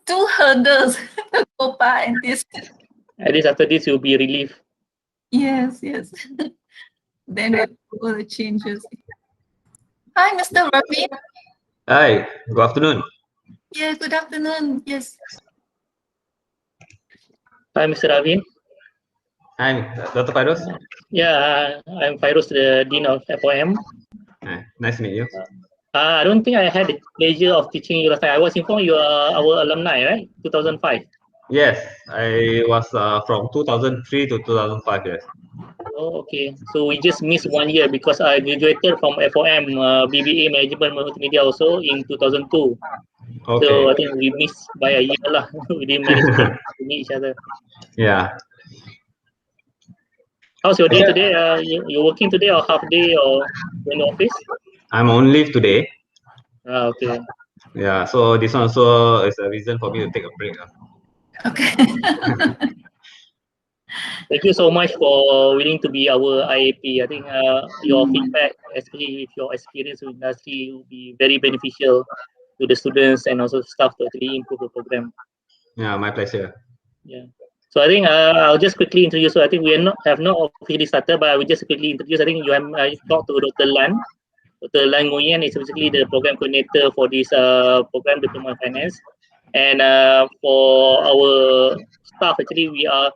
two hurdles to go by, and this. At least after this, you'll be relieved. Yes. Then all the changes. Hi, Mr. Ravi. Hi, good afternoon. Yeah, good afternoon. Yes. Hi, Mr. Ravin. Hi, Dr. Fairuz. Yeah, I'm Fairuz, the Dean of FOM. Nice to meet you. I don't think I had the pleasure of teaching you last time. I was informed you are our alumni, right? 2005. Yes, I was from 2003 to 2005. Yes. Oh, okay. So we just missed 1 year because I graduated from FOM BBA Management Multimedia also in 2002. Okay. So I think we missed by a year lah. We didn't manage to meet each other. Yeah. How's your day today? You're working today or half day or in the office? I'm on leave today. Okay. Yeah, so this one also is a reason for me to take a break. Okay. Thank you so much for willing to be our IAP. I think your feedback, especially with your experience with industry, will be very beneficial to the students and also staff to actually improve the program. Yeah, my pleasure. Yeah. So I think I'll just quickly introduce. So I think we have not officially started, but I will just quickly introduce. I think you have talked to Dr. Lan. Dr. Lan Nguyen is basically the program coordinator for this program, Diploma in Finance. And for our staff, actually, we are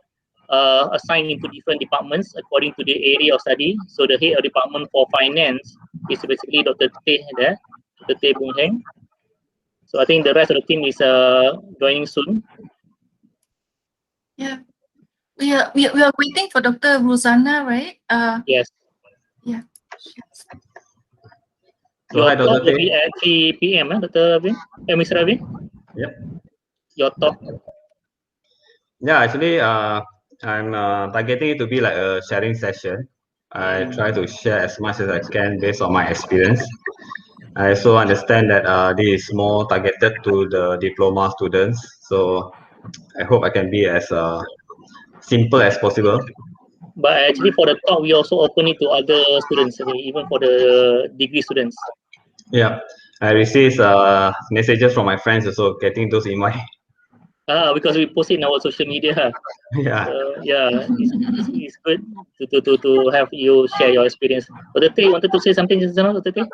assigned into different departments according to the area of study. So the head of department for finance is basically Dr. Teh there, Dr. Teh Boon Heng. So I think the rest of the team is joining soon. Yeah. We are waiting for Dr. Rosanna, right? Yes. Yeah. So hi, Your talk Dr. will be at 3 p.m., Dr. Ravin? Mr. Ravin? Yep. Your talk. Yeah, actually, I'm targeting it to be like a sharing session. I try to share as much as I can based on my experience. I also understand that this is more targeted to the diploma students. So I hope I can be as simple as possible. But actually, for the talk, we also open it to other students, okay, even for the degree students. Yeah, I received messages from my friends also getting those invite. Because we post it in our social media. Yeah. Yeah, it's good to have you share your experience. Dr. Teh, wanted to say something just now, Dr. Teh?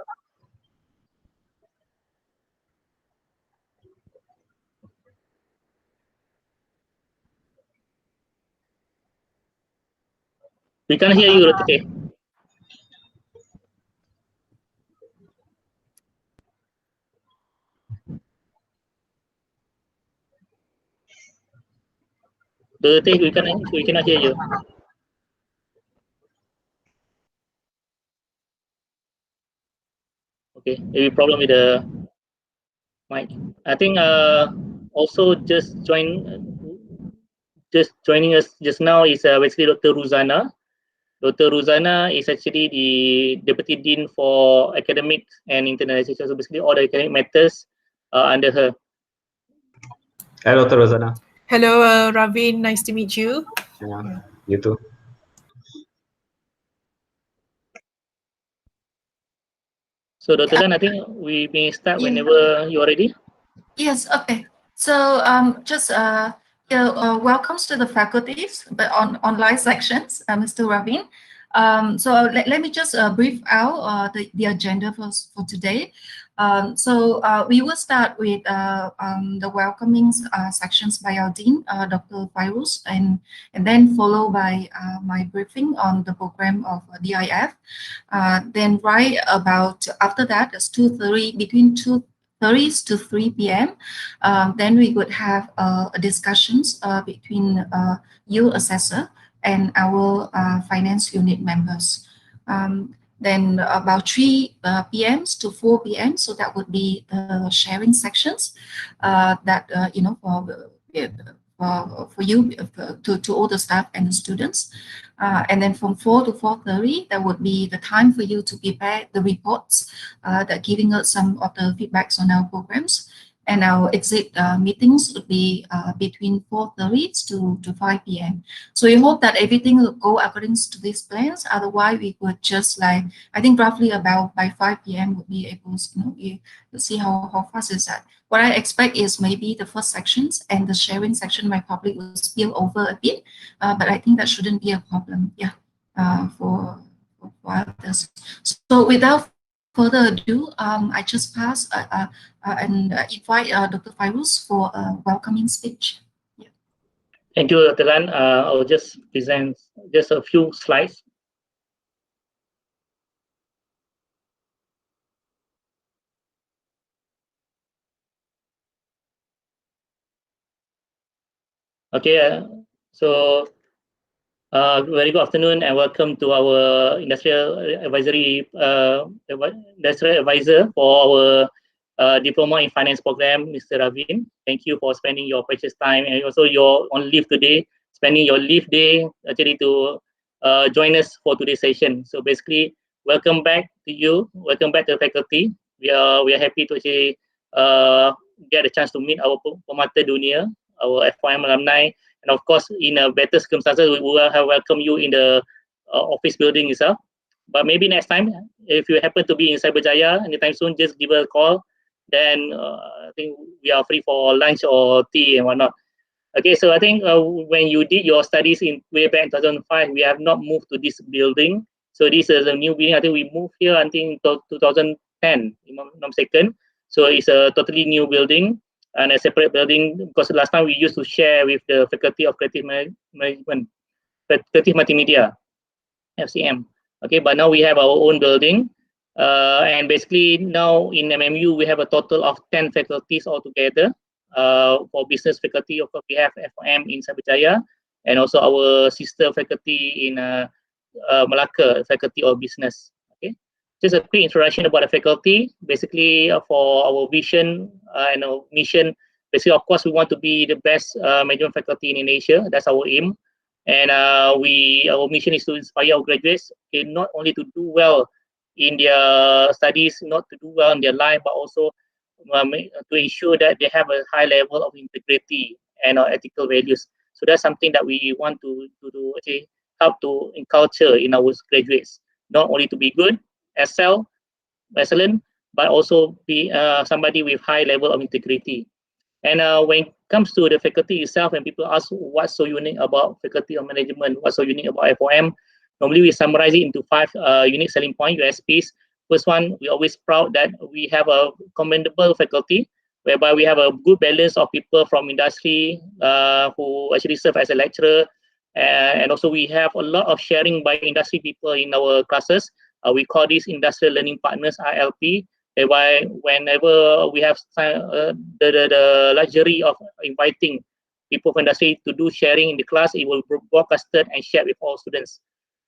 We can't hear you, Dr. Teh. Dr. Teh, we cannot hear you. Okay, maybe problem with the mic. I think also just joining us just now is basically Dr. Ruzana. Dr. Ruzana is actually the Deputy Dean for Academics and Internationalization. So basically all the academic matters are under her. Hi, Dr. Rosanna. Hello, Ravin. Nice to meet you. Yeah, you too. So Dr. Lan, I think we may start whenever you're ready. Yes, okay. So just welcomes to the faculties, but on online sections, Mr. Ravin. So let me just brief out the agenda for today. So we will start with the welcoming sections by our Dean, Dr. Fairuz, and then follow by my briefing on the program of DIF. Then right about after that, it's 2:30, between 2:30 to 3 p.m. Then we would have discussions between you, assessor, and our finance unit members. Then about 3 p.m. to 4 p.m. So that would be the sharing sections that for you, to all the staff and the students. And then from 4 to 4:30, that would be the time for you to prepare the reports that giving us some of the feedbacks on our programs. And our exit meetings would be between 4:30 to 5 p.m. So we hope that everything will go according to these plans. Otherwise, we would just like, I think roughly about by 5 p.m. would be able to, see how fast is that. what I expect is maybe the first sections and the sharing section might probably will spill over a bit, but I think that shouldn't be a problem. Yeah, for others. So without further ado, I just pass and invite Dr. Fairuz for a welcoming speech. Yeah. Thank you, Dr. Lan. I'll just present just a few slides. Okay, so very good afternoon and welcome to our industrial advisor for our diploma in finance program, Mr. Ravin. Thank you for spending your precious time, and also you're on leave today, spending your leave day actually to join us for today's session. So basically, welcome back to you, welcome back to the faculty. We are happy to actually get a chance to meet our pemata dunia, our FYM alumni, and of course, in a better circumstances, we will have welcome you in the office building itself. But maybe next time, if you happen to be in Cyberjaya anytime soon, just give us a call. Then I think we are free for lunch or tea and whatnot. Okay, so I think when you did your studies in way back in 2005, we have not moved to this building. So this is a new building. I think we moved here until 2010, if I'm not mistaken. So it's a totally new building and a separate building, because last time we used to share with the Faculty of Creative Management, Creative Multimedia, FCM. Okay, but now we have our own building. And basically now in MMU, we have a total of 10 faculties altogether. For business faculty, of course, we have FOM in Cyberjaya, and also our sister faculty in Malacca, Faculty of Business. Okay, just a quick introduction about the faculty. Basically, for our vision and our mission, basically, of course, we want to be the best management faculty in Asia. That's our aim. And our mission is to inspire our graduates, okay, not only to do well in their studies, not to do well in their life, but also to ensure that they have a high level of integrity and ethical values. So that's something that we want to actually help to inculture in our graduates, not only to be good, excellent, but also be somebody with high level of integrity. And when it comes to the faculty itself, and people ask what's so unique about Faculty of Management, what's so unique about FOM, normally we summarize it into 5 unique selling points, USPs. First one, we're always proud that we have a commendable faculty, whereby we have a good balance of people from industry who actually serve as a lecturer. And also we have a lot of sharing by industry people in our classes. We call these industrial learning partners, ILP, whereby whenever we have the luxury of inviting people from industry to do sharing in the class, it will be broadcasted and shared with all students.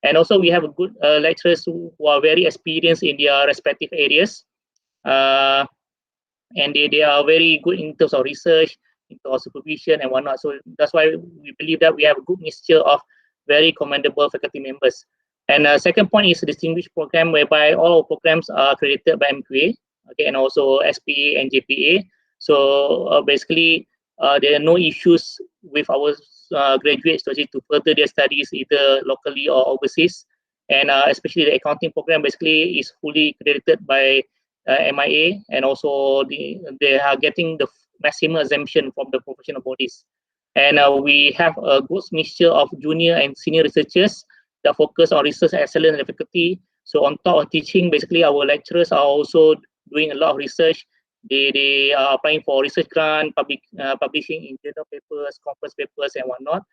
And also we have a good lecturers who are very experienced in their respective areas. And they are very good in terms of research, in terms of supervision and whatnot. So that's why we believe that we have a good mixture of very commendable faculty members. And second point is a distinguished program, whereby all our programs are accredited by MQA, okay, and also SPA and JPA. So basically, there are no issues with our graduates to further their studies either locally or overseas. And especially the accounting program basically is fully accredited by MIA, and also they are getting the maximum exemption from the professional bodies. And we have a good mixture of junior and senior researchers that focus on research excellence in the faculty. So on top of teaching, basically our lecturers are also doing a lot of research. They are applying for research grant, publishing in journal papers, conference papers, and whatnot.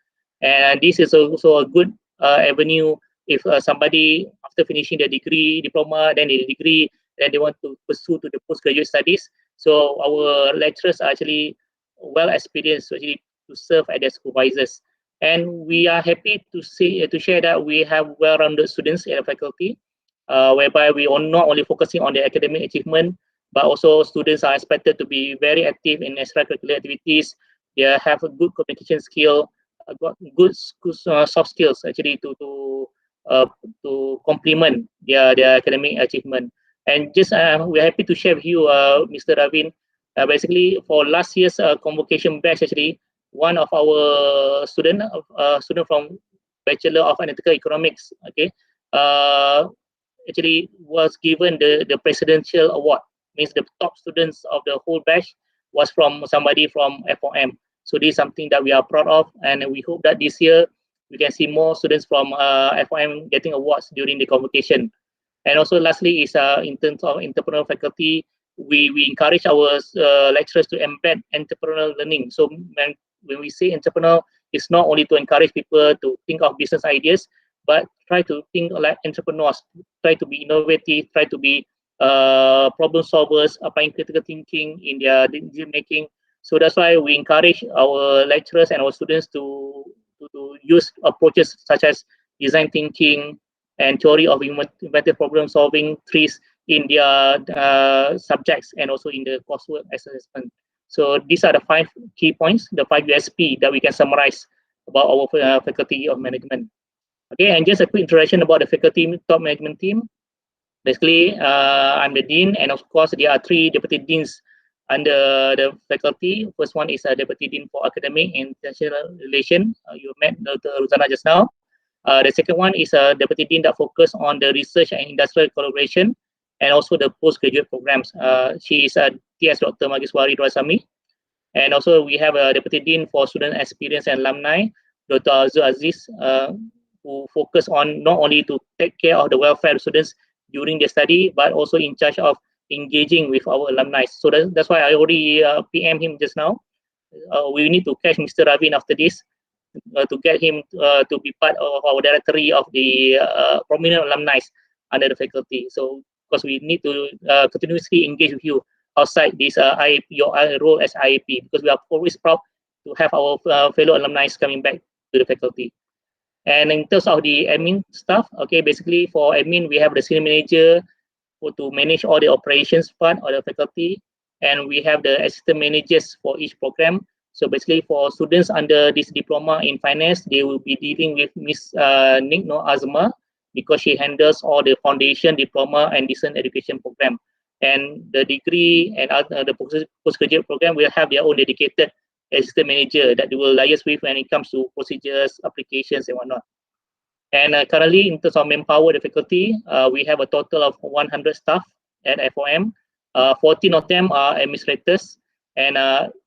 And this is also a good avenue if somebody after finishing their degree, diploma, then the degree, then they want to pursue to the postgraduate studies. So our lecturers are actually well experienced to serve as their supervisors. And we are happy to share that we have well-rounded students in the faculty, whereby we are not only focusing on their academic achievement, but also students are expected to be very active in extracurricular activities. They have a good communication skill, got good soft skills actually to complement their academic achievement. And just we're happy to share with you, Mr. Ravin, basically for last year's convocation batch, actually one of our student from Bachelor of Analytical Economics, okay, actually was given the presidential award, means the top students of the whole batch was from somebody from FOM. So this is something that we are proud of, and we hope that this year we can see more students from FOM getting awards during the convocation. And also lastly is in terms of entrepreneurial faculty, we encourage our lecturers to embed entrepreneurial learning. So when we say entrepreneur, it's not only to encourage people to think of business ideas, but try to think like entrepreneurs, try to be innovative, try to be problem solvers, applying critical thinking in their decision making. So that's why we encourage our lecturers and our students to use approaches such as design thinking and theory of inventive problem solving trees in their subjects and also in the coursework assessment. So these are the 5 key points, the 5 USP that we can summarize about our faculty of management. Okay, and just a quick introduction about the faculty top management team. Basically, I'm the dean, and of course, there are 3 deputy deans under the faculty. First one is a deputy dean for academic and international relations. You met Dr. Ruzana just now. The second one is a deputy dean that focus on the research and industrial collaboration, and also the postgraduate programs. She is a TS Dr. Magiswari Dwasami. And also we have a deputy dean for student experience and alumni, Dr. Azul Aziz, who focus on not only to take care of the welfare of students during their study, but also in charge of engaging with our alumni. So that's why I already PM him just now. We need to catch Mr. Ravin after this to get him to be part of our directory of the prominent alumni under the faculty. So because we need to continuously engage with you outside this IAP, your role as IAP, because we are always proud to have our fellow alumni coming back to the faculty. And in terms of the admin staff, okay, basically for admin, we have the senior manager to manage all the operations part of the faculty, and we have the assistant managers for each program. So basically for students under this diploma in finance, they will be dealing with Miss Nikno Azma, because she handles all the foundation, diploma, and distance education program. And the degree and the postgraduate program will have their own dedicated assistant manager that they will liaise with when it comes to procedures, applications, and whatnot. And currently, in terms of manpower, the faculty, we have a total of 100 staff at FOM. 14 of them are administrators, and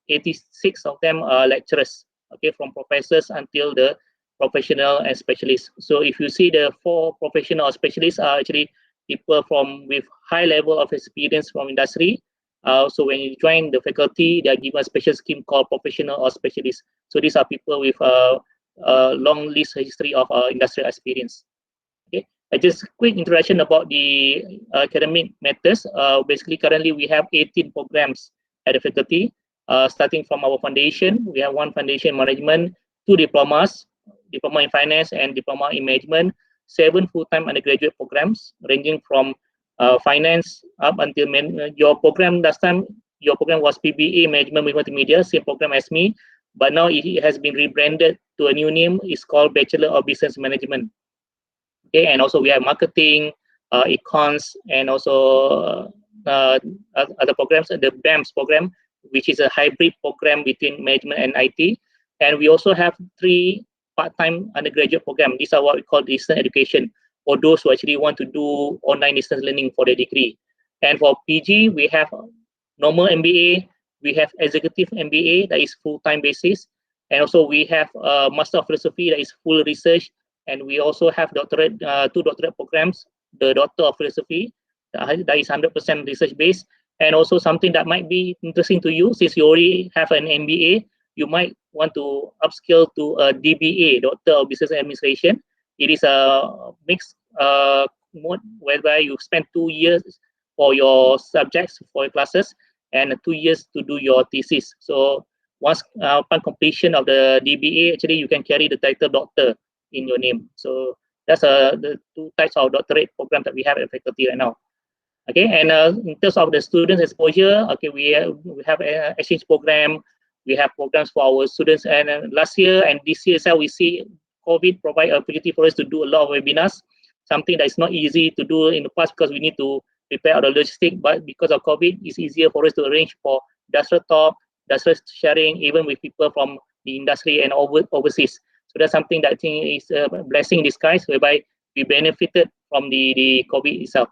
86 of them are lecturers, okay, from professors until the professional and specialists. So if you see the 4 professional specialists are actually people with high level of experience from industry. So when you join the faculty, they are given a special scheme called professional or specialist. So these are people with a long list history of industrial experience. Okay, just a quick introduction about the academic matters. Basically, currently we have 18 programs at the faculty. Starting from our foundation, we have 1 foundation management, 2 diplomas, diploma in finance and diploma in management, 7 full-time undergraduate programs ranging from finance up until your program last time. Your program was PBA Management with Multimedia, same program as me, but now it has been rebranded to a new name. It's called Bachelor of Business Management. Okay, and also we have marketing, econs, and also other programs. The BAMS program, which is a hybrid program between management and IT, and we also have 3 part-time undergraduate program. These are what we call distance education, for those who actually want to do online distance learning for their degree. And for PG, we have normal MBA, we have executive MBA that is full-time basis, and also we have Master of Philosophy that is full research, and we also have doctorate, 2 doctorate programs, the Doctor of Philosophy that is 100% research based, and also something that might be interesting to you, since you already have an MBA, you might want to upskill to a DBA, Doctor of Business Administration. It is a mixed mode whereby you spend 2 years for your subjects, for your classes, and 2 years to do your thesis. So once upon completion of the DBA, actually you can carry the title doctor in your name. So that's the 2 types of doctorate programs that we have at faculty right now. Okay, and in terms of the students exposure, okay, we have an exchange program. We have programs for our students, and last year and this year, so we see COVID provide an opportunity for us to do a lot of webinars, something that is not easy to do in the past because we need to prepare our logistics, but because of COVID, it's easier for us to arrange for industrial talk, industrial sharing, even with people from the industry and overseas. So that's something that I think is a blessing in disguise, whereby we benefited from the COVID itself.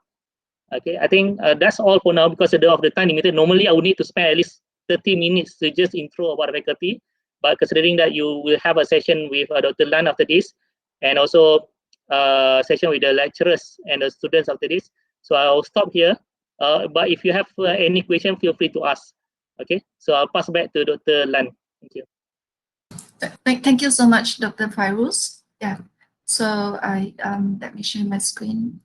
Okay, I think that's all for now because of the time limited. Normally, I would need to spend at least 30 minutes to just intro about the faculty. But considering that you will have a session with Dr. Lan after this, and also session with the lecturers and the students after this, so I'll stop here. But if you have any question, feel free to ask. Okay, so I'll pass back to Dr. Lan. Thank you. Thank you so much, Dr. Fairuz. Yeah. So let me share my screen.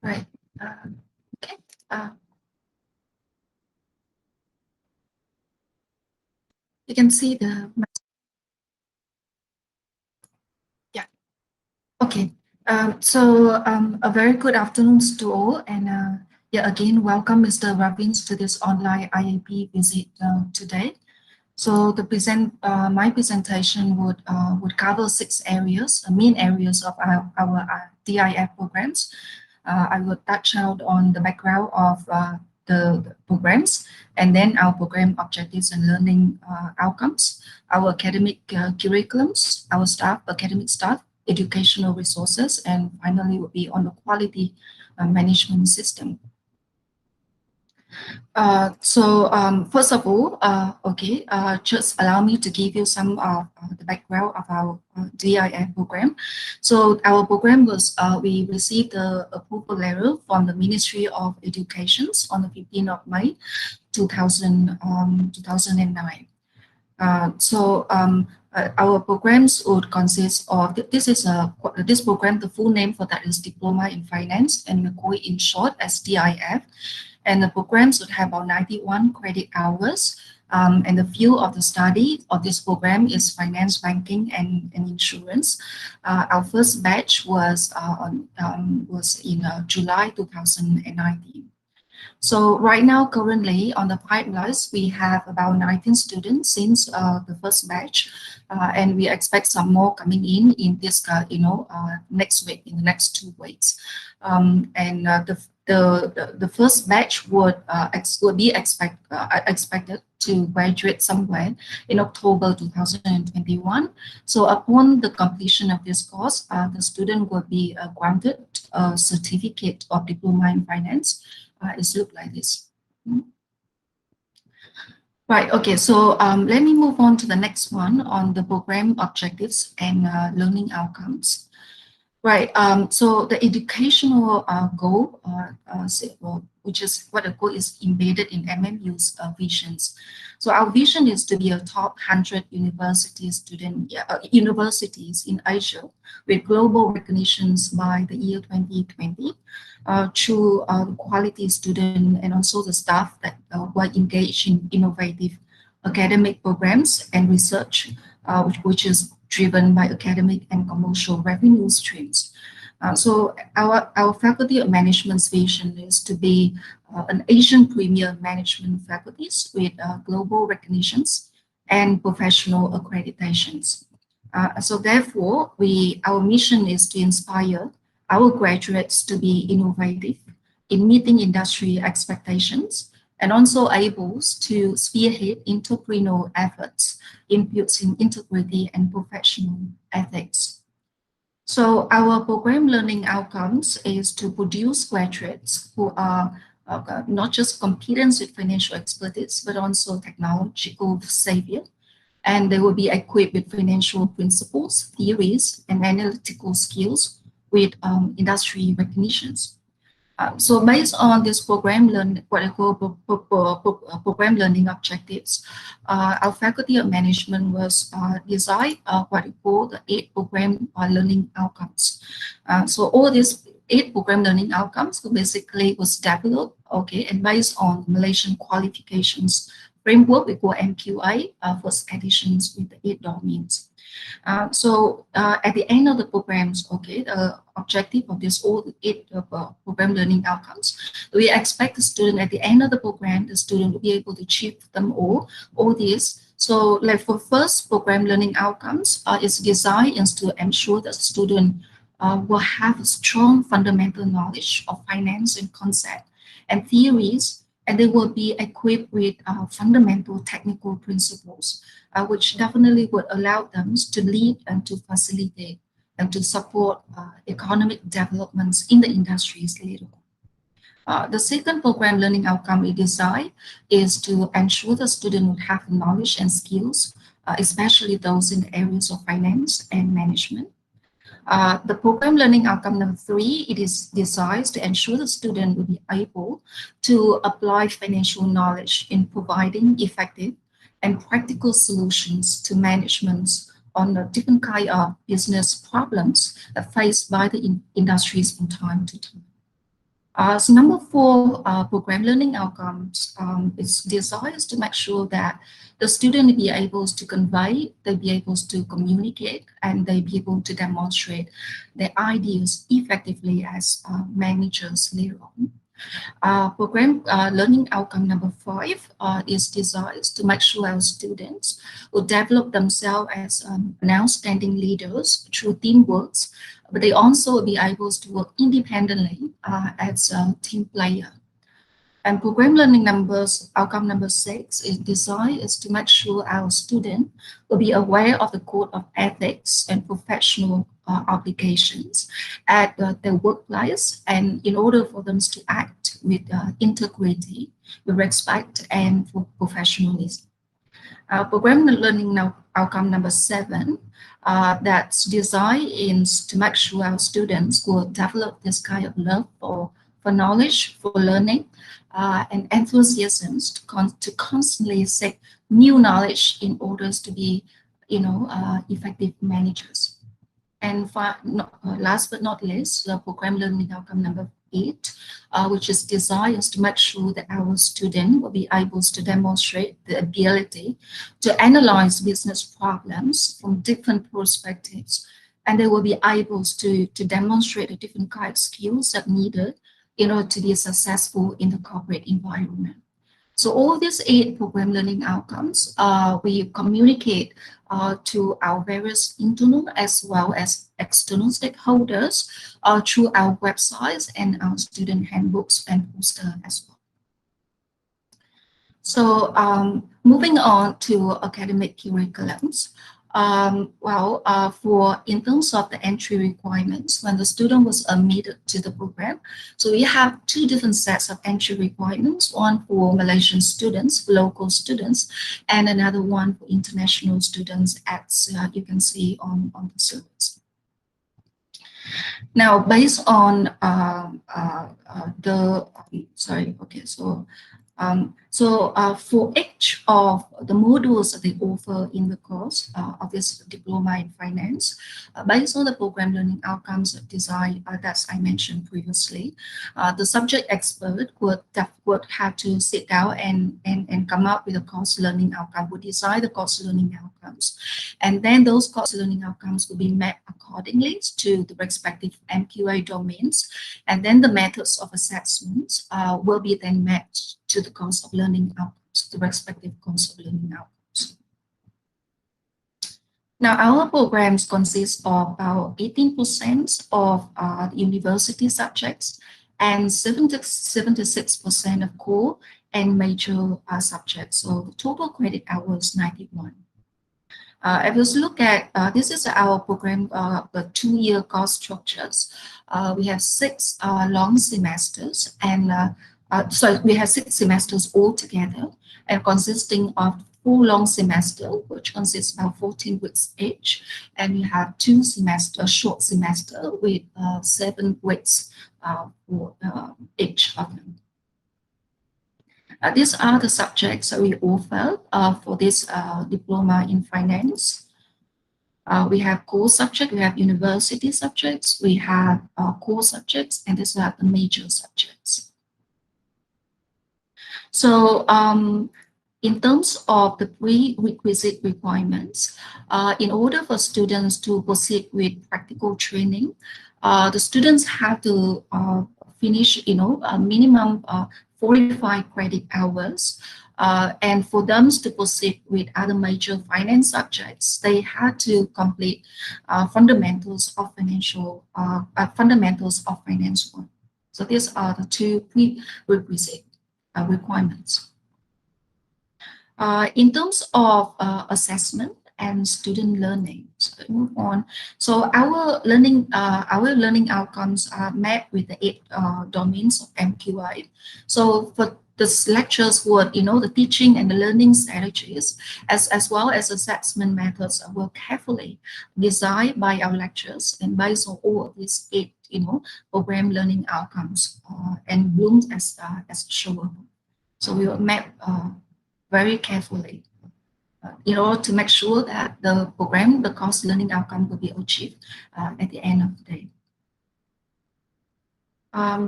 Right. Okay. You can see the. Yeah. Okay. A very good afternoon to all, and yeah, again, welcome Mr. Ravin to this online IAP visit today. So my presentation would cover 6 areas, main areas of our DIF programs. I will touch out on the background of the programs, and then our program objectives and learning outcomes, our academic curriculums, our academic staff, educational resources, and finally will be on the quality management system. First of all, just allow me to give you some of the background of our DIF program. So our program was, we received the approval letter from the Ministry of Education on the 15th of May, 2009. Our programs would consist of, this program, the full name for that is Diploma in Finance, and we call it in short as DIF. And the programs would have about 91 credit hours. And the field of the study of this program is finance, banking, and insurance. Our first batch was in July 2019. So right now, currently on the pipelines, we have about 19 students since the first batch, and we expect some more coming in this, next week, in the next 2 weeks. The first batch would be expected to graduate somewhere in October 2021. So upon the completion of this course, the student will be granted a certificate of Diploma in Finance. It looks like this. Right, okay, so let me move on to the next one on the program objectives and learning outcomes. Right, so the educational goal, which is what the goal is embedded in MMU's visions. So our vision is to be a top 100 universities in Asia with global recognitions by the year 2020 through quality student and also the staff that were engaged in innovative academic programs and research, which is driven by academic and commercial revenue streams. So our faculty of management's vision is to be an Asian premier management faculties with global recognitions and professional accreditations. So therefore, our mission is to inspire our graduates to be innovative in meeting industry expectations and also able to spearhead entrepreneurial efforts infusing integrity and professional ethics. So our program learning outcomes is to produce graduates who are not just competent with financial expertise, but also technological savior. And they will be equipped with financial principles, theories, and analytical skills with industry recognitions. So based on this program program learning objectives, our faculty of management was designed what we call the 8 program learning outcomes. So all these 8 program learning outcomes basically was developed, and based on Malaysian qualifications framework, we call MQA, first editions with the 8 domains. At the end of the programs, the objective of this all 8 program learning outcomes, we expect the student at the end of the program, the student will be able to achieve them all these. So like for first program learning outcomes, is designed is to ensure that the student will have a strong fundamental knowledge of finance and concept and theories and they will be equipped with fundamental technical principles, which definitely would allow them to lead and to facilitate and to support economic developments in the industries later on. The second program learning outcome we design is to ensure the student would have knowledge and skills, especially those in the areas of finance and management. The program learning outcome number 3, it is designed to ensure the student will be able to apply financial knowledge in providing effective and practical solutions to managements on the different kind of business problems faced by the industries from time to time. So number 4, program learning outcomes is designed to make sure that the student will be able to convey, they'll be able to communicate, and they'll be able to demonstrate their ideas effectively as managers later on. Program learning outcome number 5 is designed to make sure our students will develop themselves as outstanding leaders through teamwork, but they also will be able to work independently as a team player. And program learning outcome number 6 is designed to make sure our student will be aware of the code of ethics and professional obligations at their workplace, and in order for them to act with integrity, with respect, and for professionalism. Program learning outcome number 7 that's designed to make sure our students will develop this kind of love for knowledge, for learning, and enthusiasm to constantly seek new knowledge in order to be, effective managers. And last but not least, the program learning outcome number 8, which is designed to make sure that our student will be able to demonstrate the ability to analyze business problems from different perspectives, and they will be able to demonstrate the different kind of skills that needed in order to be successful in the corporate environment. So all these 8 program learning outcomes, we communicate to our various internal as well as external stakeholders through our websites and our student handbooks and poster as well. So moving on to academic curriculums. In terms of the entry requirements, when the student was admitted to the program, so we have 2 different sets of entry requirements, one for Malaysian students, local students, and another one for international students, as you can see on the slides. Now, based on for each of the modules that they offer in the course of this diploma in finance, based on the program learning outcomes design that I mentioned previously, the subject expert would have to sit down and come up with a course learning outcome, would design the course learning outcomes. And then those course learning outcomes will be met accordingly to the respective MQA domains. And then the methods of assessment will be then matched to the course of learning outcomes, the respective course of learning outcomes. Now, our programs consist of about 18% of university subjects and 76% of core and major subjects. So the total credit hours 91. If you look at, this is our program, the 2-year course structures. We have 6 long semesters and we have 6 semesters altogether, and consisting of 4 long semesters, which consists of 14 weeks each, and we have 2 short semester with 7 weeks for each of them. These are the subjects that we offer for this diploma in finance. We have core subjects, we have university subjects, we have core subjects, and these are the major subjects. So in terms of the prerequisite requirements, in order for students to proceed with practical training, the students have to finish, a minimum 45 credit hours. And for them to proceed with other major finance subjects, they had to complete fundamentals of finance 1. So these are the 2 prerequisites. requirements. In terms of assessment and student learning, so we move on. So our learning outcomes are mapped with the 8 domains of MQI. So for this lectures were, the teaching and the learning strategies, as well as assessment methods were carefully designed by our lectures and based on all of these 8, program learning outcomes and bloomed as showable. So we will map very carefully in order to make sure that the course learning outcome will be achieved at the end of the day.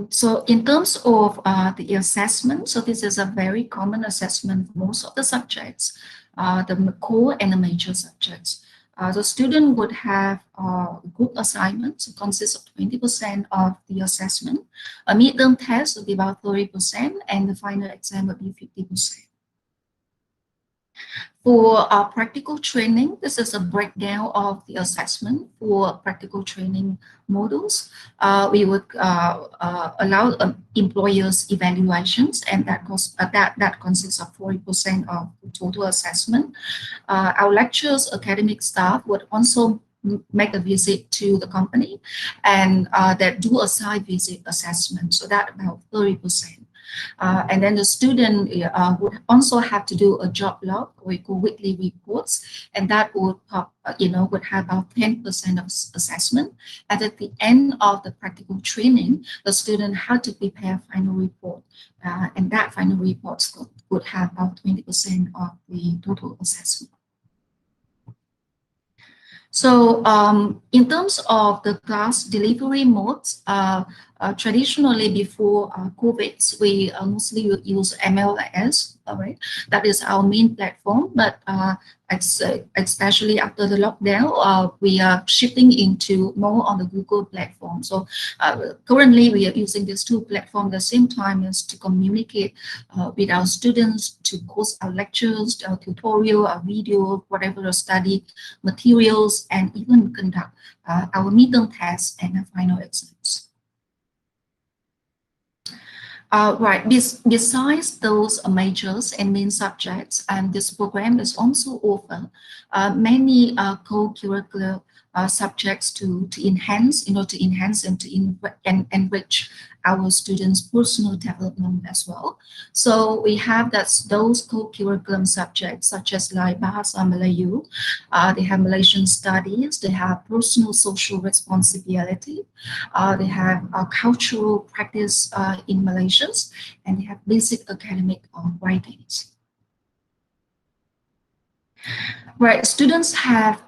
So in terms of the assessment, so this is a very common assessment for most of the subjects, the core and the major subjects. The student would have group assignments consist of 20% of the assessment. A midterm test would be about 30%, and the final exam would be 50%. For practical training, this is a breakdown of the assessment for practical training modules. We would allow employers evaluations, and that consists of 40% of the total assessment. Our lecturers, academic staff would also make a visit to the company and that do a site visit assessment, so that about 30%. And then the student would also have to do a job log, we call weekly reports, and that would would have about 10% of assessment. And at the end of the practical training, the student had to prepare a final report, and that final report would have about 20% of the total assessment. So in terms of the class delivery modes, traditionally before COVID, we mostly use MLS, right? That is our main platform, but especially after the lockdown, we are shifting into more on the Google platform. So currently we are using these two platforms at the same time as to communicate with our students, to post our lectures, our tutorial, our video, whatever the study materials, and even conduct our midterm tests and our final exams. Right, besides those majors and main subjects, and this program is also offer many co-curricular subjects to enhance, and to enrich our students' personal development as well. So we have those co-curriculum subjects such as like Bahasa Melayu, they have Malaysian studies, they have personal social responsibility, they have cultural practice in Malaysia, and they have basic academic writings. Right, students have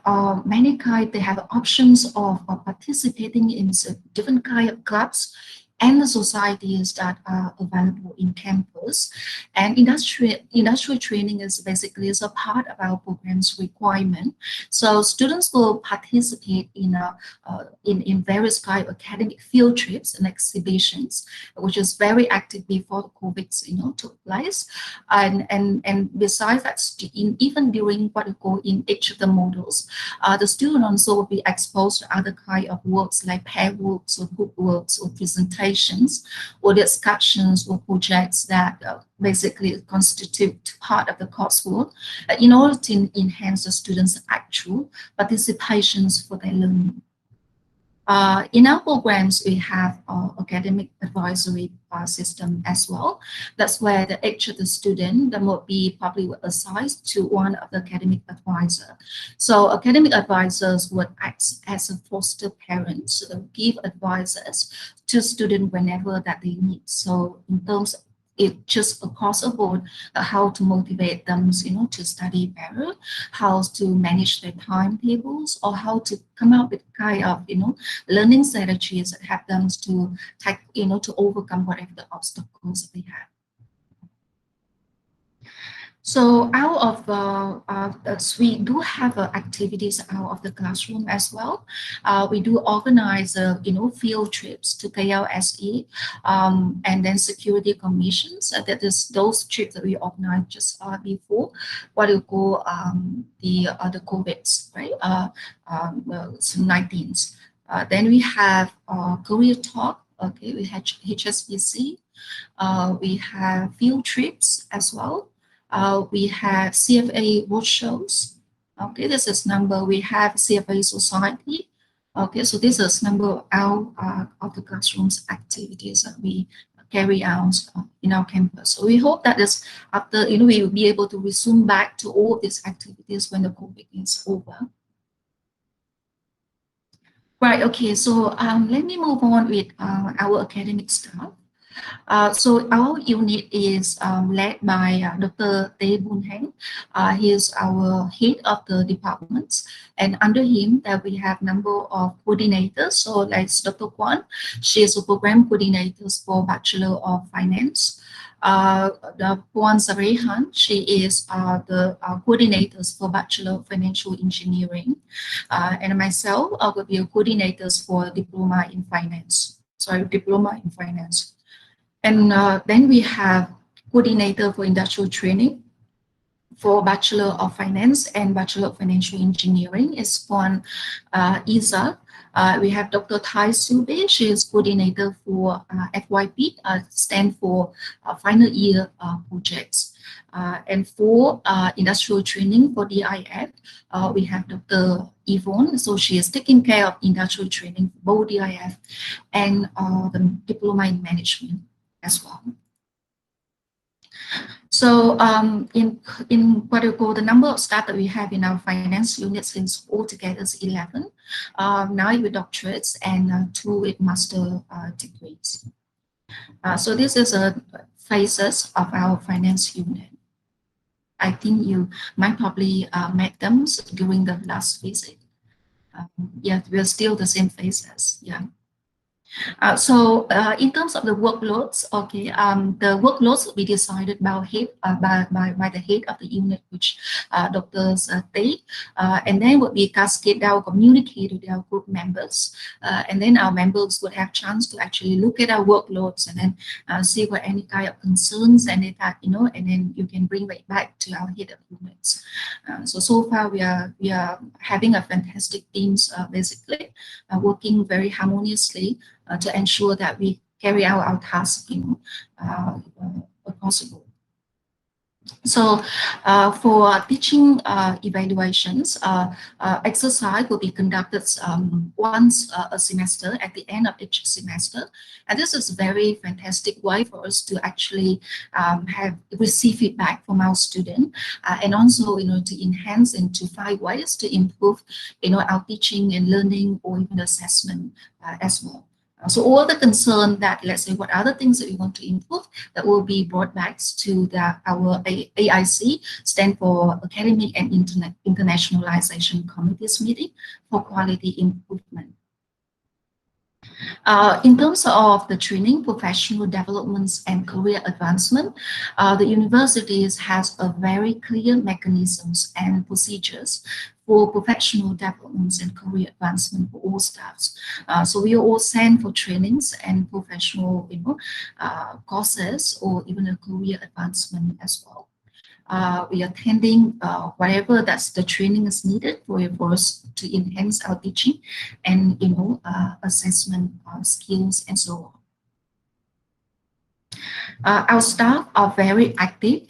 many kinds, they have options of participating in different kind of clubs and the societies that are available in campus. And industrial training is basically a part of our program's requirement. So students will participate in various kind of academic field trips and exhibitions, which is very active before the COVID took place. And besides that, even during what we call in each of the modules, the student also will be exposed to other kind of works like pair works or group works or presentations or discussions or projects that basically constitute part of the coursework in order to enhance the students' actual participations for their learning. In our programs, we have academic advisory system as well. That's where each of the student that will be probably assigned to one of the academic advisor. So academic advisors would act as a foster parents, so give advices to students whenever that they need. So in terms of it just across the board, how to motivate them, to study better, how to manage their timetables, or how to come up with kind of, learning strategies that help them to take, to overcome whatever the obstacles they have. So out of we do have activities out of the classroom as well. We do organize field trips to KLSE and then security commissions. That is those trips that we organized just before what we call the COVIDs, right? 19s. Then we have career talk Okay, we have HSBC. We have field trips as well. We have CFA roadshows. Okay, this is number. We have CFA society. Okay, so this is number out of the classrooms activities that we carry out in our campus. So we hope that is after, we will be able to resume back to all these activities when the COVID is over. Right, okay, so let me move on with our academic staff. So our unit is led by Dr. Tae Boon Heng. He is our head of the departments, and under him that we have number of coordinators. So like Dr. Kwan, she is a program coordinator for Bachelor of Finance. The Puan Sarehan, she is the coordinators for Bachelor of Financial Engineering, and myself I will be a coordinators for Diploma in Finance. Sorry, Diploma in Finance. And then we have coordinator for industrial training for Bachelor of Finance and Bachelor of Financial Engineering is Puan Iza. We have Dr. Thai Sube, she is coordinator for FYP, stand for final year projects. And for industrial training for DIF, we have Dr. Yvonne, so she is taking care of industrial training for both DIF and the Diploma in Management as well. So in what we call the number of staff that we have in our finance units is altogether 11, 9 with doctorates and 2 with master degrees. So this is a phases of our finance unit. I think you might probably met them during the last visit. Yeah, we're still the same phases. Yeah. So in terms of the workloads, okay, the workloads will be decided by the head of the unit, which Dr. Tae, and then will be cascaded out, communicated with our group members, and then our members would have chance to actually look at our workloads and then see what any kind of concerns and that, and then you can bring it back to our head of units. So far we are having a fantastic teams, basically working very harmoniously to ensure that we carry out our tasks, possible. So for teaching evaluations, exercise will be conducted once a semester at the end of each semester. And this is a very fantastic way for us to actually receive feedback from our students and also, to enhance and to find ways to improve, our teaching and learning or even assessment as well. So all the concern that, let's say, what other things that we want to improve that will be brought back to our AIC, stand for Academic and Internationalization Committees meeting for quality improvement. In terms of the training, professional developments and career advancement, the universities has a very clear mechanisms and procedures for professional developments and career advancement for all staffs. So we are all sent for trainings and professional, courses or even a career advancement as well. We are attending whatever that's the training is needed for us to enhance our teaching and assessment skills and so on. Our staff are very active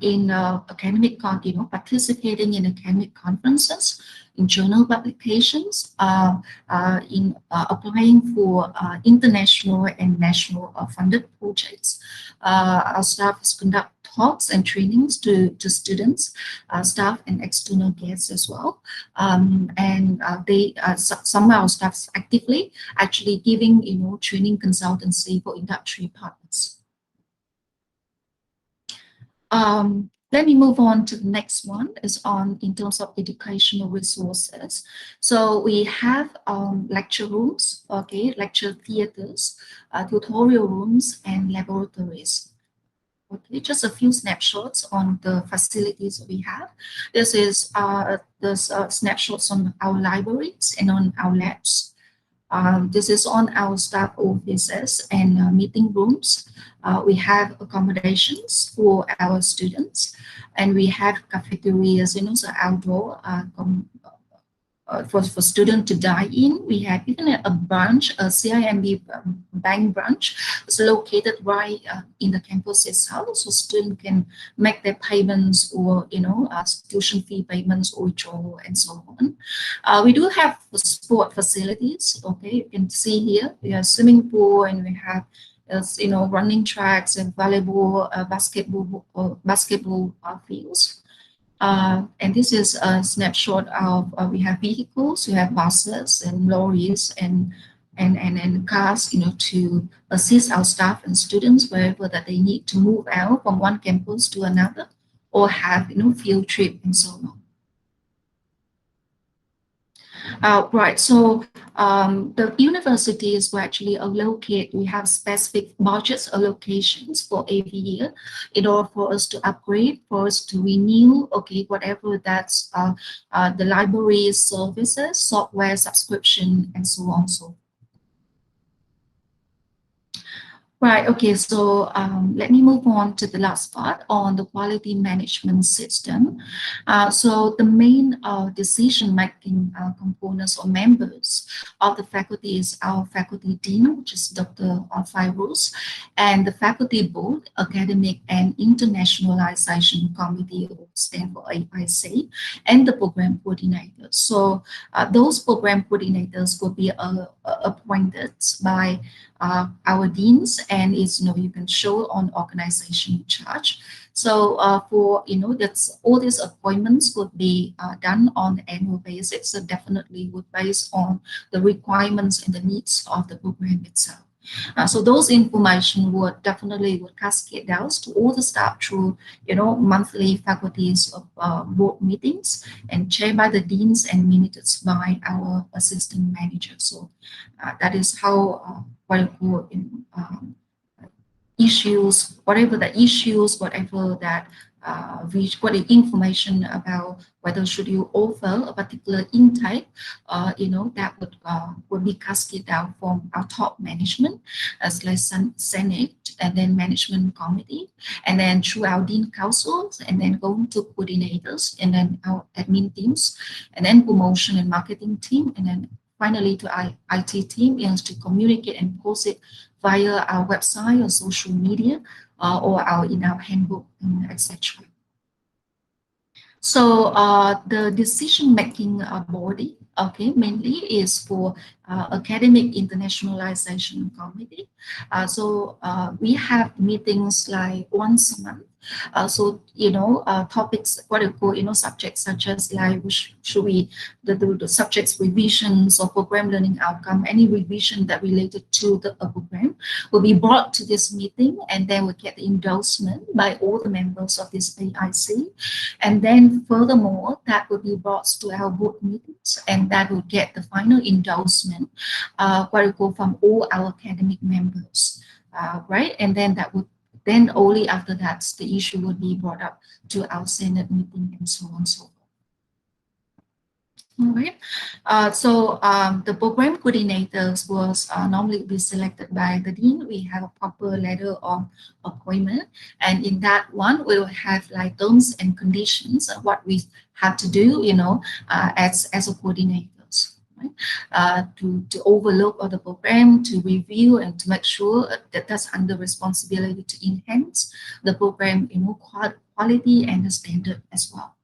in academic, participating in academic conferences, in journal publications, in applying for international and national funded projects. Our staff conduct talks and trainings to students, staff, and external guests as well. And some of our staff actively actually giving training consultancy for industry partners. Let me move on to the next one. Is on in terms of educational resources. So we have lecture rooms, okay, lecture theaters, tutorial rooms, and laboratories. Okay, just a few snapshots on the facilities we have. This is snapshots on our libraries and on our labs. This is on our staff offices and meeting rooms. We have accommodations for our students, and we have cafeterias, so outdoor for students to dine in. We have even a branch, a CIMB bank branch. It's located right in the campus itself, so students can make their payments or tuition fee payments or withdrawal and so on. We do have sport facilities. Okay, you can see here we have swimming pool and we have running tracks and volleyball, basketball fields. And this is a snapshot of we have vehicles, we have buses and lorries and cars, to assist our staff and students wherever that they need to move out from one campus to another, or have field trip and so on. Right, so the universities will actually allocate, we have specific budget allocations for every year in order for us to upgrade, for us to renew, okay, whatever that's the library services, software subscription, and so on. So right, okay, so let me move on to the last part on the quality management system. So the main decision-making components or members of the faculty is our faculty dean, which is Dr. Fairuz, and the faculty board, academic and internationalization committee, or stand for AIC, and the program coordinators. So those program coordinators will be appointed by our deans, and it's you can show on organization charge. So for that's all these appointments would be done on an annual basis. So definitely would based on the requirements and the needs of the program itself. So those information would definitely cascade down to all the staff through monthly faculties of board meetings and chaired by the deans and minuted by our assistant manager. So that is how issues, whatever the issues, whatever that what the information about whether should you offer a particular intake, that would be cascaded out from our top management, as like Senate, and then management committee, and then through our dean councils, and then going to coordinators, and then our admin teams, and then promotion and marketing team, and then finally to our IT team is to communicate and post it via our website or social media, or in our handbook, etc. So the decision-making body, okay, mainly is for academic internationalization committee. So we have meetings like once a month. So topics, what you call subjects such as like should we the subjects revisions or program learning outcome, any revision that related to the program will be brought to this meeting, and then we get the endorsement by all the members of this AIC, and then furthermore that will be brought to our board meetings, and that will get the final endorsement what you call from all our academic members, right, and then that would. Then only after that, the issue would be brought up to our Senate meeting and so on and so forth. All right. So the program coordinators was normally be selected by the dean. We have a proper letter of appointment, and in that one we will have like terms and conditions of what we have to do, as a coordinator. Right? To overlook all the program, to review, and to make sure that that's under responsibility to enhance the program, quality and the standard as well.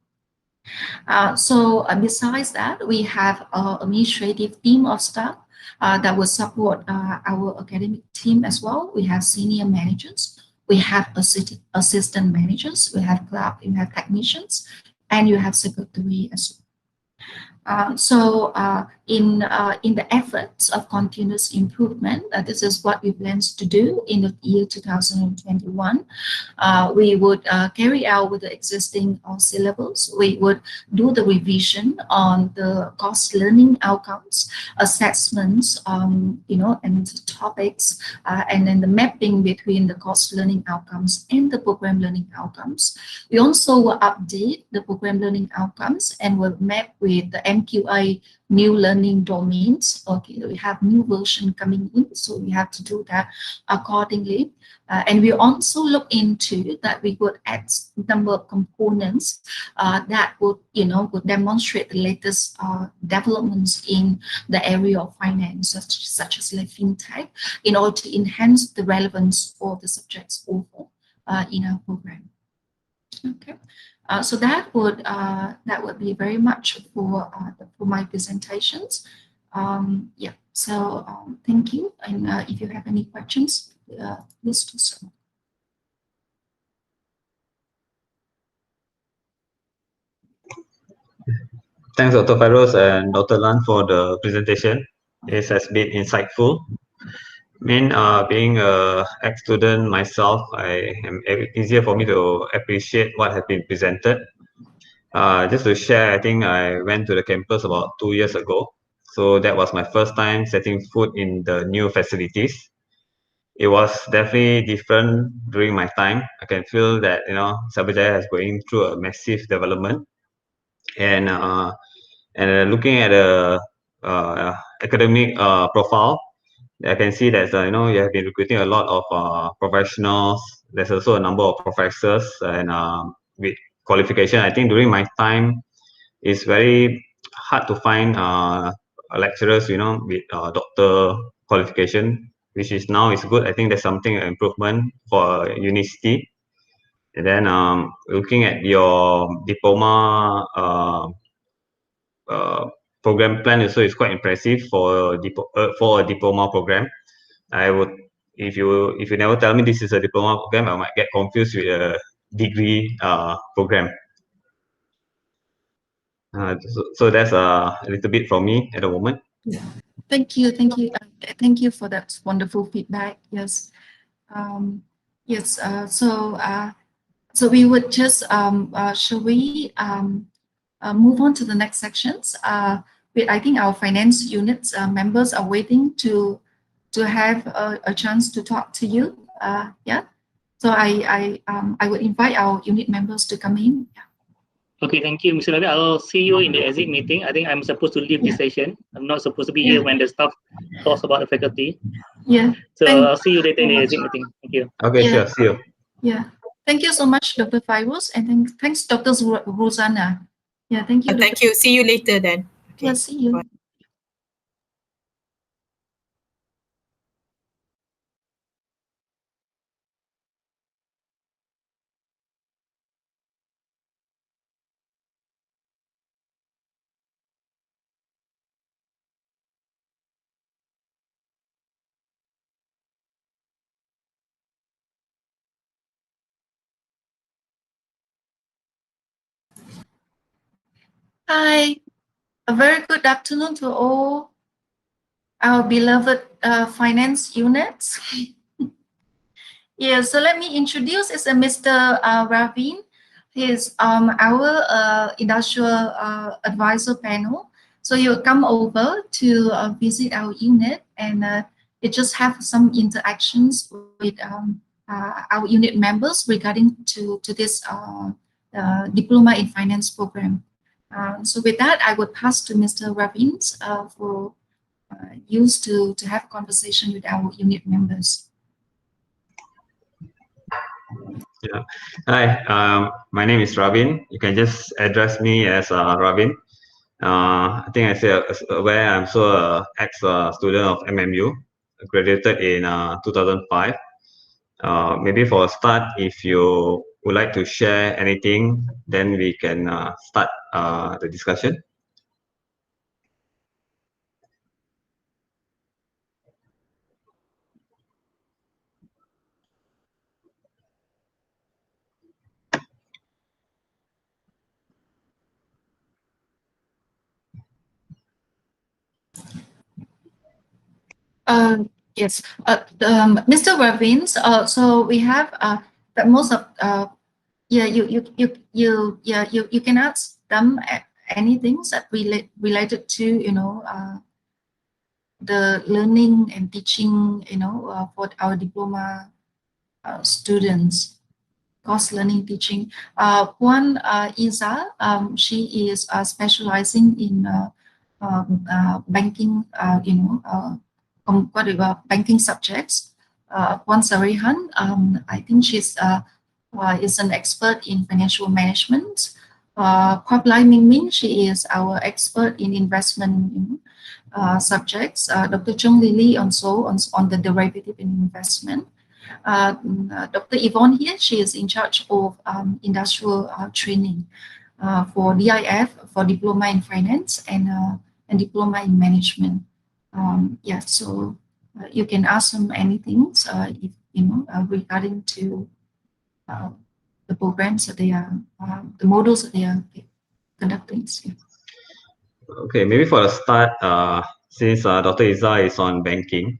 So besides that, we have an administrative team of staff that will support our academic team as well. We have senior managers, we have assistant managers, we have clerk, we have technicians, and you have secretary as well. So in the efforts of continuous improvement, this is what we plan to do in the year 2021. We would carry out with the existing syllables. We would do the revision on the course learning outcomes, assessments, and topics, and then the mapping between the course learning outcomes and the program learning outcomes. We also will update the program learning outcomes and will map with the MQA, new learning domains. Okay, we have new version coming in, so we have to do that accordingly. And we also look into that we would add number of components that would, would demonstrate the latest developments in the area of finance, such as like fintech, in order to enhance the relevance of the subjects over in our program. Okay, so that would be very much for my presentations. Yeah. So thank you, and if you have any questions, please do so. Thanks, Dr. Feroz and Dr. Lan for the presentation. It has been insightful. Being a ex-student myself, easier for me to appreciate what has been presented. Just to share, I think I went to the campus about 2 years ago. So that was my first time setting foot in the new facilities. It was definitely different during my time. I can feel that, Cyberjaya is going through a massive development. And looking at the academic profile, I can see that you have been recruiting a lot of professionals. There's also a number of professors and with qualification. I think during my time, it's very hard to find lecturers, with doctor qualification, which is now is good. I think there's something improvement for university. And then looking at your diploma program plan also is quite impressive for a diploma program. I would, if you never tell me this is a diploma program, I might get confused with a degree program. So that's a little bit from me at the moment. Yeah. Thank you for that wonderful feedback. Yes, yes. So we would just shall we move on to the next sections? I think our finance units members are waiting to have a chance to talk to you. Yeah. So I would invite our unit members to come in. Yeah. Okay, thank you, Mr. Ravi. I'll see you in the exit meeting. I think I'm supposed to leave this session. I'm not supposed to be here when the staff talks about the faculty. Yeah. So I'll see you later in the exit meeting. Thank you. Okay, sure. See you. Yeah. Thank you so much, Dr. Feroz, and thanks, Dr. Rosanna. Yeah, thank you. Thank you. See you later then. Okay. Yeah, see you. Bye. Hi, a very good afternoon to all our beloved finance units. Yeah, so let me introduce is Mr. Ravin. He's our industrial advisor panel. So you'll come over to visit our unit, and you just have some interactions with our unit members regarding to this Diploma in Finance program. So with that, I would pass to Mr. Ravin for use to have a conversation with our unit members. Yeah. Hi, my name is Ravin. You can just address me as Ravin. I think I say where I'm ex-student of MMU, graduated in 2005. Maybe for a start, if you would like to share anything, then we can start the discussion. Yes, Mr. Ravin. So we have that most of yeah, you can ask them anything that related to the learning and teaching for our diploma students. course learning teaching. One Isa, she is specializing in banking, whatever banking subjects. One Sarihan, I think she's is an expert in financial management. Kwap Lai Ming Ming, she is our expert in investment subjects. Dr. Chung Lily also on the derivative in investment. Dr. Yvonne here, she is in charge of industrial training for DIF, for Diploma in Finance and Diploma in Management. Yeah, so you can ask them anything if regarding to the programs that they are, the models that they are conducting. Okay, maybe for the start, since Dr. Iza is on banking,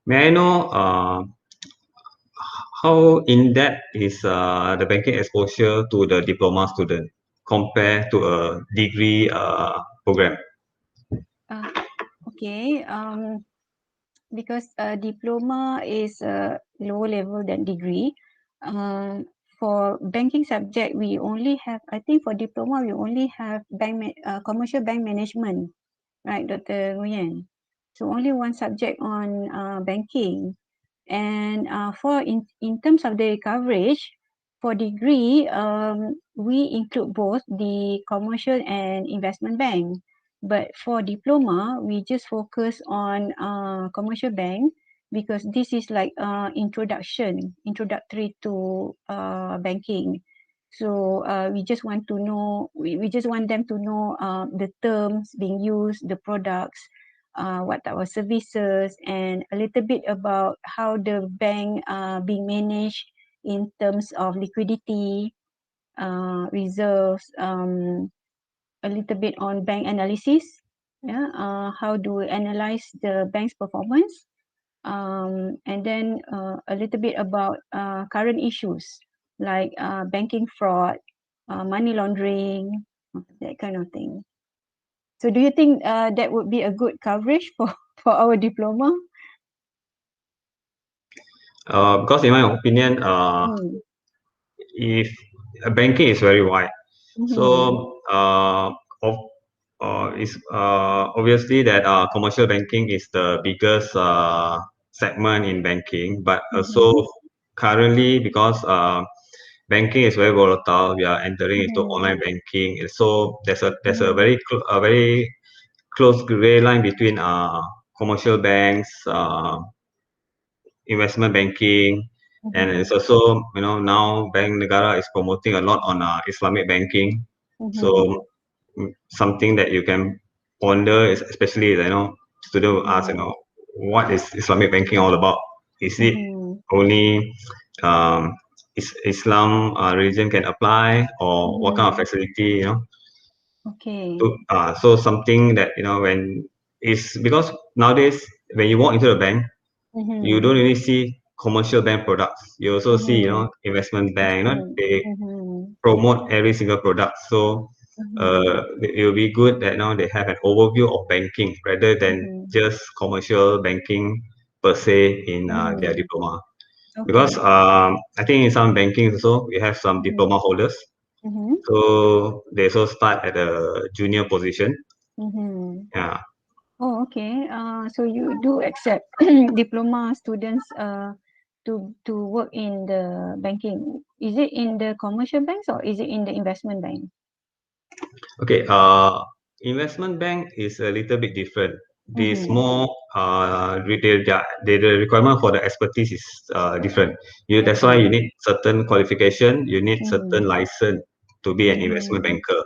may I know how in-depth is the banking exposure to the diploma student compared to a degree program? Okay, because diploma is lower level than degree. For banking subject, we only have, I think for diploma, we only have commercial bank management, right, Dr. Nguyen? So only one subject on banking. And for in terms of the coverage, for degree, we include both the commercial and investment bank. But for diploma, we just focus on commercial bank because this is like introductory to banking. So we just want to know, we just want them to know the terms being used, the products, what type of services, and a little bit about how the bank being managed in terms of liquidity, reserves, a little bit on bank analysis, how do we analyze the bank's performance, and then a little bit about current issues like banking fraud, money laundering, that kind of thing. So do you think that would be a good coverage for our diploma? Because in my opinion, if banking is very wide, so obviously that commercial banking is the biggest segment in banking, but also currently because banking is very volatile, we are entering into online banking, and so there's a very close gray line between commercial banks, investment banking, and it's also now Bank Negara is promoting a lot on Islamic banking. So something that you can ponder is, especially student will ask, what is Islamic banking all about? Is it only Islam religion can apply, or what kind of facility? Okay. So something that when is, because nowadays when you walk into the bank, you don't really see commercial bank products. You also see investment bank. They promote every single product. So it will be good that now they have an overview of banking rather than just commercial banking per se in their diploma. Because I think in some banking also we have some diploma holders. So they also start at a junior position. Yeah. Oh, okay. So you do accept diploma students to work in the banking. Is it in the commercial banks or is it in the investment bank? Okay. Investment bank is a little bit different. This more the requirement for the expertise is different. That's why you need certain qualification. You need certain license to be an investment banker.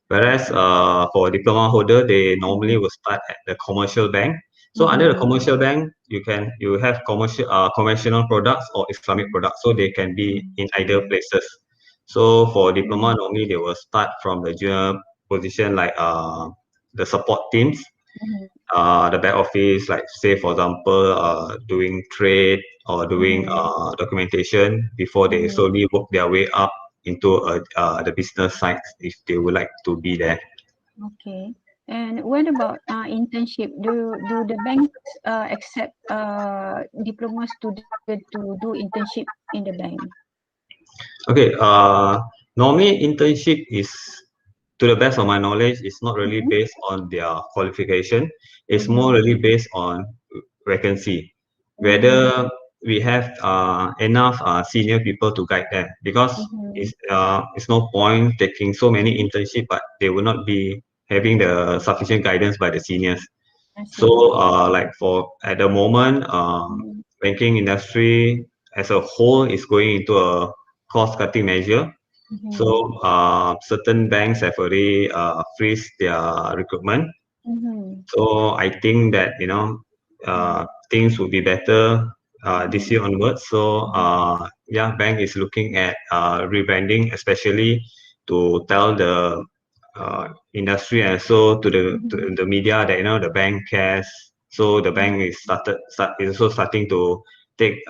Whereas for diploma holder, they normally will start at the commercial bank. So under the commercial bank, you have conventional products or Islamic products, so they can be in either places. So for diploma, normally they will start from the junior position, like the support teams, the back office, like say for example, doing trade or doing documentation before they slowly work their way up into the business side if they would like to be there. Okay. And what about internship? Do the banks accept diploma student to do internship in the bank? Okay. Normally internship is, to the best of my knowledge, is not really based on their qualification. It's more really based on vacancy, whether we have enough senior people to guide them, because it's no point taking so many internship, but they will not be having the sufficient guidance by the seniors. So like for at the moment, banking industry as a whole is going into a cost cutting measure. So certain banks have already freeze their recruitment. So I think that things will be better this year onwards. So yeah, bank is looking at rebranding, especially to tell the industry and so to the media that the bank cares. So the bank is is also starting to take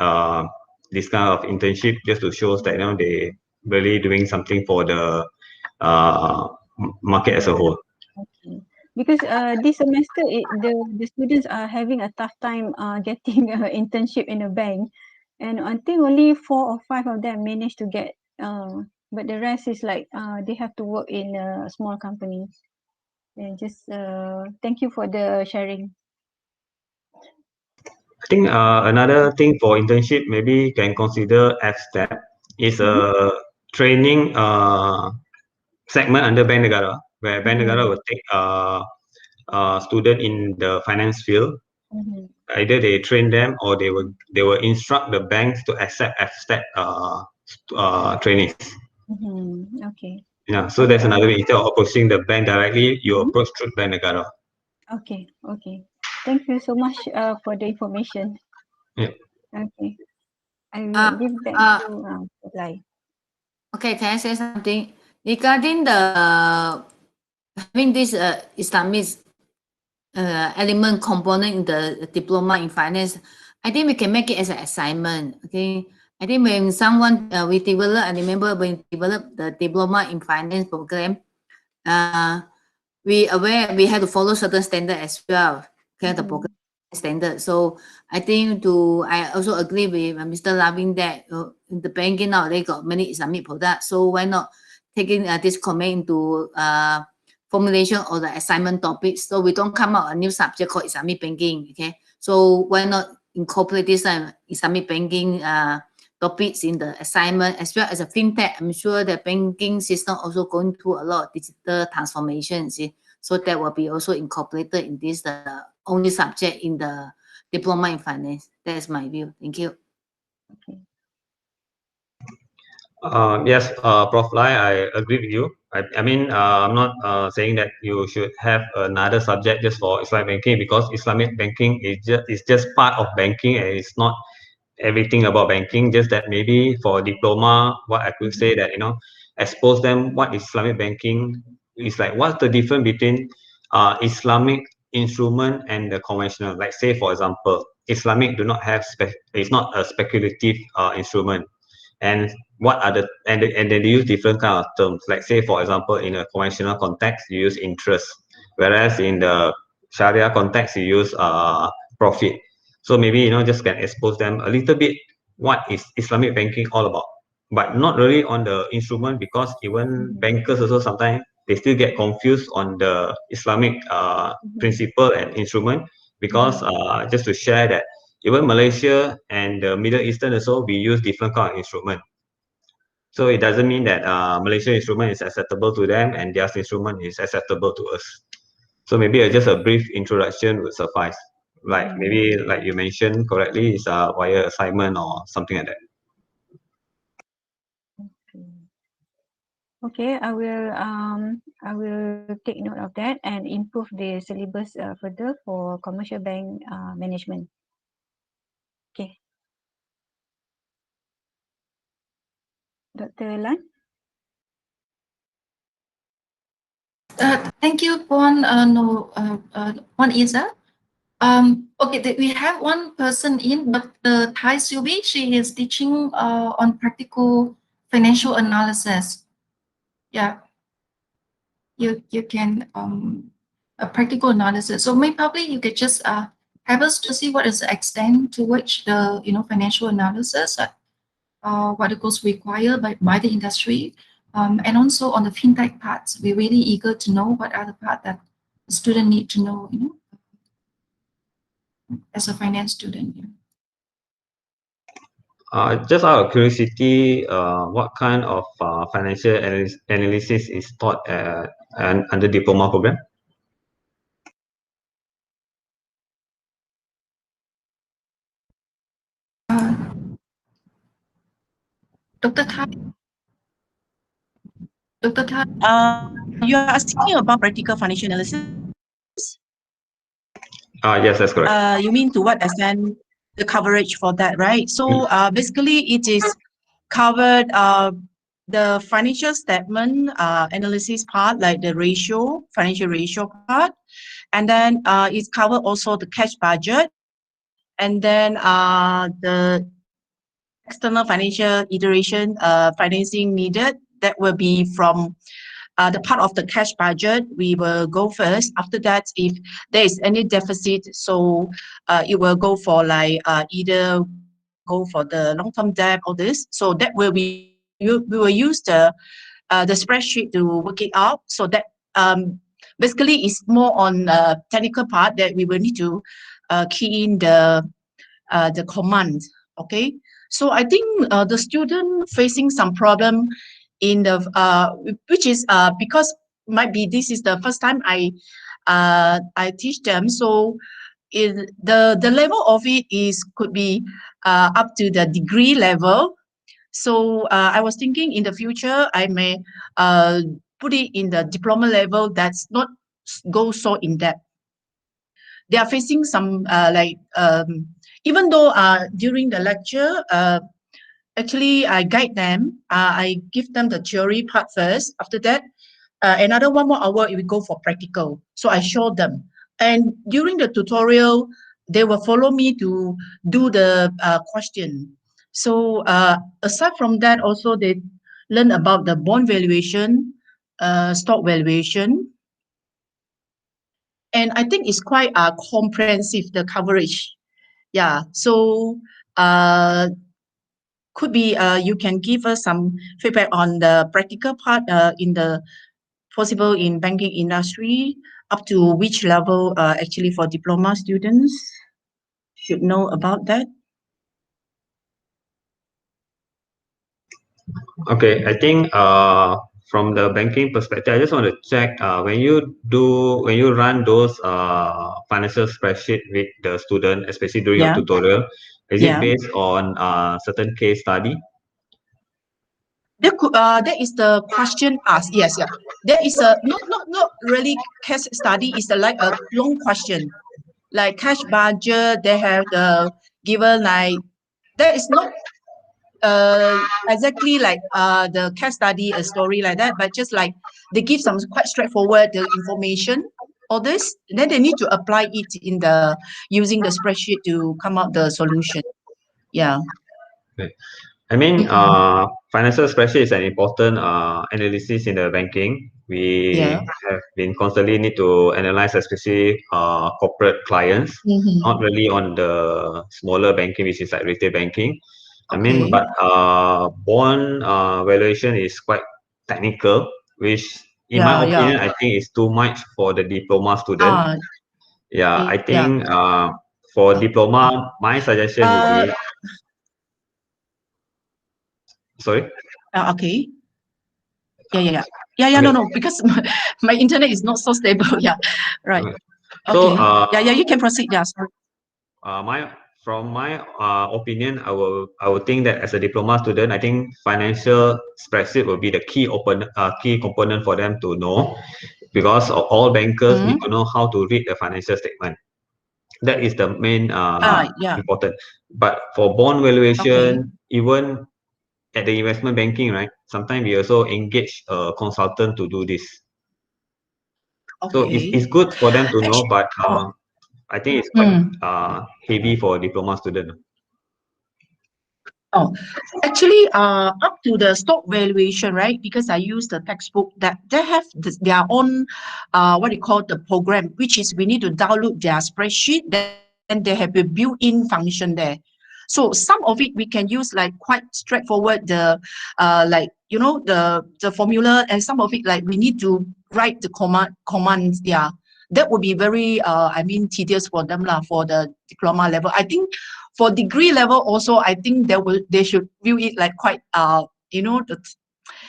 this kind of internship just to show that they really doing something for the uh, market as a whole. Okay. Because this semester the students are having a tough time getting an internship in a bank, and I think only 4 or 5 of them managed to get. But the rest is like they have to work in a small company. And just thank you for the sharing. I think another thing for internship maybe can consider F-Step is a training segment under Bank Negara, where Bank Negara will take student in the finance field. Either they train them or they will instruct the banks to accept F-Step trainees. Okay. Yeah, so that's another way. Instead of approaching the bank directly, you approach through Bank Negara. Okay. Okay. Thank you so much for the information. Yeah. Okay. I will give back to reply. Okay, can I say something regarding the having this Islamic element component in the diploma in finance? I think we can make it as an assignment. Okay, I think when someone we develop, I remember when we developed the diploma in finance program, we aware we have to follow certain standard as well. Okay, the program standard. So I think I also agree with Mr. Lavin that in the banking now they got many Islamic products. So why not taking this comment into formulation of the assignment topics? So we don't come out a new subject called Islamic banking. Okay, so why not incorporate this Islamic banking topics in the assignment as well as a fintech? I'm sure the banking system also going through a lot of digital transformations. So that will be also incorporated in this only subject in the diploma in finance. That is my view. Thank you. Okay. Yes, Prof. Lai, I agree with you. I mean, I'm not saying that you should have another subject just for Islamic banking, because Islamic banking is just part of banking and it's not everything about banking. Just that maybe for diploma, what I could say that expose them what Islamic banking is like. What's the difference between Islamic instrument and the conventional? Like say for example, Islamic do not have it's not a speculative instrument. And what are and they use different kind of terms. Like say for example, in a conventional context, you use interest, whereas in the Sharia context, you use profit. So maybe just can expose them a little bit what is Islamic banking all about, but not really on the instrument, because even bankers also sometimes they still get confused on the Islamic principle and instrument, because just to share that even Malaysia and the Middle Eastern also, we use different kind of instrument. So it doesn't mean that Malaysian instrument is acceptable to them and their instrument is acceptable to us. So maybe just a brief introduction would suffice. Like maybe like you mentioned correctly, is via assignment or something like that. Okay, I will take note of that and improve the syllabus further for commercial bank management. Okay. Dr. Lan? Thank you, Puan Isa. Okay, we have one person in, but Thai Subi, she is teaching on practical financial analysis. Yeah, you can a practical analysis. So maybe probably you could just have us to see what is the extent to which the financial analysis what it goes required by the industry. And also on the fintech parts, we're really eager to know what are the part that the student need to know, as a finance student. Just out of curiosity, what kind of financial analysis is taught under diploma program? Dr. Tan? Dr. Tan? You are asking about practical financial analysis? Yes, that's correct. You mean to what extent the coverage for that, right? So basically it is covered the financial statement analysis part, like the ratio, financial ratio part, and then it's covered also the cash budget, and then the external financial iteration financing needed, that will be from the part of the cash budget. We will go first. After that, if there is any deficit, so it will go for like either go for the long-term debt or this. So that will be, we will use the spreadsheet to work it out. So that basically is more on technical part that we will need to key in the command. Okay. So I think the student facing some problem in the which is because might be this is the first time I teach them. So the level of it is could be up to the degree level. So I was thinking in the future I may put it in the diploma level that's not go so in depth. They are facing some even though during the lecture actually I guide them, I give them the theory part first. After that, another 1 more hour we go for practical. So I show them, and during the tutorial they will follow me to do the question. So aside from that, also they learn about the bond valuation, stock valuation, and I think it's quite comprehensive, the coverage. Yeah, so could be you can give us some feedback on the practical part in the possible in banking industry, up to which level actually for diploma students should know about that. Okay, I think from the banking perspective, I just want to check when you run those financial spreadsheet with the student, especially during your tutorial, is it based on certain case study? That is the question asked. Yes, yeah. There is a not really case study. It's like a long question, like cash budget. They have the given like that is not exactly like the case study a story like that, but just like they give some quite straightforward the information. All this, then they need to apply it in the using the spreadsheet to come out the solution. Yeah. Okay. I mean, financial spreadsheet is an important analysis in the banking. We have been constantly need to analyze, especially corporate clients, not really on the smaller banking, which is like retail banking. I mean, but bond valuation is quite technical, which in my opinion, I think is too much for the diploma student. I think for diploma, my suggestion would be. Sorry. Okay. Yeah. No, because my internet is not so stable. Yeah. Right. Okay. So you can proceed. Yeah. Sorry. From my opinion, I will think that as a diploma student, I think financial spreadsheet will be the key component for them to know, because all bankers need to know how to read the financial statement. That is the main important. But for bond valuation, even at the investment banking, right? Sometimes we also engage a consultant to do this. So it's good for them to know, but I think it's quite heavy for diploma student. Actually, up to the stock valuation, right? Because I use the textbook that they have their own, what you call the program, which is we need to download their spreadsheet. Then they have a built-in function there. So some of it we can use like quite straightforward, the like, you know, the formula, and some of it like we need to write the commands. Yeah, that would be very I mean tedious for them lah, for the diploma level. I think for degree level also, I think they should view it like quite you know,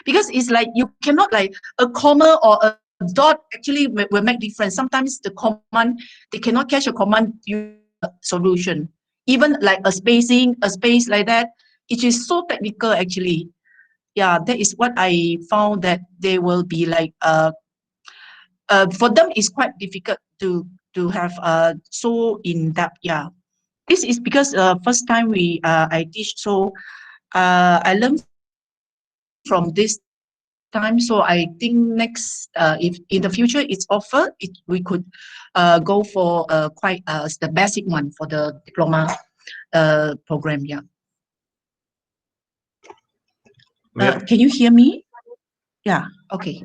because it's like you cannot, like a comma or a dot actually will make difference. Sometimes the command, they cannot catch a command solution. Even like a spacing, a space like that, it is so technical actually. Yeah, that is what I found, that they will be like for them it's quite difficult to have so in depth. Yeah, this is because first time I teach, so I learned from this time. So I think next if in the future it's offered, we could go for quite the basic one for the diploma program. Yeah. Can you hear me? Yeah. Okay.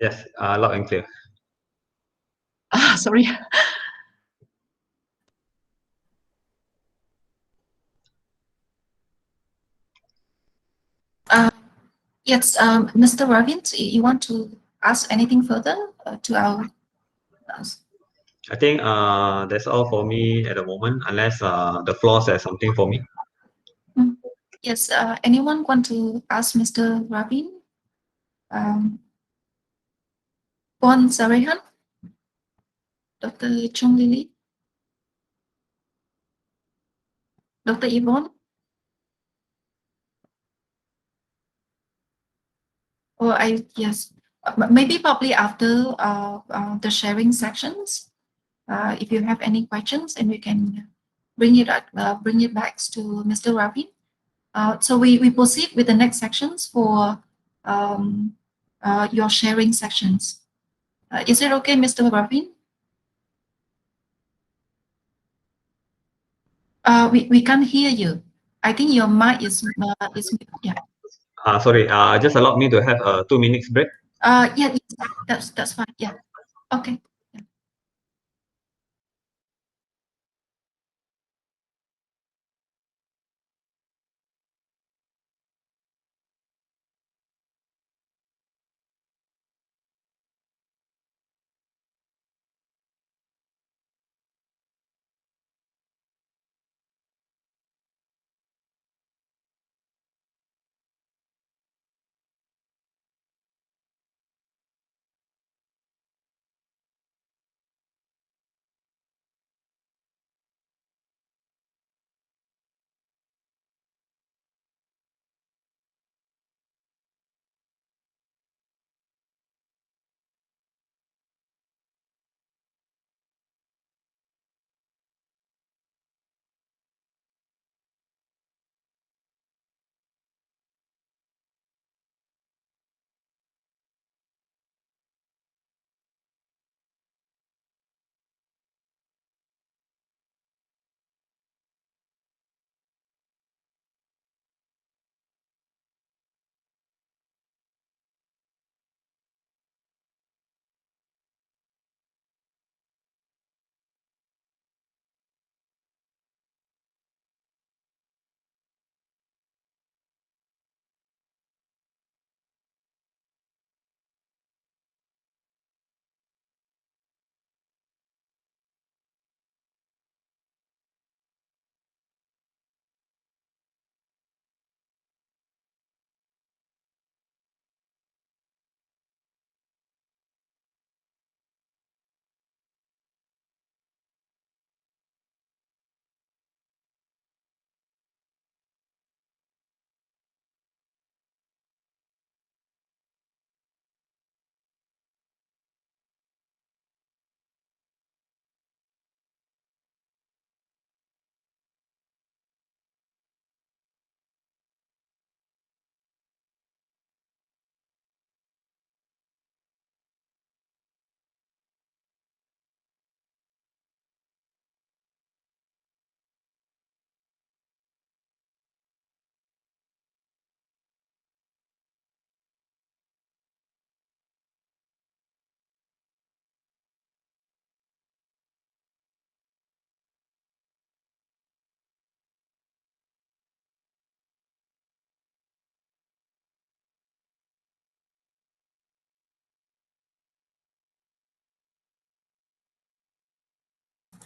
Yes, loud and clear. Sorry. Yes, Mr. Ravin, you want to ask anything further to our? I think that's all for me at the moment, unless the floor says something for me. Yes, anyone want to ask Mr. Ravin? Puan Sarehan? Dr. Chung Lily? Dr. Yvonne? Or yes, maybe probably after the sharing sections, if you have any questions, and we can bring it back to Mr. Ravin. So we proceed with the next sections for your sharing sections. Is it okay, Mr. Ravin? We can't hear you. I think your mic is yeah. Sorry, just allow me to have a 2 minutes break. Yeah, that's fine. Yeah. Okay.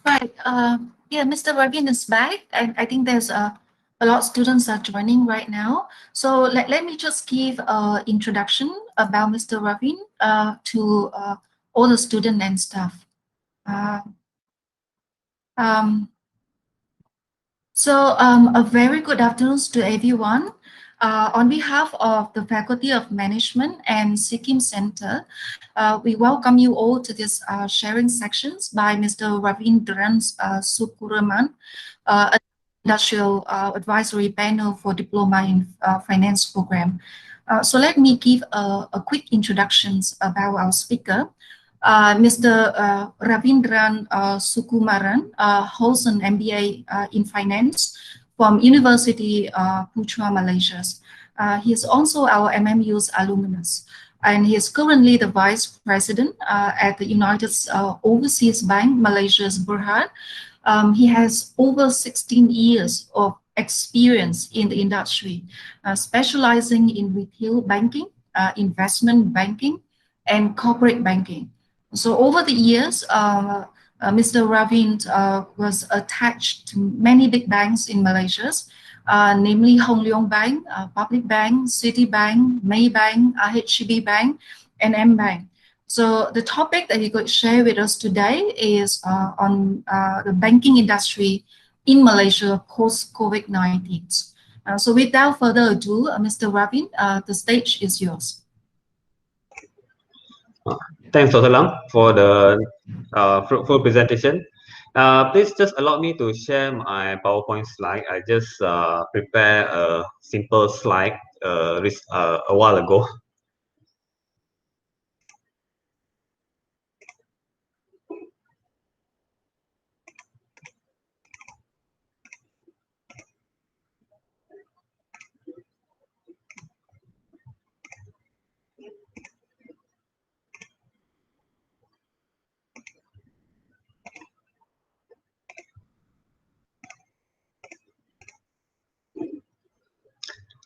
Right. Yeah, Mr. Ravin is back, and I think there's a lot of students are joining right now. So let me just give an introduction about Mr. Ravin to all the student and staff. Uh, um, a very good afternoon to everyone. On behalf of the Faculty of Management and Sikkim Center, we welcome you all to this sharing sections by Mr. Ravindran Sukuraman, Industrial Advisory Panel for Diploma in Finance Program. So let me give a quick introductions about our speaker. Mr. Ravindran Sukumaran holds an MBA in Finance from University Putra, Malaysia. He is also our MMU's alumnus, and he is currently the Vice President at the United Overseas Bank, Malaysia's Berhad. He has over 16 years of experience in the industry, specializing in retail banking, investment banking, and corporate banking. So over the years, Mr. Ravin was attached to many big banks in Malaysia, namely Hong Leong Bank, Public Bank, Citibank, Maybank, HCB Bank, and M Bank. So the topic that he could share with us today is on the banking industry in Malaysia post-COVID-19. So without further ado, Mr. Ravin, the stage is yours. Thanks, Dr. Lam, for the fruitful presentation. Please just allow me to share my PowerPoint slide. I just prepared a simple slide a while ago.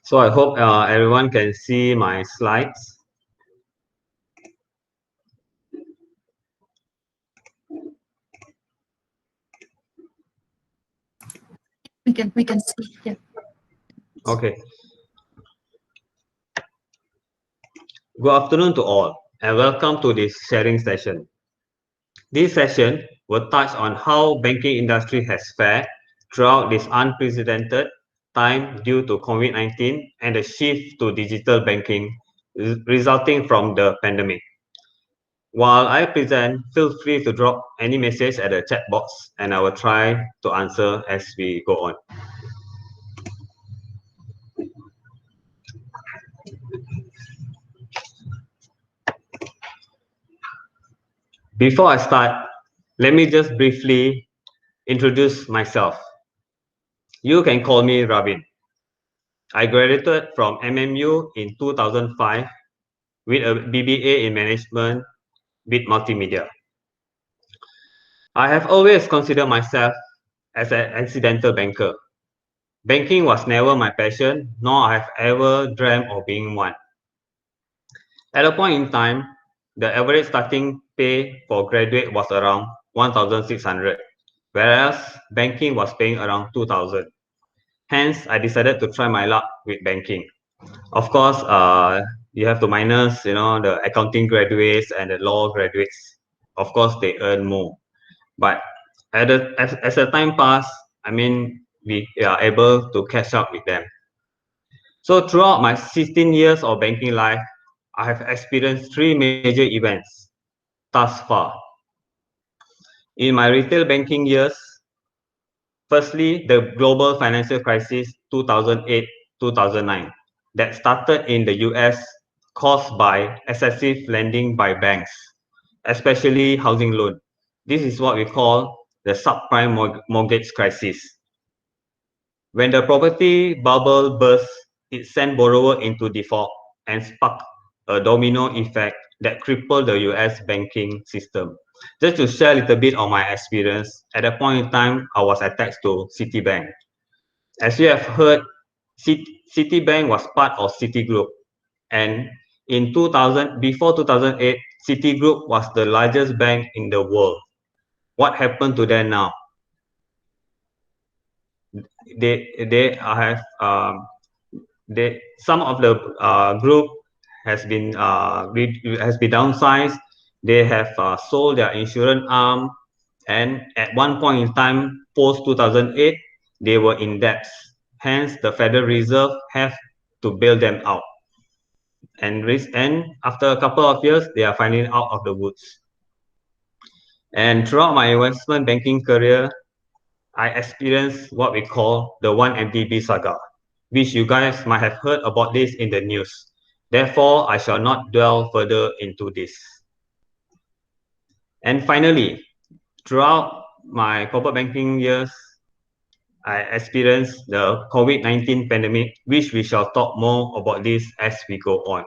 So I hope everyone can see my slides. We can see. Yeah. Okay. Good afternoon to all, and welcome to this sharing session. This session will touch on how banking industry has fared throughout this unprecedented time due to COVID-19 and the shift to digital banking resulting from the pandemic. While I present, feel free to drop any message at the chat box and I will try to answer as we go on. Before I start, let me just briefly introduce myself. You can call me Ravin. I graduated from MMU in 2005 with a BBA in Management with Multimedia. I have always considered myself as an accidental banker. Banking was never my passion, nor I have ever dreamt of being one. At a point in time, the average starting pay for graduate was around 1,600, whereas banking was paying around 2,000. Hence, I decided to try my luck with banking. Of course, you have to minus, the accounting graduates and the law graduates. Of course, they earn more. But as the time passed, we are able to catch up with them. So throughout my 16 years of banking life, I have experienced 3 major events thus far. In my retail banking years, firstly, the global financial crisis 2008-2009 that started in the US caused by excessive lending by banks, especially housing loan. This is what we call the subprime mortgage crisis. When the property bubble burst, it sent borrowers into default and sparked a domino effect that crippled the US banking system. Just to share a little bit on my experience, at that point in time, I was attached to Citibank. As you have heard, Citibank was part of Citigroup, and before 2008, Citigroup was the largest bank in the world. what happened to them now? Some of the group has been downsized. They have sold their insurance arm, and at one point in time, post 2008, they were in debt. Hence, the Federal Reserve have to bail them out. And after a couple of years, they are finally out of the woods. And throughout my investment banking career, I experienced what we call the 1MDB saga, which you guys might have heard about this in the news. Therefore, I shall not dwell further into this. And finally, throughout my corporate banking years, I experienced the COVID-19 pandemic, which we shall talk more about this as we go on.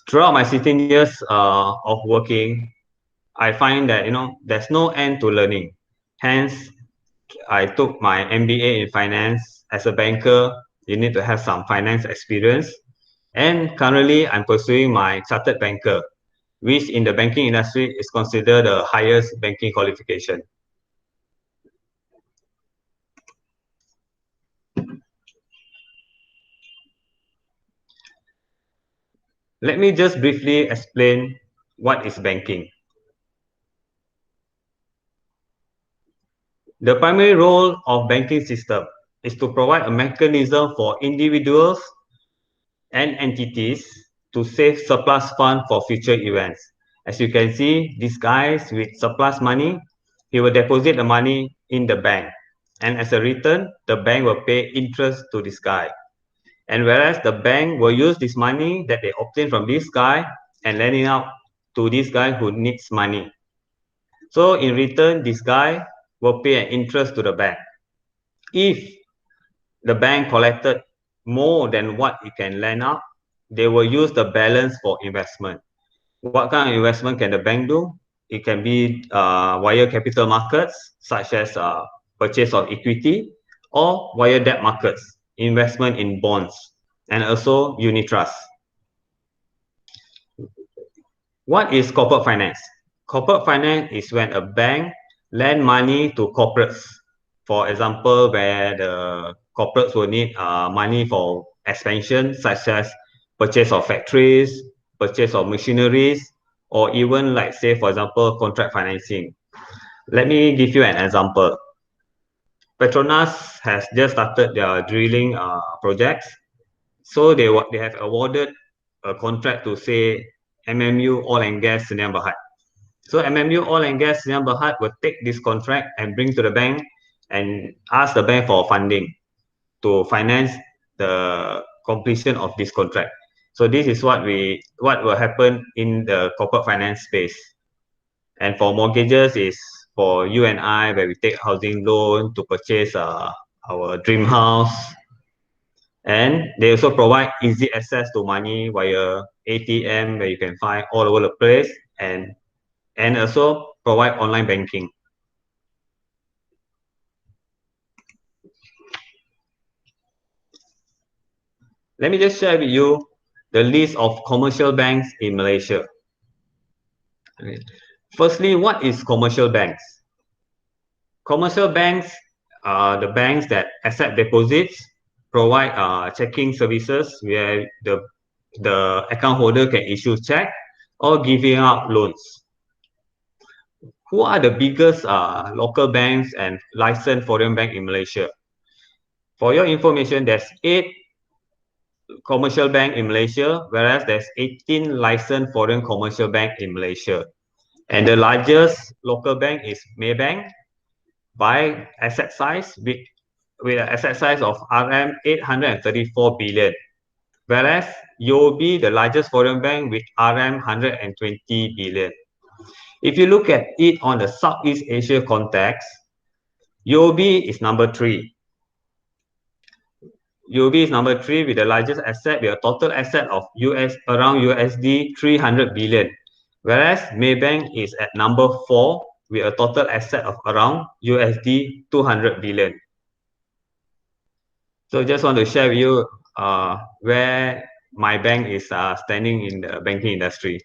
Throughout my 16 years of working, I find that, there's no end to learning. Hence, I took my MBA in finance. As a banker, you need to have some finance experience. And currently, I'm pursuing my chartered banker, which in the banking industry is considered the highest banking qualification. Let me just briefly explain what is banking. The primary role of banking system is to provide a mechanism for individuals and entities to save surplus fund for future events. As you can see, these guys with surplus money, he will deposit the money in the bank. And as a return, the bank will pay interest to this guy. And whereas the bank will use this money that they obtain from this guy and lend it out to this guy who needs money. So in return, this guy will pay an interest to the bank. If the bank collected more than what it can lend out, they will use the balance for investment. What kind of investment can the bank do? It can be via capital markets, such as purchase of equity, or via debt markets, investment in bonds, and also unit trust. What is corporate finance? Corporate finance is when a bank lend money to corporates. For example, where the corporates will need money for expansion, such as purchase of factories, purchase of machineries, or even like, say, for example, contract financing. Let me give you an example. Petronas has just started their drilling projects. So they have awarded a contract to, say, MMU Oil and Gas Sdn Bhd. So MMU Oil and Gas Sdn Bhd will take this contract and bring to the bank and ask the bank for funding to finance the completion of this contract. So this is what will happen in the corporate finance space. And for mortgages is for you and I, where we take housing loan to purchase our dream house. And they also provide easy access to money via ATM, where you can find all over the place, and also provide online banking. Let me just share with you the list of commercial banks in Malaysia. Firstly, what is commercial banks? Commercial banks are the banks that accept deposits, provide checking services where the account holder can issue check or giving out loans. Who are the biggest local banks and licensed foreign bank in Malaysia? For your information, there's 8 commercial bank in Malaysia, whereas there's 18 licensed foreign commercial bank in Malaysia. And the largest local bank is Maybank by asset size, with an asset size of RM 834 billion. Whereas UOB, the largest foreign bank, with RM 120 billion. If you look at it on the Southeast Asia context, UOB is number 3. UOB is number 3 with the largest asset, with a total asset of around USD 300 billion. Whereas Maybank is at number 4 with a total asset of around USD 200 billion. So just want to share with you where my bank is standing in the banking industry.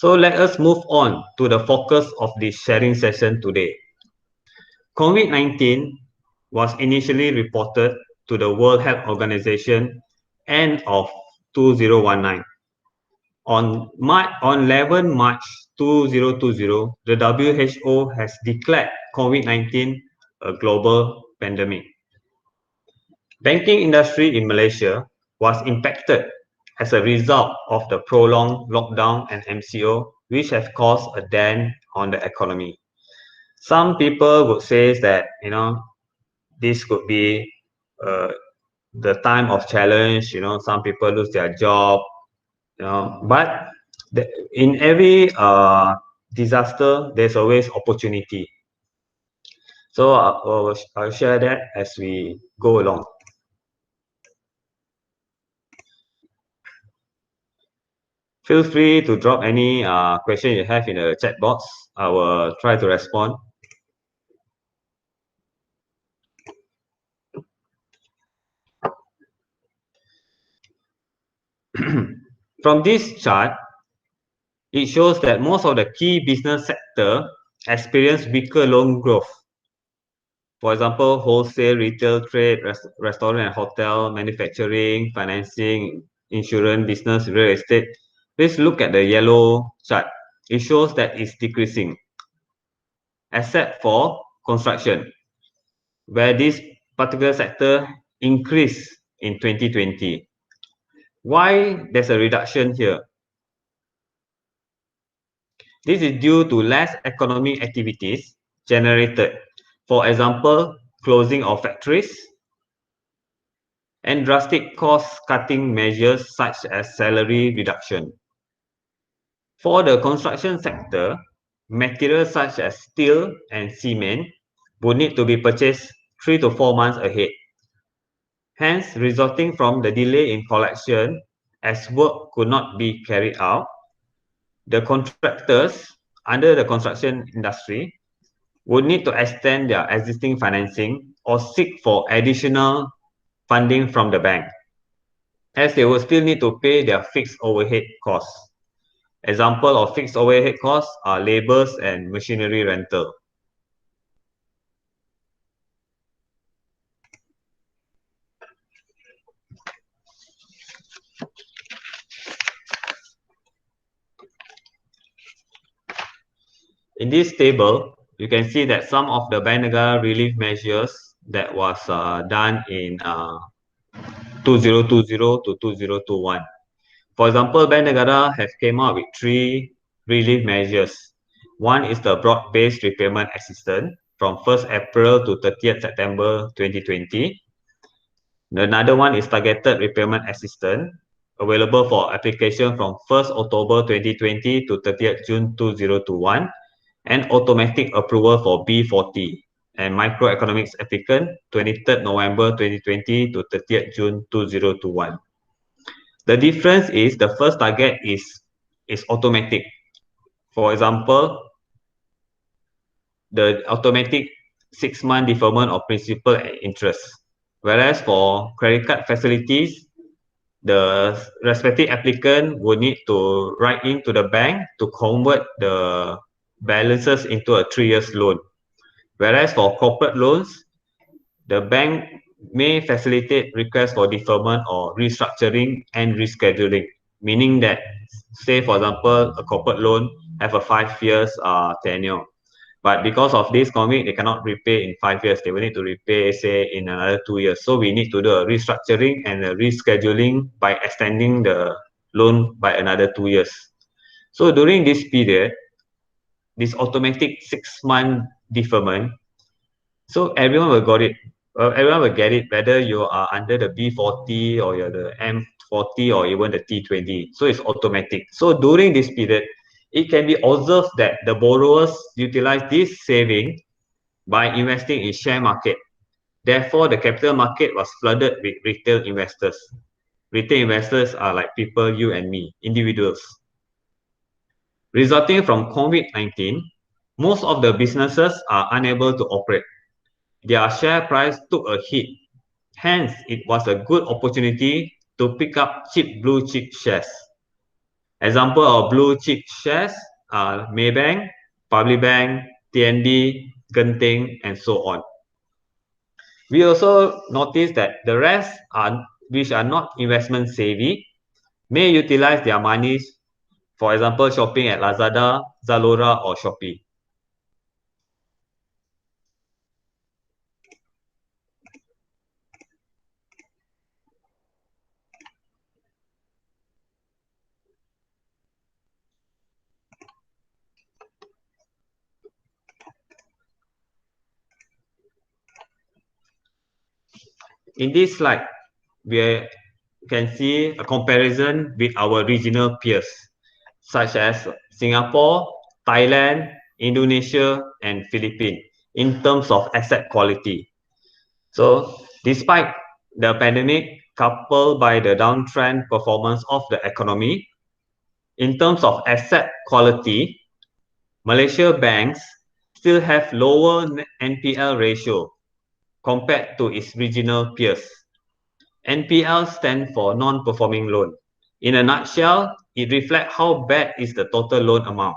So let us move on to the focus of this sharing session today. COVID-19 was initially reported to the World Health Organization end of 2019. On 11 March 2020, the WHO has declared COVID-19 a global pandemic. Banking industry in Malaysia was impacted as a result of the prolonged lockdown and MCO, which have caused a dent on the economy. Some people would say that, this could be the time of challenge, some people lose their job, but in every disaster, there's always opportunity. So I'll share that as we go along. Feel free to drop any question you have in the chat box. I will try to respond. From this chart, it shows that most of the key business sector experience weaker loan growth. For example, wholesale, retail, trade, restaurant and hotel, manufacturing, financing, insurance, business, real estate. Please look at the yellow chart. It shows that it's decreasing, except for construction, where this particular sector increased in 2020. Why there's a reduction here? This is due to less economic activities generated. For example, closing of factories and drastic cost-cutting measures such as salary reduction. For the construction sector, materials such as steel and cement would need to be purchased 3 to 4 months ahead. Hence, resulting from the delay in collection as work could not be carried out, the contractors under the construction industry would need to extend their existing financing or seek for additional funding from the bank, as they will still need to pay their fixed overhead costs. Example of fixed overhead costs are labors and machinery rental. In this table, you can see that some of the Bank Negara relief measures that was done in 2020 to 2021. For example, Bank Negara has came out with 3 relief measures. One is the broad-based repayment assistance from 1st April to 30th September 2020. Another one is targeted repayment assistance, available for application from 1st October 2020 to 30th June 2021, and automatic approval for B40 and microeconomics applicant 23rd November 2020 to 30th June 2021. The difference is the first target is automatic. For example, the automatic 6-month deferment of principal and interest. Whereas for credit card facilities, the respective applicant will need to write into the bank to convert the balances into a 3 years loan. Whereas for corporate loans, the bank may facilitate requests for deferment or restructuring and rescheduling, meaning that, say for example, a corporate loan have a 5 years tenure. But because of this COVID, they cannot repay in 5 years. They will need to repay, say, in another 2 years. So we need to do a restructuring and a rescheduling by extending the loan by another 2 years. So during this period, this automatic 6-month deferment, so everyone will get it. Everyone will get it, whether you are under the B40 or you're the M40 or even the T20. So it's automatic. So during this period, it can be observed that the borrowers utilize this saving by investing in share market. Therefore, the capital market was flooded with retail investors. Retail investors are like people, you and me, individuals. Resulting from COVID-19, most of the businesses are unable to operate. Their share price took a hit. Hence, it was a good opportunity to pick up cheap blue chip shares. Example of blue chip shares are Maybank, Public Bank, TNB, Genting, and so on. We also notice that the rest which are not investment savvy may utilize their monies, for example, shopping at Lazada, Zalora, or Shopee. In this slide, we can see a comparison with our regional peers, such as Singapore, Thailand, Indonesia, and Philippines, in terms of asset quality. So, despite the pandemic, coupled by the downtrend performance of the economy, in terms of asset quality, Malaysia banks still have lower NPL ratio compared to its regional peers. NPL stands for non-performing loan. In a nutshell, it reflects how bad is the total loan amount.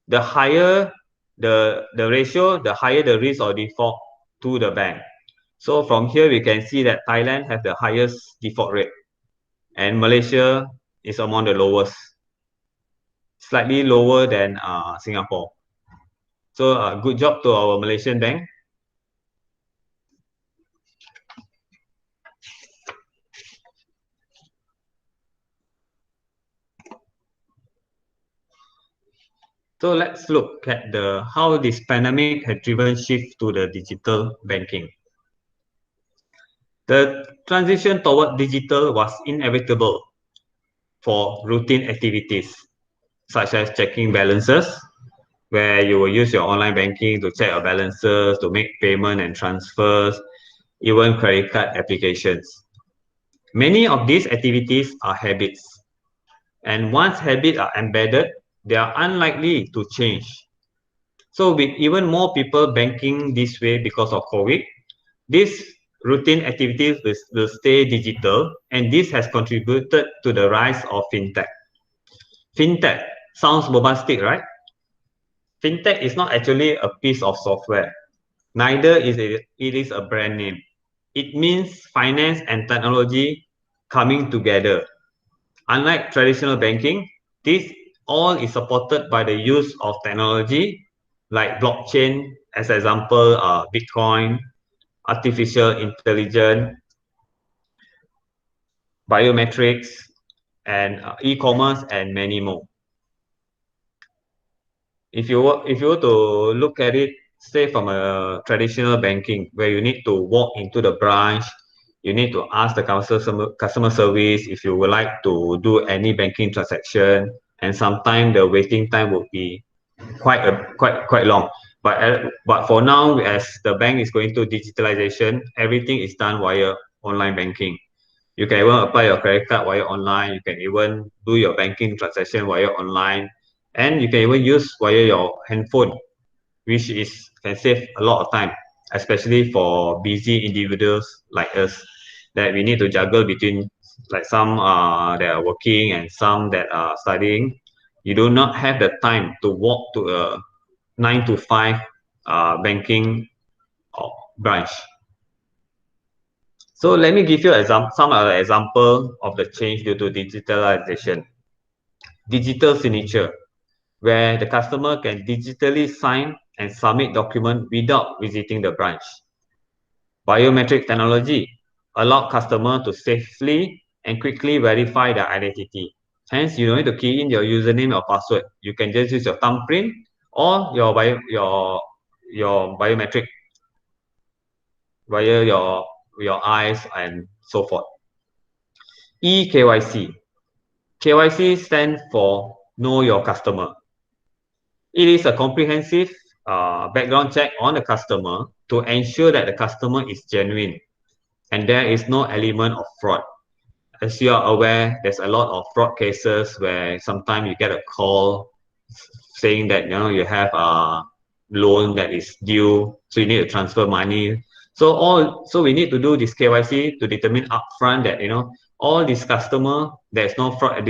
The higher the ratio, the higher the risk of default to the bank. So from here, we can see that Thailand has the highest default rate and Malaysia is among the lowest, slightly lower than Singapore. So good job to our Malaysian bank. So let's look at how this pandemic had driven shift to the digital banking. The transition toward digital was inevitable for routine activities, such as checking balances, where you will use your online banking to check your balances, to make payment and transfers, even credit card applications. Many of these activities are habits, and once habits are embedded, they are unlikely to change. So with even more people banking this way because of COVID, these routine activities will stay digital, and this has contributed to the rise of Fintech. Fintech sounds bombastic, right? Fintech is not actually a piece of software. Neither is it is a brand name. It means finance and technology coming together. Unlike traditional banking, this all is supported by the use of technology like blockchain, as example, Bitcoin, artificial intelligence, biometrics, and e-commerce, and many more. If you were to look at it, say from a traditional banking, where you need to walk into the branch, you need to ask the customer service if you would like to do any banking transaction, and sometimes the waiting time would be quite long. But for now, as the bank is going to digitalization, everything is done via online banking. You can even apply your credit card via online. You can even do your banking transaction via online, and you can even use via your handphone, which can save a lot of time, especially for busy individuals like us, that we need to juggle between, like some that are working and some that are studying. You do not have the time to walk to a 9 to 5 banking branch. So let me give you some example of the change due to digitalization. Digital signature, where the customer can digitally sign and submit document without visiting the branch. Biometric technology allow customer to safely and quickly verify their identity. Hence, you don't need to key in your username or password. You can just use your thumbprint or your biometric via your eyes and so forth. eKYC. KYC stands for Know Your Customer. It is a comprehensive background check on the customer to ensure that the customer is genuine and there is no element of fraud. As you are aware, there's a lot of fraud cases where sometimes you get a call saying that you have a loan that is due, so you need to transfer money. So we need to do this KYC to determine upfront that all these customer, there's no fraud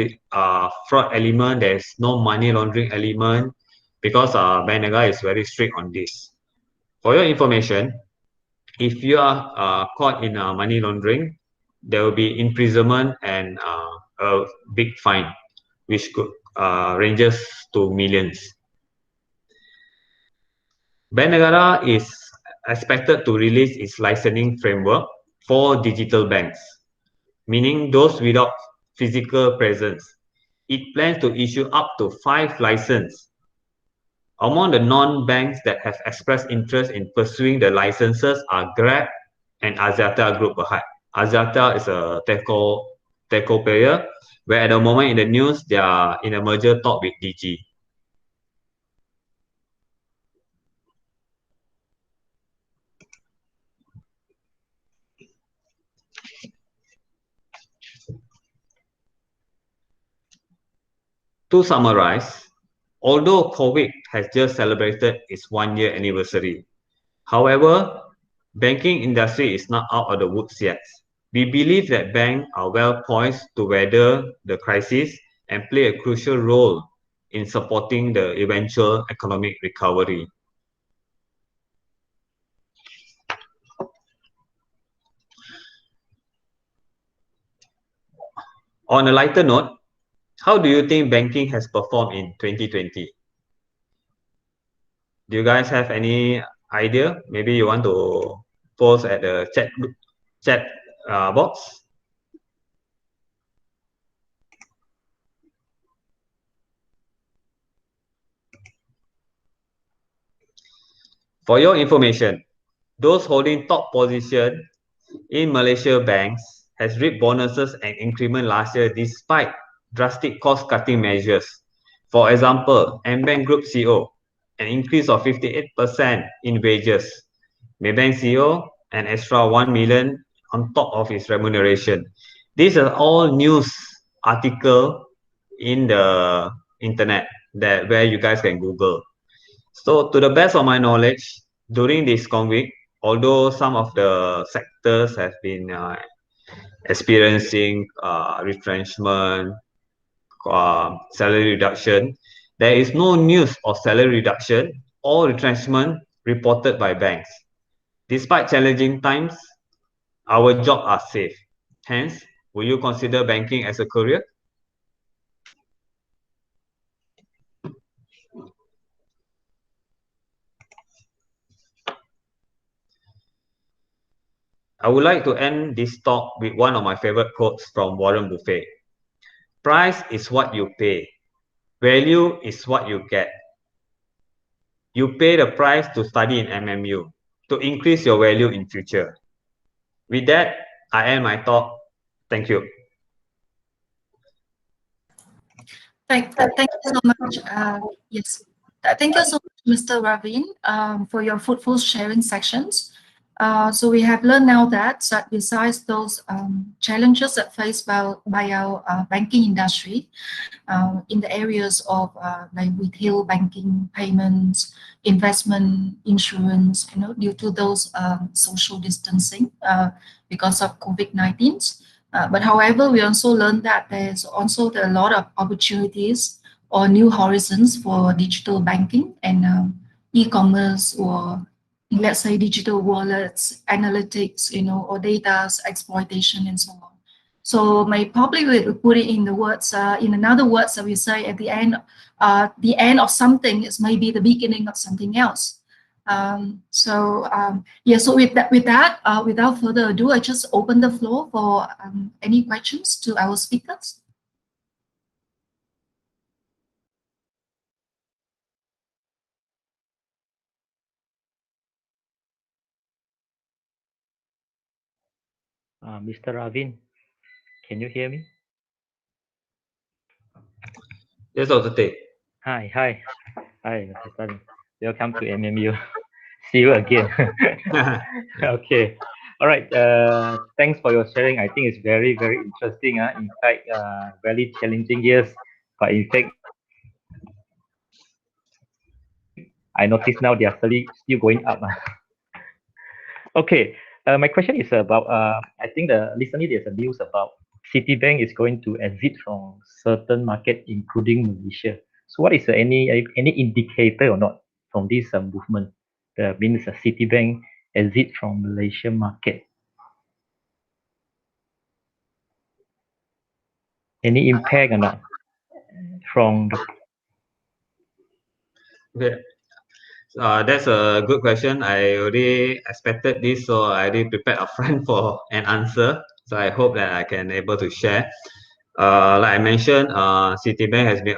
element, there's no money laundering element, because Bank Negara is very strict on this. For your information, if you are caught in money laundering, there will be imprisonment and a big fine, which could ranges to millions. Bank Negara is expected to release its licensing framework for digital banks, meaning those without physical presence. It plans to issue up to 5 licenses. Among the non-banks that have expressed interest in pursuing the licenses are Grab and Axiata Group Berhad. Axiata is a telco player, where at the moment in the news, they are in a merger talk with Digi. To summarize, although COVID has just celebrated its 1-year anniversary, however, banking industry is not out of the woods yet. We believe that banks are well poised to weather the crisis and play a crucial role in supporting the eventual economic recovery. On a lighter note, how do you think banking has performed in 2020? Do you guys have any idea? Maybe you want to post at the chat box. For your information, those holding top position in Malaysia banks has reaped bonuses and increment last year despite drastic cost-cutting measures. For example, Bank Group CEO, an increase of 58% in wages. Maybank CEO, an extra 1 million on top of his remuneration. These are all news article in the internet where you guys can Google. So to the best of my knowledge, during this COVID, although some of the sectors have been experiencing retrenchment, salary reduction, there is no news of salary reduction or retrenchment reported by banks. Despite challenging times, our jobs are safe. Hence, will you consider banking as a career? I would like to end this talk with one of my favorite quotes from Warren Buffett. Price is what you pay. Value is what you get. You pay the price to study in MMU to increase your value in future. With that, I end my talk. Thank you. Thank you so much. Yes, thank you so much, Mr. Ravin, for your fruitful sharing sections. So we have learned now that besides those challenges that faced by our banking industry in the areas of like retail banking, payments, investment, insurance, due to those social distancing because of COVID-19. But however, we also learned that there's also a lot of opportunities or new horizons for digital banking and e-commerce, or let's say digital wallets, analytics, or data exploitation and so on. So probably we put it in the words, in another words that we say at the end of something is maybe the beginning of something else. Yeah, so with that, without further ado, I just open the floor for any questions to our speakers. Mr. Ravin, can you hear me? Yes, Dr. Teh. Hi, Mr. Ravin. Welcome to MMU. See you again. Okay. All right. Thanks for your sharing. I think it's very, very interesting. In fact, very challenging years, but in fact, I notice now they are still going up. Okay. My question is about. I think recently there's a news about Citibank is going to exit from certain market, including Malaysia. So what is any indicator or not from this movement? Means a Citibank exit from Malaysia market. Any impact or not from the? Okay. That's a good question. I already expected this, so I already prepared upfront for an answer. So I hope that I can able to share. Like I mentioned, Citibank has been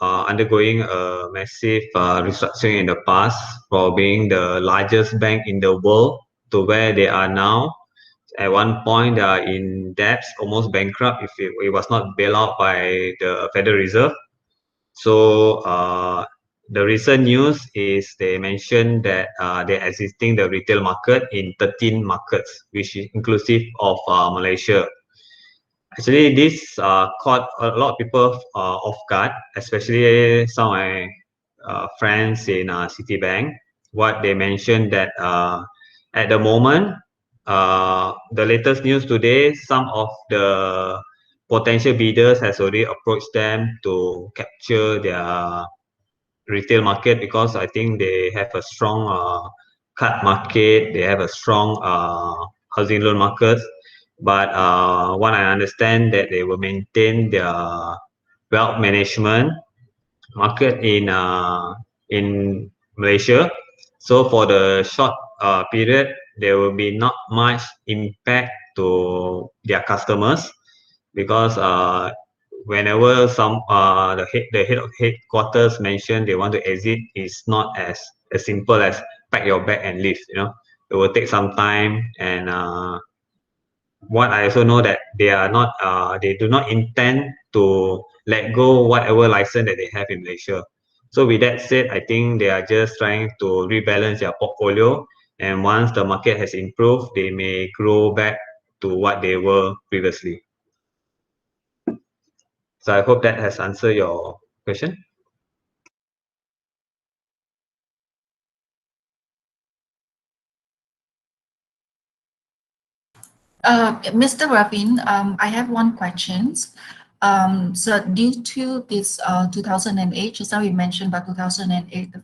undergoing a massive restructuring in the past for being the largest bank in the world to where they are now. At one point, they are in debts, almost bankrupt if it was not bailed out by the Federal Reserve. So the recent news is they mentioned that they're exiting the retail market in 13 markets, which is inclusive of Malaysia. Actually, this caught a lot of people off guard, especially some of my friends in Citibank. What they mentioned that at the moment, the latest news today, some of the potential bidders has already approached them to capture their retail market because I think they have a strong card market, they have a strong housing loan market. But what I understand that they will maintain their wealth management market in Malaysia. So for the short period, there will be not much impact to their customers because whenever the head of headquarters mention they want to exit, it's not as simple as pack your bag and leave. It will take some time, and what I also know that they do not intend to let go whatever license that they have in Malaysia. So with that said, I think they are just trying to rebalance their portfolio, and once the market has improved, they may grow back to what they were previously. So I hope that has answered your question. Mr. Ravin, I have one question. So due to this 2008, just now you mentioned about 2008, the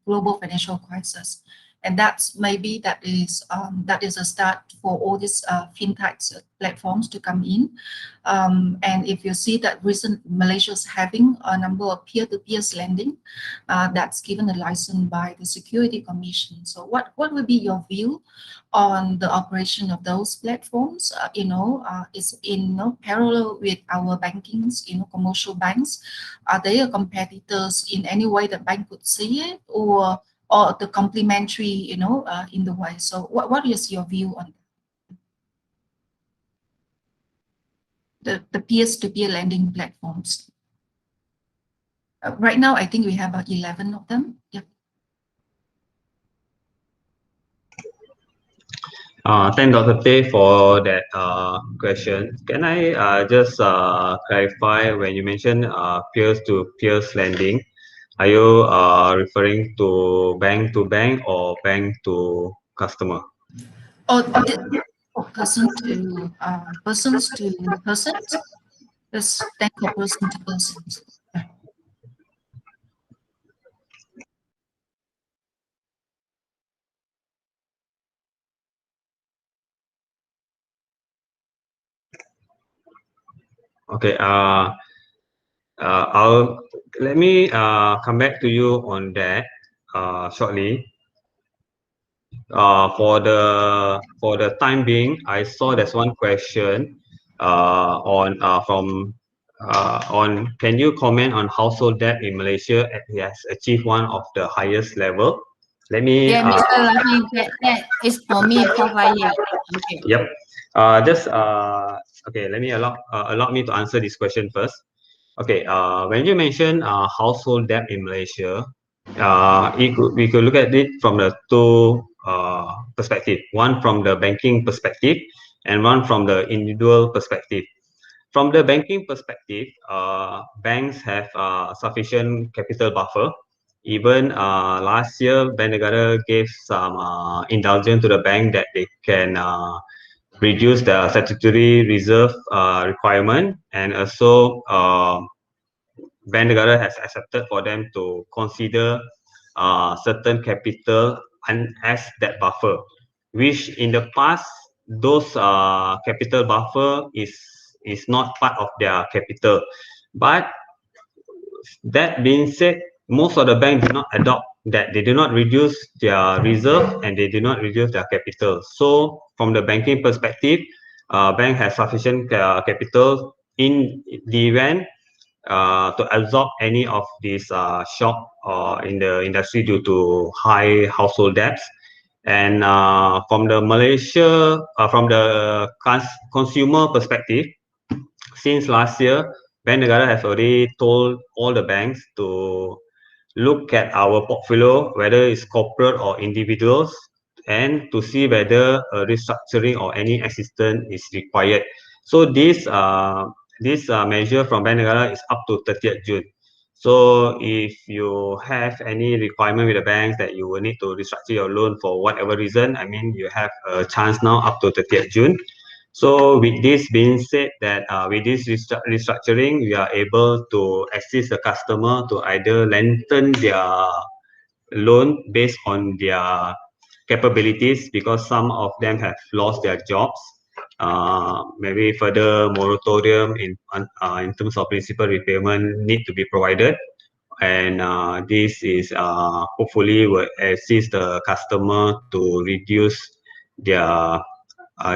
global financial crisis, and that's maybe that is a start for all these fintech platforms to come in. And if you see that recent Malaysia is having a number of peer-to-peer lending that's given a license by the Security Commission. So what would be your view on the operation of those platforms? Is in parallel with our bankings, commercial banks. Are they competitors in any way the bank could see it, or the complementary, in the way? So what is your view on the peer-to-peer lending platforms? Right now, I think we have about 11 of them. Yeah. Thank Dr. Teh for that question. Can I just clarify when you mention peer-to-peer lending? Are you referring to bank or bank to customer? Or persons to persons? Let's think of person to persons. Yeah. Okay. Let me come back to you on that shortly. For the time being, I saw there's one question on can you comment on household debt in Malaysia? It has achieved one of the highest level. Let me. Yeah, Mr. Ravin, that is for me for 5 years. Okay. Yep. Okay. Let me allow me to answer this question first. Okay. When you mention household debt in Malaysia, we could look at it from the two perspective. One from the banking perspective, and one from the individual perspective. From the banking perspective, banks have sufficient capital buffer. Even last year, Bank Negara gave some indulgence to the bank that they can reduce the statutory reserve requirement, and also Bank Negara has accepted for them to consider certain capital and as that buffer, which in the past those capital buffer is not part of their capital. But that being said, most of the banks do not adopt that. They do not reduce their reserve and they do not reduce their capital. So from the banking perspective, bank has sufficient capital in the event to absorb any of these shock in the industry due to high household debts. And from the Malaysia, from the consumer perspective, since last year, Bank Negara has already told all the banks to look at our portfolio, whether it's corporate or individuals, and to see whether a restructuring or any assistance is required. So this measure from Bank Negara is up to 30th June. So if you have any requirement with the banks that you will need to restructure your loan for whatever reason, I mean, you have a chance now up to 30th June. So with this being said, that with this restructuring, we are able to assist the customer to either lengthen their loan based on their capabilities, because some of them have lost their jobs. Maybe further moratorium in terms of principal repayment need to be provided, and this is hopefully will assist the customer to reduce their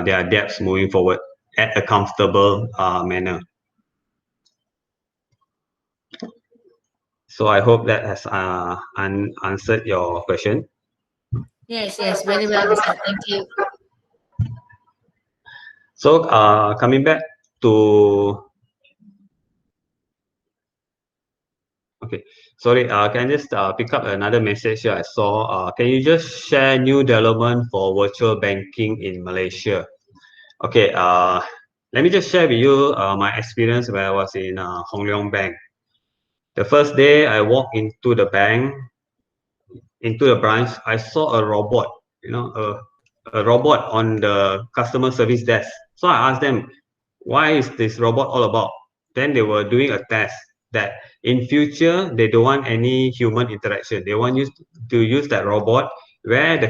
debts moving forward at a comfortable manner. So I hope that has answered your question. Yes, very well, Mr. Thank you. So coming back to, okay, sorry, can I just pick up another message here I saw? Can you just share new development for virtual banking in Malaysia? Okay, let me just share with you my experience when I was in Hong Leong Bank. The first day I walked into the bank, into the branch, I saw a robot, a robot on the customer service desk. So I asked them, why is this robot all about? Then they were doing a test that in future, they don't want any human interaction. They want you to use that robot where the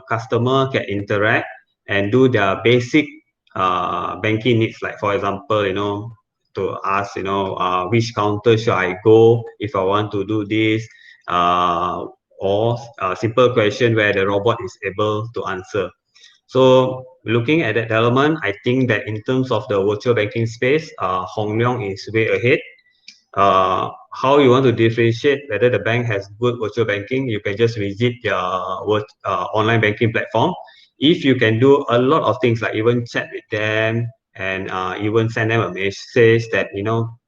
customer can interact and do their basic banking needs. Like, for example, to ask, which counter should I go if I want to do this, or a simple question where the robot is able to answer. So looking at that element, I think that in terms of the virtual banking space, Hong Leong is way ahead. How you want to differentiate whether the bank has good virtual banking, you can just visit their online banking platform. If you can do a lot of things like even chat with them and even send them a message that,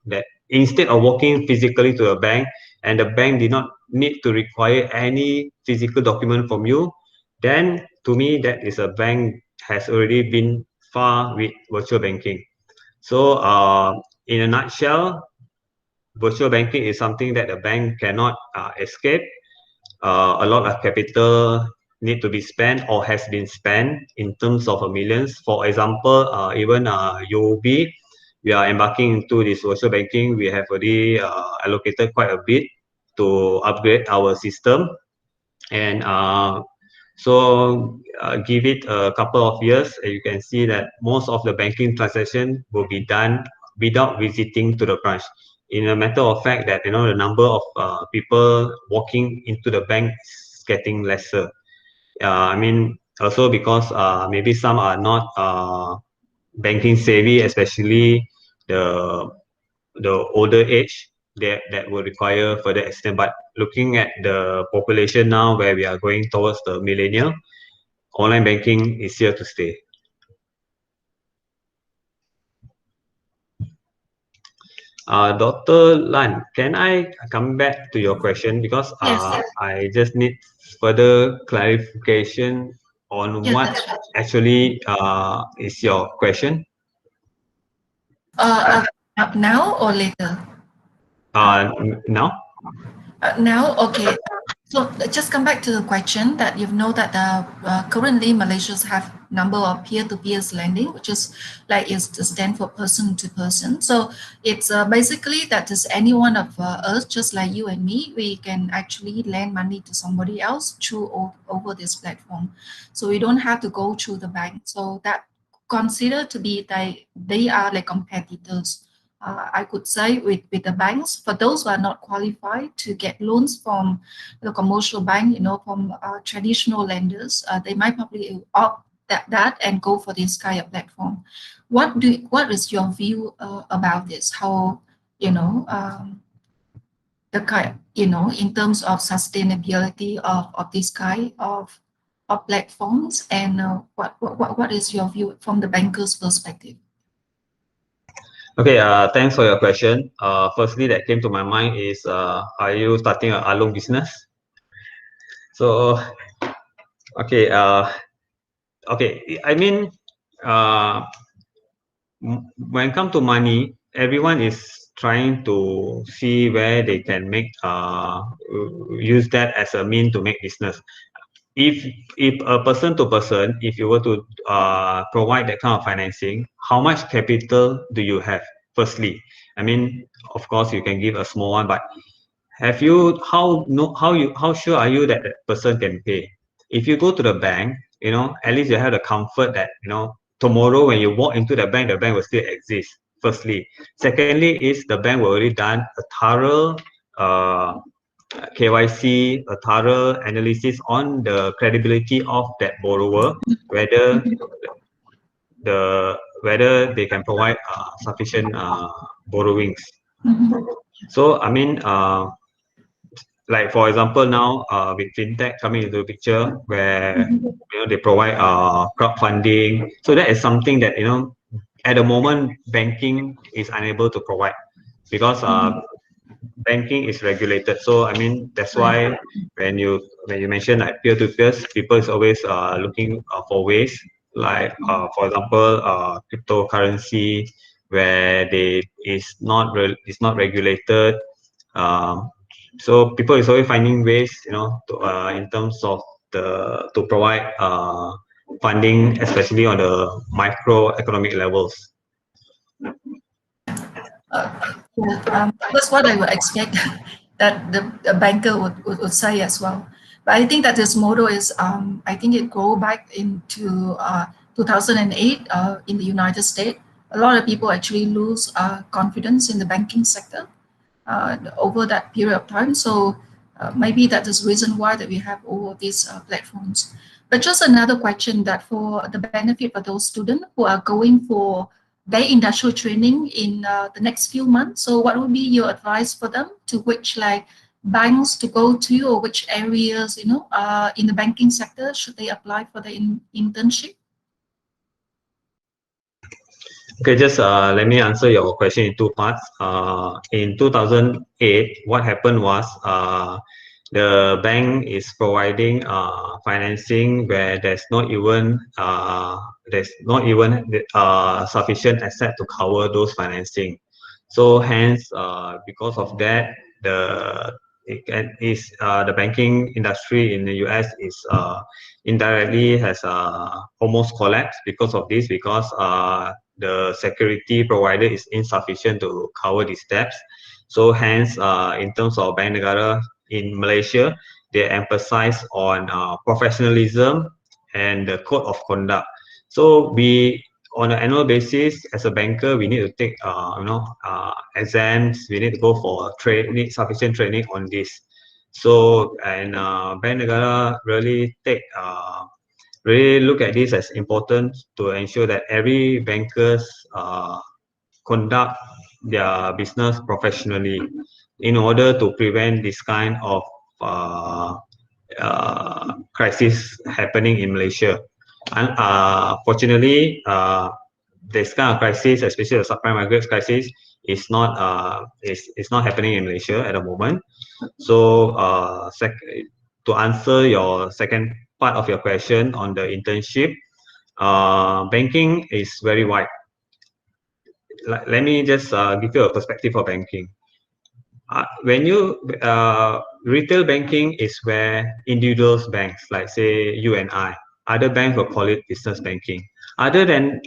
that instead of walking physically to a bank and the bank did not need to require any physical document from you, then to me, that is a bank has already been far with virtual banking. So in a nutshell, virtual banking is something that the bank cannot escape. A lot of capital need to be spent or has been spent in terms of millions. For example, even UOB, we are embarking into this virtual banking. We have already allocated quite a bit to upgrade our system, and so give it a couple of years, and you can see that most of the banking transaction will be done without visiting to the branch. In a matter of fact, that the number of people walking into the bank is getting lesser. I mean, also because maybe some are not banking savvy, especially the older age that will require further extent. But looking at the population now, where we are going towards the millennial, online banking is here to stay. Dr. Lan, can I come back to your question, because Yes. I just need further clarification on Yeah, what that's right. actually is your question? Now or later? Now? Now, okay. So just come back to the question that you know that currently Malaysians have number of peer-to-peer lending, which is like is to stand for person to person. So it's basically that is any one of us, just like you and me, we can actually lend money to somebody else through over this platform. So we don't have to go through the bank. So that considered to be they are like competitors. I could say with the banks, for those who are not qualified to get loans from the commercial bank, from traditional lenders, they might probably opt that and go for this kind of platform. What is your view about this? How, the kind, in terms of sustainability of this kind of platforms, and what is your view from the banker's perspective? Okay, thanks for your question. Firstly, that came to my mind is, are you starting an along business? So, okay, I mean, when it comes to money, everyone is trying to see where they can make use that as a mean to make business. If a person to person, if you were to provide that kind of financing, how much capital do you have? Firstly, I mean, of course, you can give a small one, but have you how sure are you that that person can pay? If you go to the bank, at least you have the comfort that tomorrow when you walk into the bank will still exist. Firstly, secondly is the bank will already done a thorough KYC, a thorough analysis on the credibility of that borrower, whether they can provide sufficient borrowings. So I mean, like for example now with fintech coming into the picture, where they provide crowdfunding. So that is something that at the moment banking is unable to provide, because banking is regulated. So I mean that's why when you mention like peer-to-peer, people is always looking for ways, like for example cryptocurrency, where they is not regulated. So people is always finding ways, to, in terms of to provide funding, especially on the microeconomic levels. That's what I would expect that the banker would say as well. But I think that this model is, I think it go back into 2008 in the United States. A lot of people actually lose confidence in the banking sector over that period of time. So maybe that is the reason why that we have all of these platforms. But just another question, that for the benefit of those students who are going for their industrial training in the next few months. So what would be your advice for them, to which like banks to go to, or which areas, in the banking sector should they apply for the internship? Okay, just let me answer your question in two parts. In 2008, what happened was the bank is providing financing where there's not even sufficient asset to cover those financing. So hence, because of that, the banking industry in the US is indirectly has almost collapsed because of this, because the security provider is insufficient to cover these debts. So hence, in terms of Bank Negara in Malaysia, they emphasize on professionalism and the code of conduct. So we, on an annual basis, as a banker, we need to take exams. We need to go for sufficient training on this. So, and Bank Negara really look at this as important to ensure that every bankers conduct their business professionally, in order to prevent this kind of crisis happening in Malaysia. And fortunately, this kind of crisis, especially the subprime mortgage crisis, is not happening in Malaysia at the moment. So to answer your second part of your question on the internship, banking is very wide. Let me just give you a perspective of banking. when you retail banking is where individuals banks, like say you and I, other banks will call it business banking. Other than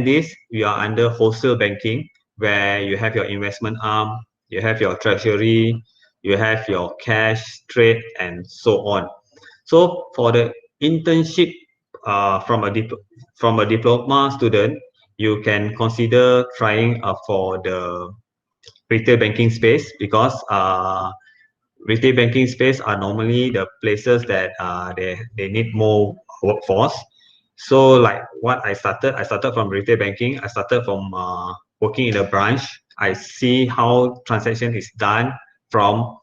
this, we are under wholesale banking, where you have your investment arm, you have your treasury, you have your cash trade, and so on. So for the internship from a diploma student, you can consider trying for the retail banking space, because retail banking space are normally the places that they need more workforce. So like what I started from retail banking. I started from working in a branch. I see how transaction is done from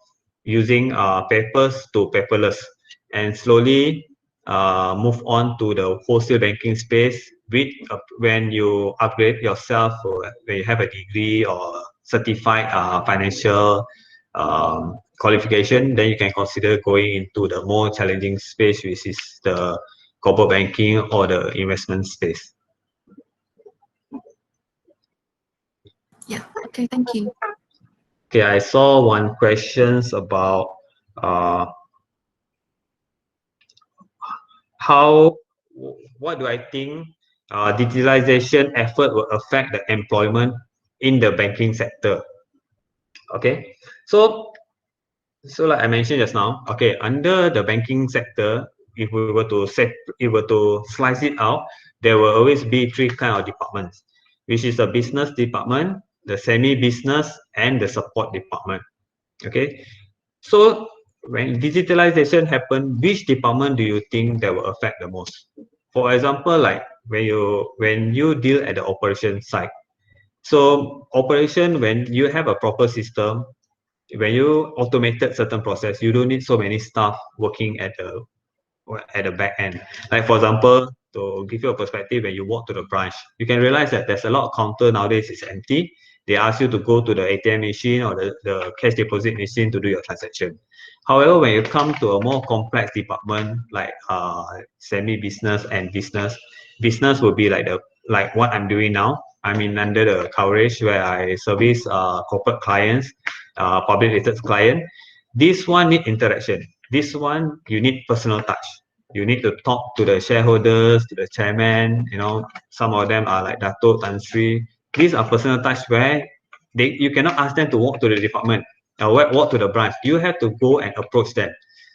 using papers to paperless, and slowly move on to the wholesale banking space. With when you upgrade yourself, or when you have a degree or certified financial qualification, then you can consider going into the more challenging space, which is the corporate banking or the investment space. Yeah. Okay. Thank you. Okay, I saw one questions about what do I think digitalization effort will affect the employment in the banking sector. Okay, so like I mentioned just now, okay, under the banking sector, if we were to slice it out, there will always be three kind of departments, which is the business department, the semi-business, and the support department. Okay, so when digitalization happen, which department do you think that will affect the most? For example, like when you deal at the operation side. So operation, when you have a proper system, when you automated certain process, you don't need so many staff working at the back end. Like for example, to give you a perspective, when you walk to the branch, you can realize that there's a lot of counter nowadays is empty. They ask you to go to the ATM machine or the cash deposit machine to do your transaction. However, when you come to a more complex department like semi-business and business will be like what I'm doing now. I'm in under the coverage where I service corporate clients, public related client. This one need interaction. This one you need personal touch. You need to talk to the shareholders, to the chairman. You know, some of them are like Dato, Tan Sri. These are personal touch where you cannot ask them to walk to the department or walk to the branch. You have to go and approach them.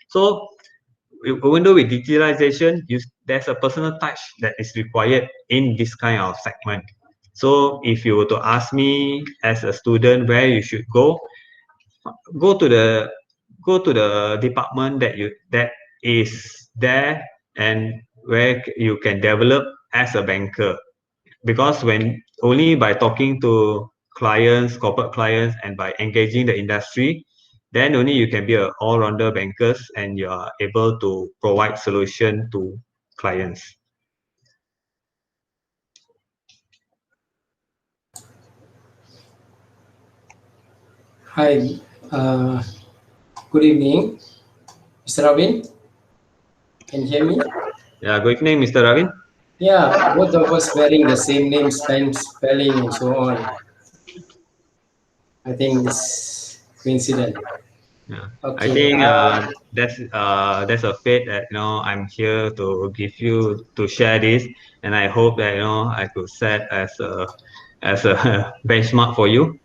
So even though with digitalization, there's a personal touch that is required in this kind of segment. So if you were to ask me as a student where you should go to the department that is there and where you can develop as a banker, because when only by talking to clients, corporate clients, and by engaging the industry, then only you can be an all-rounder bankers and you are able to provide solution to clients. Hi, good evening, Mr. Ravin. Can you hear me? Yeah, good evening, Mr. Ravin. Yeah, both of us wearing the same name, spelling, and so on. I think it's coincident. Yeah. Okay. I think that's a fate that I'm here to give you to share this, and I hope that I could set as a benchmark for you.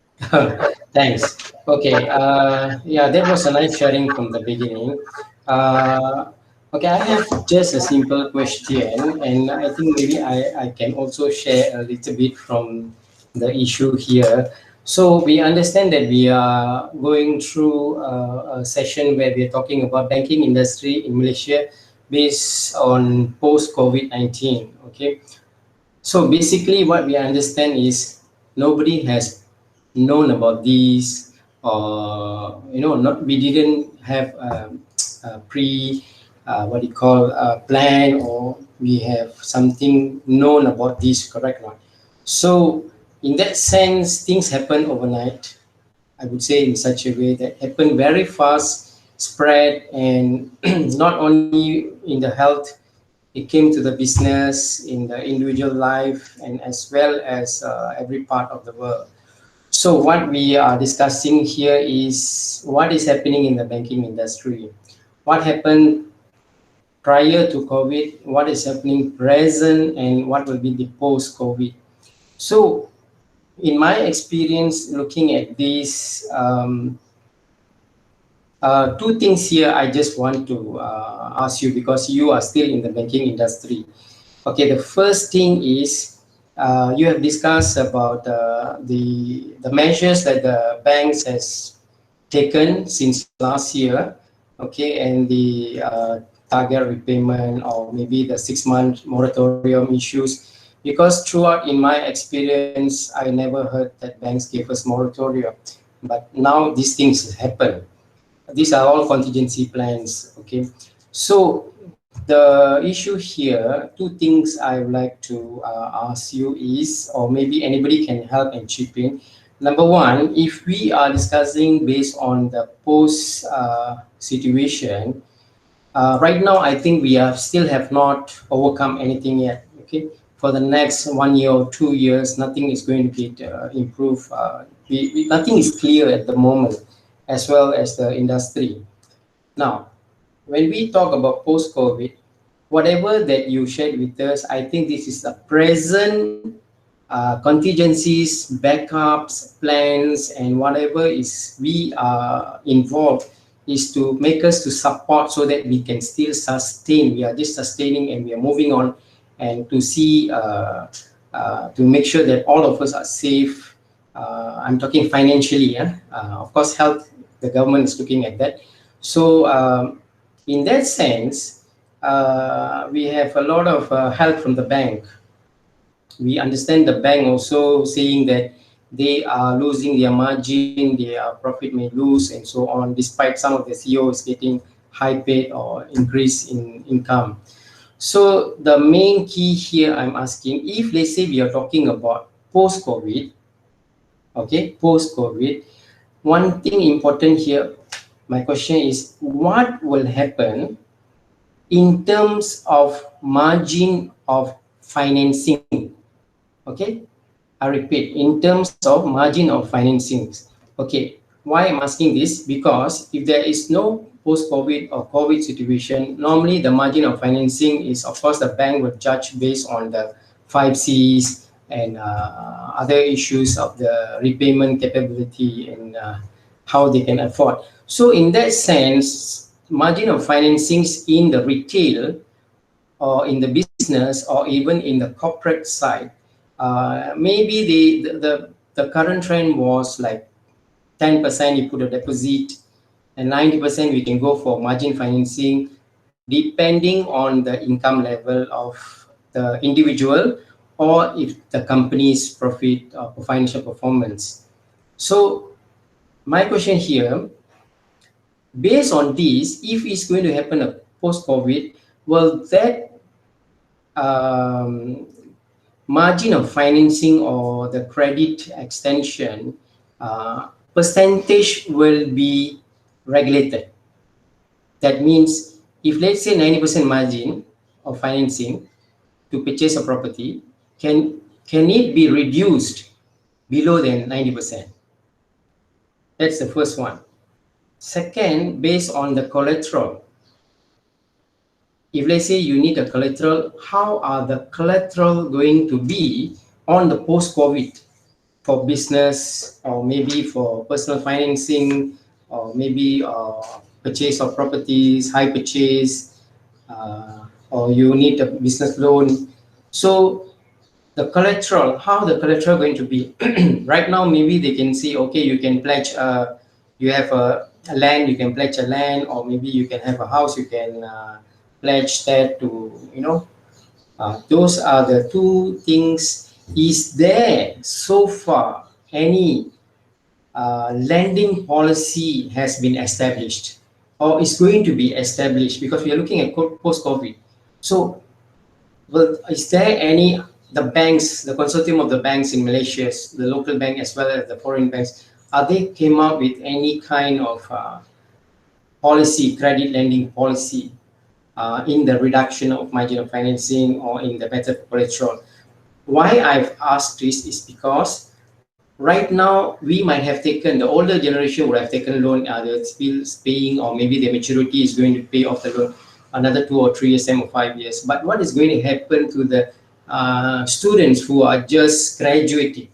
Thanks. Okay. Yeah, that was a nice sharing from the beginning. Okay, I have just a simple question, and I think maybe I can also share a little bit from the issue here. So we understand that we are going through a session where we are talking about banking industry in Malaysia based on post-COVID-19. Okay. So basically what we understand is nobody has known about these, or we didn't have a what do you call plan, or we have something known about this, correct one. So in that sense, things happen overnight, I would say, in such a way that happened very fast, spread, and not only in the health, it came to the business, in the individual life, and as well as every part of the world. So what we are discussing here is what is happening in the banking industry. What happened prior to COVID, what is happening present, and what will be the post-COVID. So in my experience looking at this, two things here I just want to ask you, because you are still in the banking industry. Okay, the first thing is you have discussed about the measures that the banks has taken since last year, okay, and the target repayment or maybe the 6-month moratorium issues. Because throughout in my experience, I never heard that banks gave us moratorium, but now these things happen. These are all contingency plans, okay. So the issue here, two things I would like to ask you is, or maybe anybody can help and chip in. Number one, if we are discussing based on the post situation, right now I think we still have not overcome anything yet. Okay, for the next 1 year or 2 years, nothing is going to get improved. Nothing is clear at the moment, as well as the industry. Now, when we talk about post-COVID, whatever that you shared with us, I think this is the present contingencies, backups, plans, and whatever is we are involved is to make us to support so that we can still sustain. We are just sustaining and we are moving on, and to see to make sure that all of us are safe. I'm talking financially, of course health, the government is looking at that. So in that sense, we have a lot of help from the bank. We understand the bank also saying that they are losing their margin, their profit may lose, and so on, despite some of the CEOs getting high paid or increase in income. So the main key here I'm asking, if let's say we are talking about post-COVID, okay, post-COVID, one thing important here, my question is, what will happen in terms of margin of financing? Okay, I repeat, in terms of margin of financing. Okay, why I'm asking this? Because if there is no post-COVID or COVID situation, normally the margin of financing is, of course, the bank will judge based on the 5 C's and other issues of the repayment capability and how they can afford. So in that sense, margin of financing in the retail or in the business or even in the corporate side, maybe the current trend was like 10% you put a deposit, and 90% we can go for margin financing, depending on the income level of the individual or if the company's profit or financial performance. So my question here, based on this, if it's going to happen post-COVID, will that margin of financing or the credit extension percentage will be regulated? That means if let's say 90% margin of financing to purchase a property, can it be reduced below than 90%? That's the first one. Second, based on the collateral, if let's say you need a collateral, how are the collateral going to be on the post-COVID for business or maybe for personal financing or maybe purchase of properties, high purchase, or you need a business loan. So the collateral, how the collateral going to be? Right now, maybe they can see, okay, you can pledge, you have a land, you can pledge a land, or maybe you can have a house, you can pledge that to, those are the two things. Is there so far any lending policy has been established or is going to be established? Because we are looking at post-COVID. So is there any, the banks, the consortium of the banks in Malaysia, the local bank as well as the foreign banks, are they came up with any kind of policy, credit lending policy in the reduction of margin of financing or in the better collateral? Why I've asked this is because right now we might have taken, the older generation would have taken loan, they're still paying, or maybe the maturity is going to pay off the loan another 2 or 3 years time or 5 years. But what is going to happen to the students who are just graduating?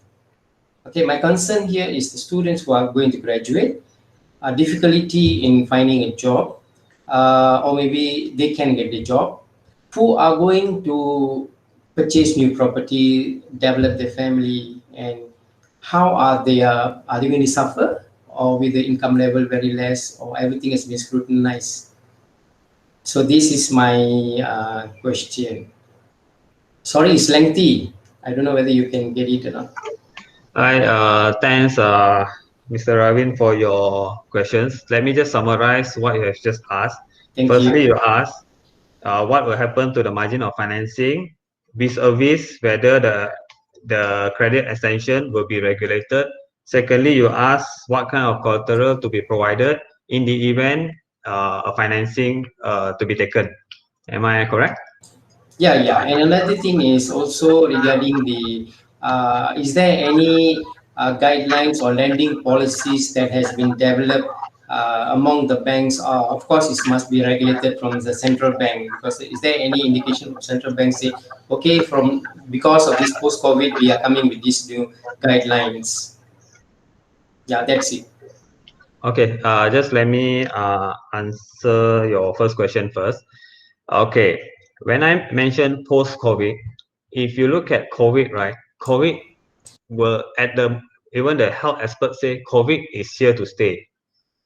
Okay, my concern here is the students who are going to graduate, difficulty in finding a job, or maybe they can get the job, who are going to purchase new property, develop their family, and how are they going to suffer, or with the income level very less, or everything has been scrutinized? So this is my question. Sorry, it's lengthy. I don't know whether you can get it or not. Hi, thanks, Mr. Ravin, for your questions. Let me just summarize what you have just asked. Firstly, you asked what will happen to the margin of financing vis-a-vis whether the credit extension will be regulated. Secondly, you asked what kind of collateral to be provided in the event of financing to be taken. Am I correct? Yeah. And another thing is also regarding the, is there any guidelines or lending policies that has been developed among the banks? Of course, it must be regulated from the central bank, because is there any indication from central bank say, okay, because of this post-COVID, we are coming with these new guidelines? Yeah, that's it. Okay, just let me answer your first question first. Okay, when I mentioned post-COVID, if you look at COVID, right, COVID will even the health experts say COVID is here to stay.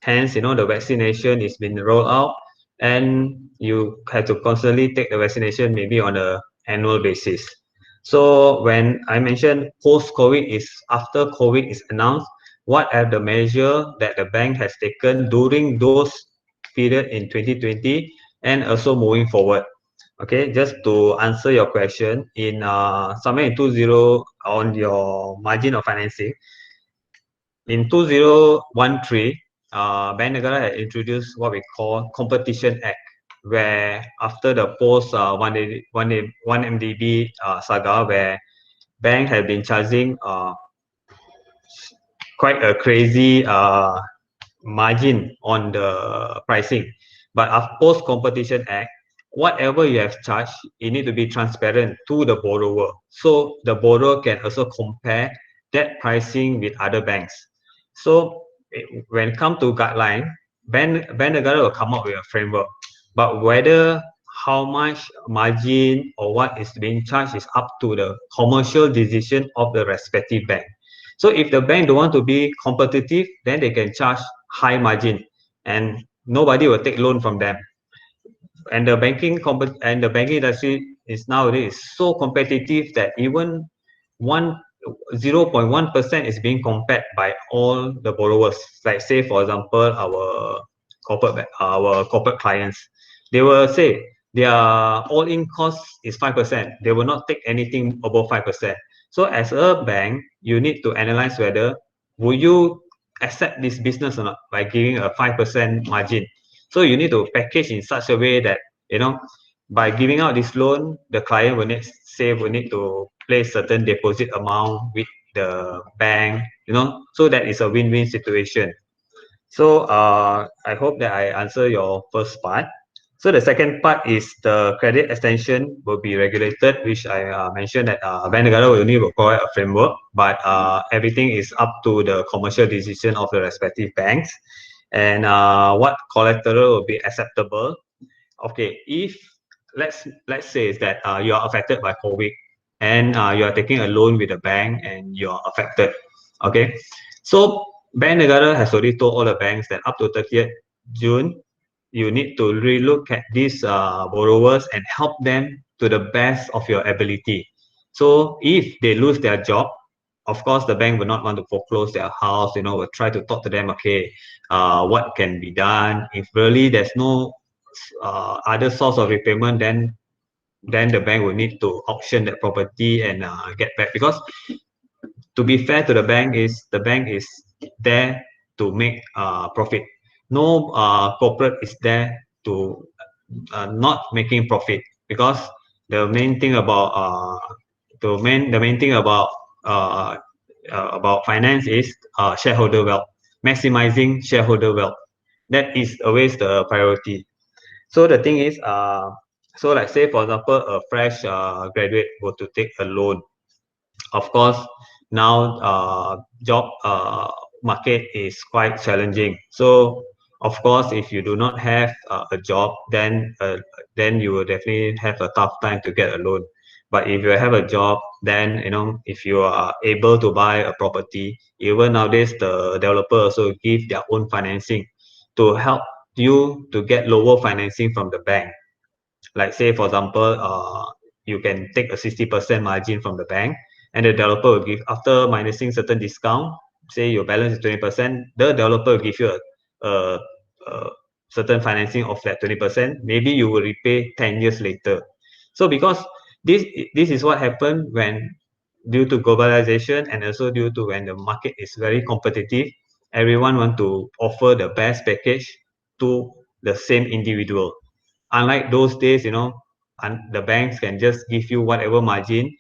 Hence, the vaccination is being rolled out, and you have to constantly take the vaccination maybe on a annual basis. So when I mentioned post-COVID is after COVID is announced, what are the measure that the bank has taken during those period in 2020 and also moving forward? Okay, just to answer your question, in somewhere in 20 on your margin of financing, in 2013, Bank Negara had introduced what we call Competition Act, where after the post 1MDB saga, where bank have been charging quite a crazy margin on the pricing. But after post Competition Act, whatever you have charged, it need to be transparent to the borrower, so the borrower can also compare that pricing with other banks. So when it comes to guideline, Bank Negara will come up with a framework, but whether how much margin or what is being charged is up to the commercial decision of the respective bank. So if the bank don't want to be competitive, then they can charge high margin, and nobody will take loan from them. And the banking industry is nowadays so competitive that even 0.1% is being compared by all the borrowers. Like say for example our corporate clients, they will say their all-in cost is 5%. They will not take anything above 5%. So as a bank, you need to analyze whether will you accept this business or not by giving a 5% margin. So you need to package in such a way that by giving out this loan, the client will need to place certain deposit amount with the bank, so that is a win-win situation. So I hope that I answer your first part. So the second part is the credit extension will be regulated, which I mentioned that Bank Negara will only require a framework, but everything is up to the commercial decision of the respective banks, and what collateral will be acceptable. Okay, if let's say is that you are affected by COVID, and you are taking a loan with a bank and you are affected. Okay, so Bank Negara has already told all the banks that up to 30th June, you need to relook at these borrowers and help them to the best of your ability. So if they lose their job, of course the bank will not want to foreclose their house. Will try to talk to them. Okay, what can be done? If really there's no other source of repayment, then the bank will need to auction that property and get back, because to be fair to the bank is there to make profit. No corporate is there to not making profit, because the main thing about about finance is shareholder wealth, maximizing shareholder wealth. That is always the priority. So the thing is, so like say for example, a fresh graduate were to take a loan. Of course, now job market is quite challenging. So of course, if you do not have a job, then you will definitely have a tough time to get a loan. But if you have a job, then if you are able to buy a property, even nowadays the developer also give their own financing to help you to get lower financing from the bank. Like say for example, you can take a 60% margin from the bank, and the developer will give, after minusing certain discount, say your balance is 20%, the developer will give you a certain financing of that 20%. Maybe you will repay 10 years later. So because this is what happened when, due to globalization and also due to when the market is very competitive, everyone want to offer the best package to the same individual. Unlike those days, and the banks can just give you whatever margin.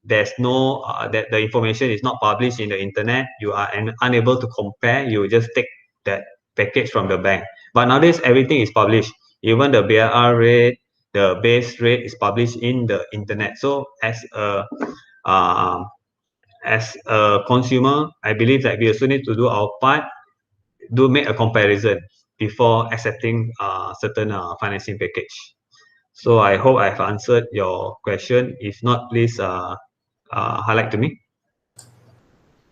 There's no that the information is not published in the internet. You are unable to compare. You just take that package from the bank. But nowadays everything is published. Even the BRR rate, the base rate is published in the internet. So as a consumer, I believe that we also need to do our part, do make a comparison before accepting certain financing package. So I hope I've answered your question. If not, please highlight to me.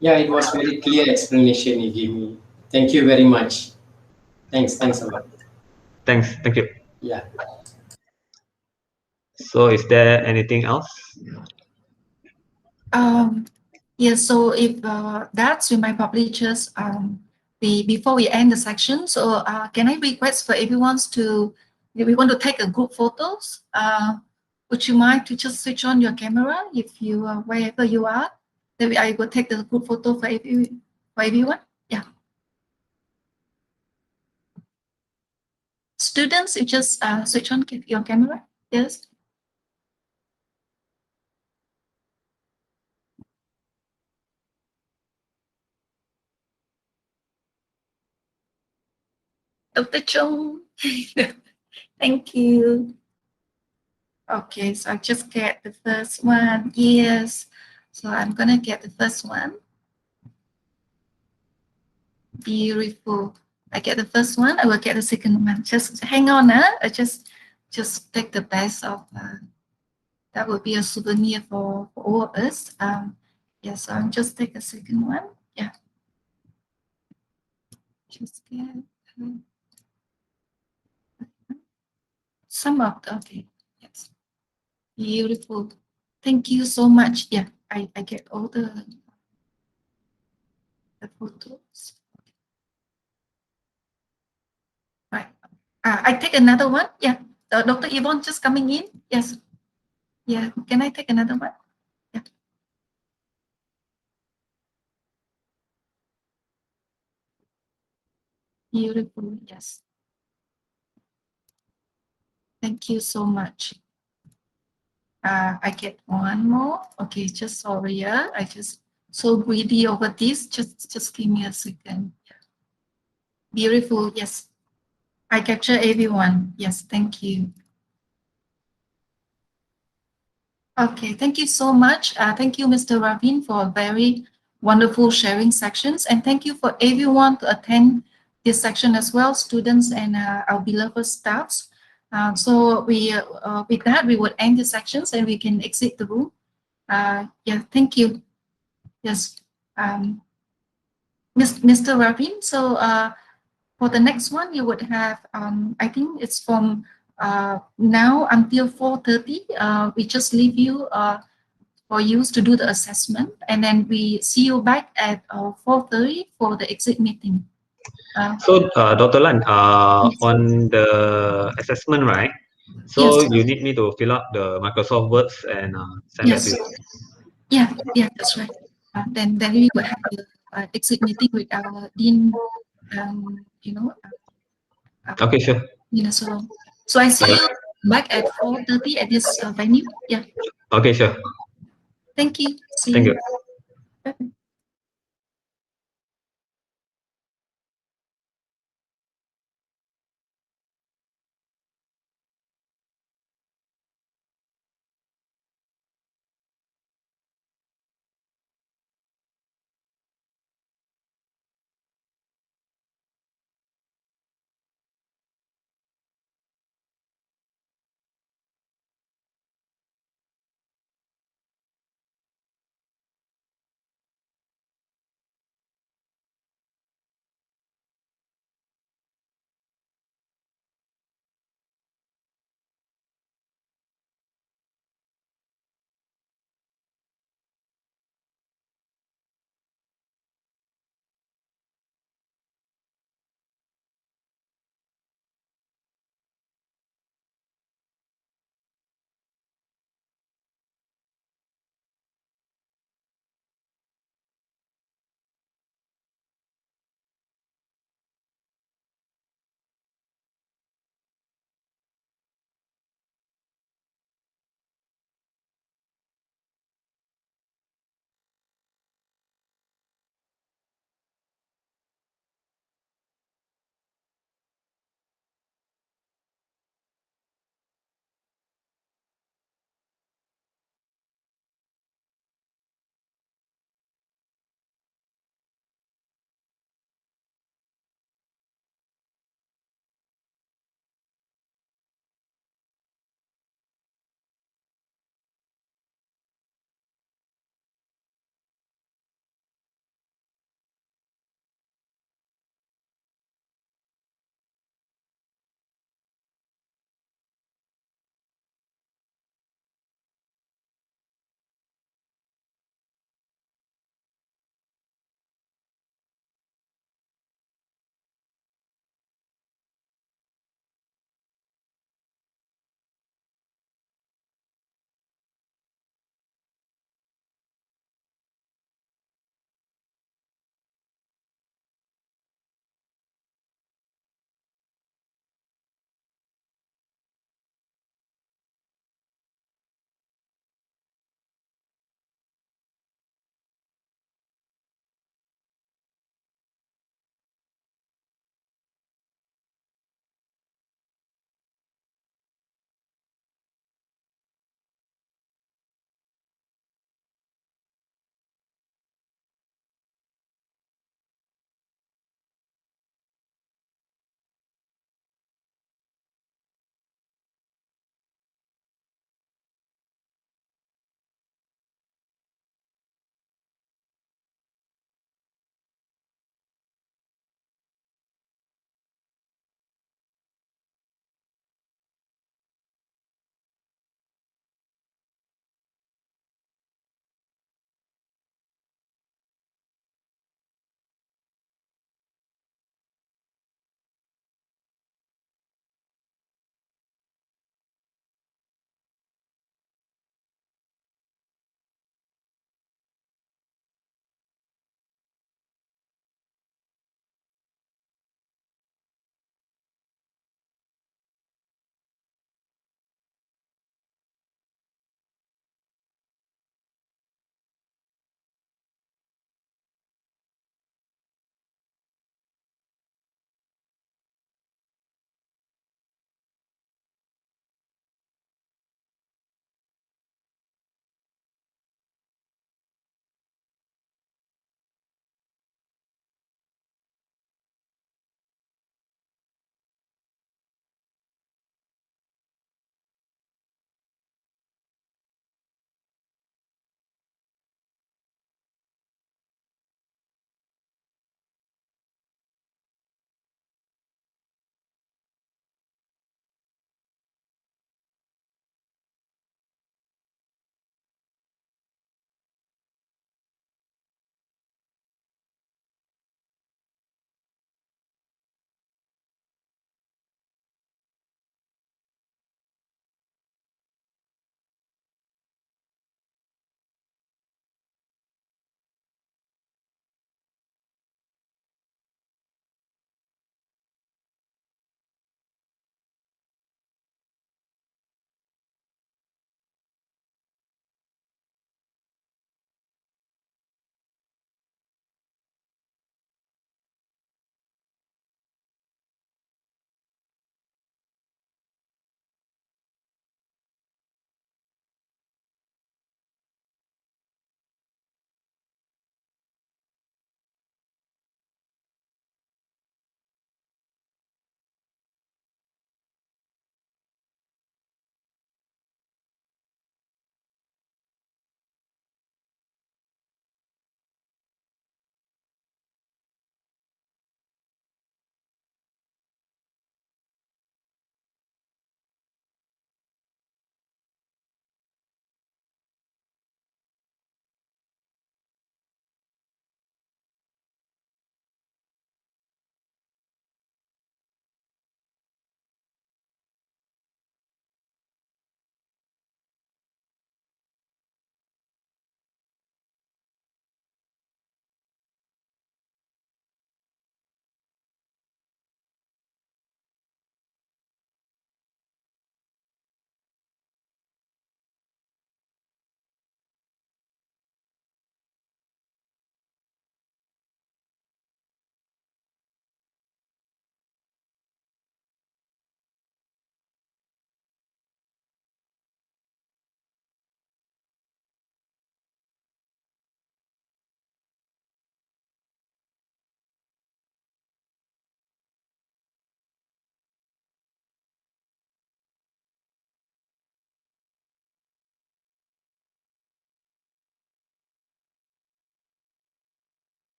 Yeah, it was very clear explanation you gave me. Thank you very much. Thanks a lot. Thanks. Thank you. Yeah. So is there anything else? Yes, so if that's, we might probably just before we end the section, so can I request for everyone to, if we want to take a group photos, would you mind to just switch on your camera if you are wherever you are? Then I will take the group photo for everyone. Yeah. Students, you just switch on your camera. Yes. Dr. Chung. Thank you. Okay, so I just get the first one. Yes. So I'm gonna get the first one. Beautiful. I get the first one. I will get the second one. Just hang on, I just take the best of. That will be a souvenir for all of us. Yeah. So I'm just take a second one. Yeah. Just get some of the. Okay. Yes. Beautiful. Thank you so much. Yeah. I get all the photos. Right. I take another one. Yeah. Dr. Yvonne just coming in. Yes. Yeah. Can I take another one? Yeah. Beautiful. Yes. Thank you so much. I get one more. Okay. Just sorry. Yeah. I just so greedy over this. Just give me a second. Yeah. Beautiful. Yes. I capture everyone. Yes. Thank you. Okay, thank you so much. Thank you, Mr. Ravin, for a very wonderful sharing sections. And thank you for everyone to attend this section as well, students and our beloved staffs. So with that, we will end the sections and we can exit the room. Yeah, thank you. Yes, Mr. Ravin. So for the next one, you would have, I think it's from now until 4:30. We just leave you for you to do the assessment, and then we see you back at 4:30 for the exit meeting. So Dr. Lan, yes. on the assessment, right? So yes. you need me to fill up the Microsoft Words and send that to you. Yeah, that's right. Then we will have the exit meeting with our dean. Okay, sure. So I see you back at 4:30 at this venue. Yeah. Okay, sure. Thank you. See Thank you. you.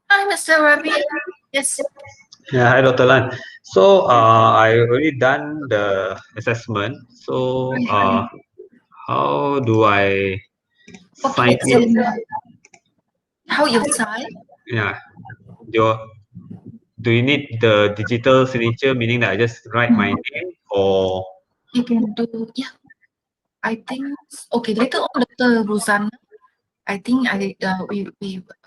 Hi, Mr. Ravi. Yes. Yeah, hi, Dr. Lan. So, I already done the assessment. So, how do I sign Okay, so it? how you sign? Yeah, your do you need the digital signature, meaning that I just write my name, or You can do, yeah. I think okay. Later on, Dr. Rosanna, I think we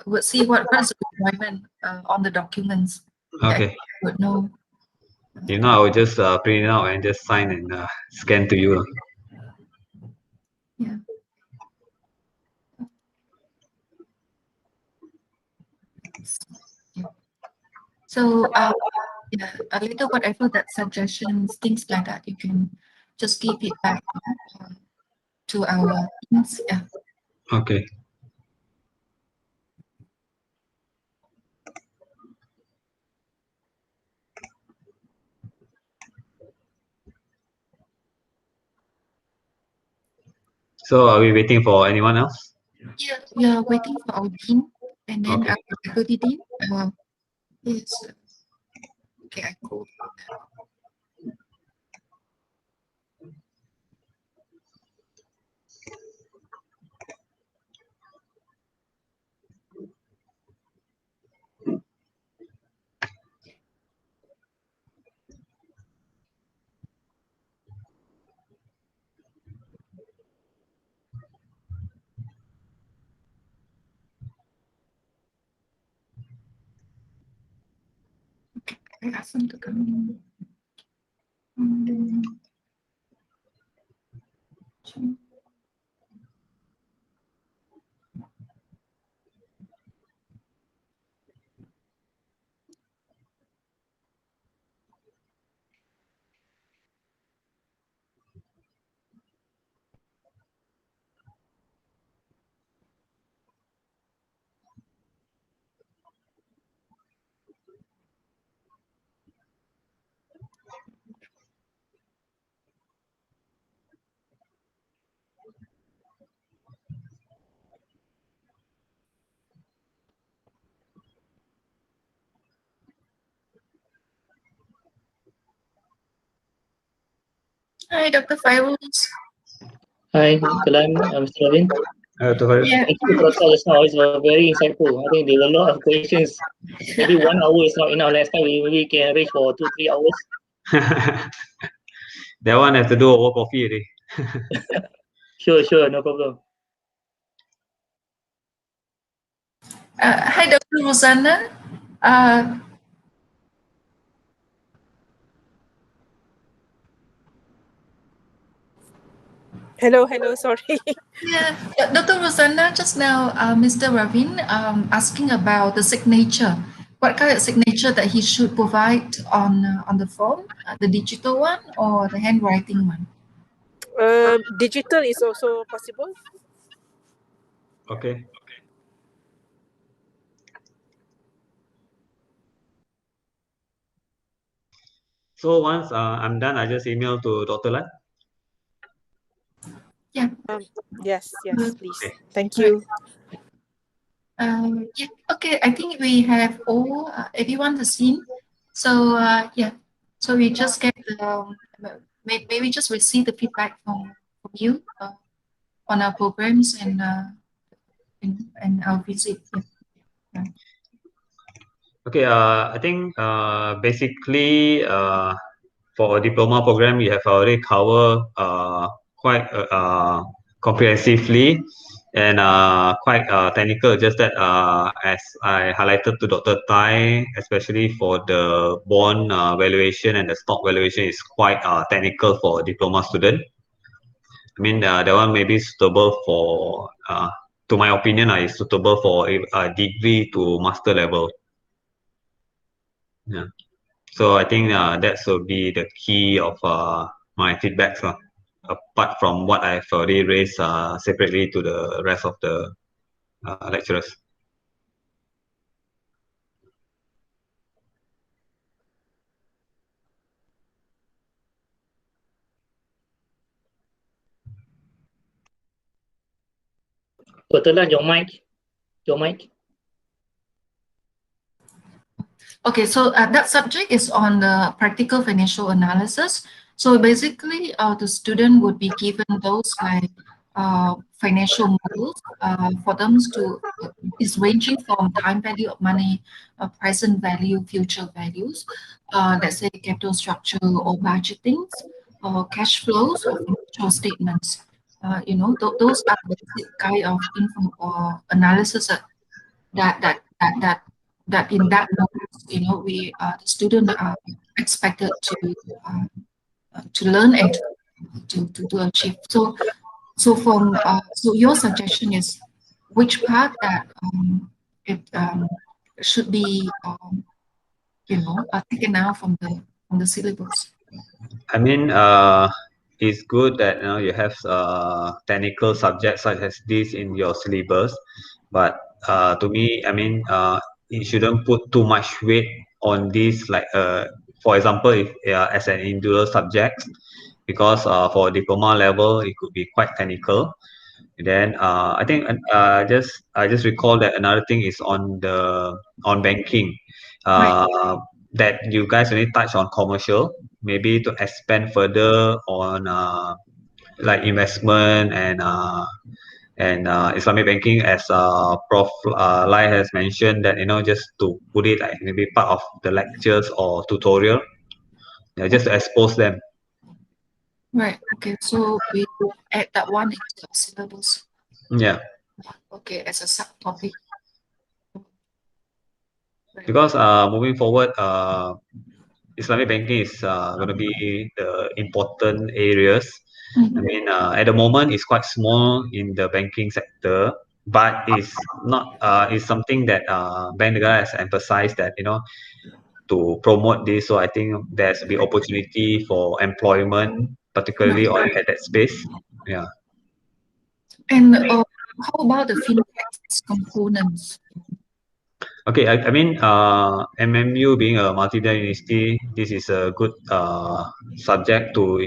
would see what is the requirement on the documents. okay? I would know. If not, I will just print it out and just sign and scan to you. Yeah. Yeah. So yeah, later whatever that suggestions, things like that, you can just give it back to our teams. Yeah. Okay. So, are we waiting for anyone else? Yeah, we are waiting for our dean and then Okay. our faculty dean. Yes. Okay, I go. Okay, I ask them to come in. Hi, Dr. Fairuz. Hi, Dr. Lan, Mr. Ravin. Dr. Farid. Yeah. Thank you for the call just now. It's very insightful. I think there were a lot of questions. Maybe 1 hour is not enough. Next time we maybe can arrange for 2-3 hours. That one have to do over coffee already. Sure, no problem. Hi, Dr. Rosanna. Hello, sorry. Yeah, Dr. Rosanna, just now, Mr. Ravin asking about the signature. What kind of signature that he should provide on the form, the digital one or the handwriting one? Digital is also possible. Okay. So once I'm done, I just email to Dr. Lan. Yeah. Yes, please. Okay. Thank you. Yeah. Okay. I think we have all everyone has seen. So yeah. So we just get the maybe just receive the feedback from you on our programs and our visit. Yeah. Okay. I think basically for a diploma program, we have already covered quite comprehensively and quite technical. Just that as I highlighted to Dr. Tai, especially for the bond valuation and the stock valuation is quite technical for a diploma student. I mean, that one may be suitable for, to my opinion, is suitable for a degree to master level. Yeah. So I think that should be the key of my feedbacks, apart from what I've already raised separately to the rest of the lecturers. Dr. Lan, your mic. Okay, so that subject is on the practical financial analysis. So basically, the student would be given those like financial models for them to is ranging from time value of money, present value, future values, let's say capital structure or budgetings, or cash flows or financial statements. Those are the basic kind of info analysis that in that notice, we the student are expected to learn and to achieve. So your suggestion is which part that it should be taken out from the syllabus. I mean, it's good that you have technical subjects such as this in your syllabus, but to me, I mean, it shouldn't put too much weight on this. Like, for example, if as an individual subject, because for diploma level, it could be quite technical. Then I think I just recall that another thing is on banking. That you guys only touch on commercial, maybe to expand further on like investment and Islamic banking, as Prof Lai has mentioned, that just to put it like maybe part of the lectures or tutorial, just to expose them. Right. Okay. So we add that one into the syllabus. Yeah. Okay, as a subtopic. Right. Because moving forward, Islamic banking is going to be the important areas. I mean, at the moment, it's quite small in the banking sector, but it's not. It's something that Bank Negara has emphasized that to promote this. So I think there's be opportunity for employment, particularly on at that space. Yeah. And how about the fintech components? Okay, I mean, MMU being a multi-day university, this is a good subject to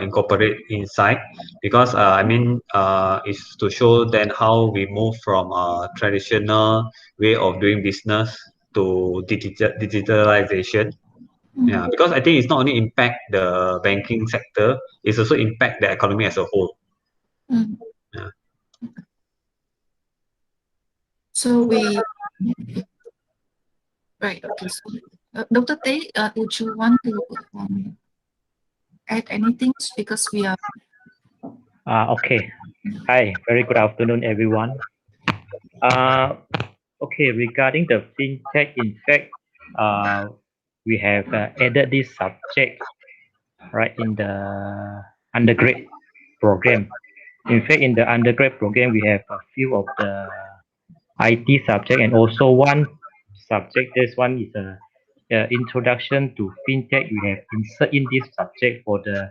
incorporate inside, because I mean, it's to show then how we move from traditional way of doing business to digitalization. Yeah, because I think it's not only impact the banking sector, it's also impact the economy as a whole. Yeah. So we right. Okay. So Dr. Tay, would you want to add anything, because we are Okay. Hi, very good afternoon, everyone. Okay, regarding the fintech, in fact, we have added this subject right in the undergrad program. In fact, in the undergrad program, we have a few of the IT subject, and also one subject. This one is a introduction to fintech. We have insert in this subject for the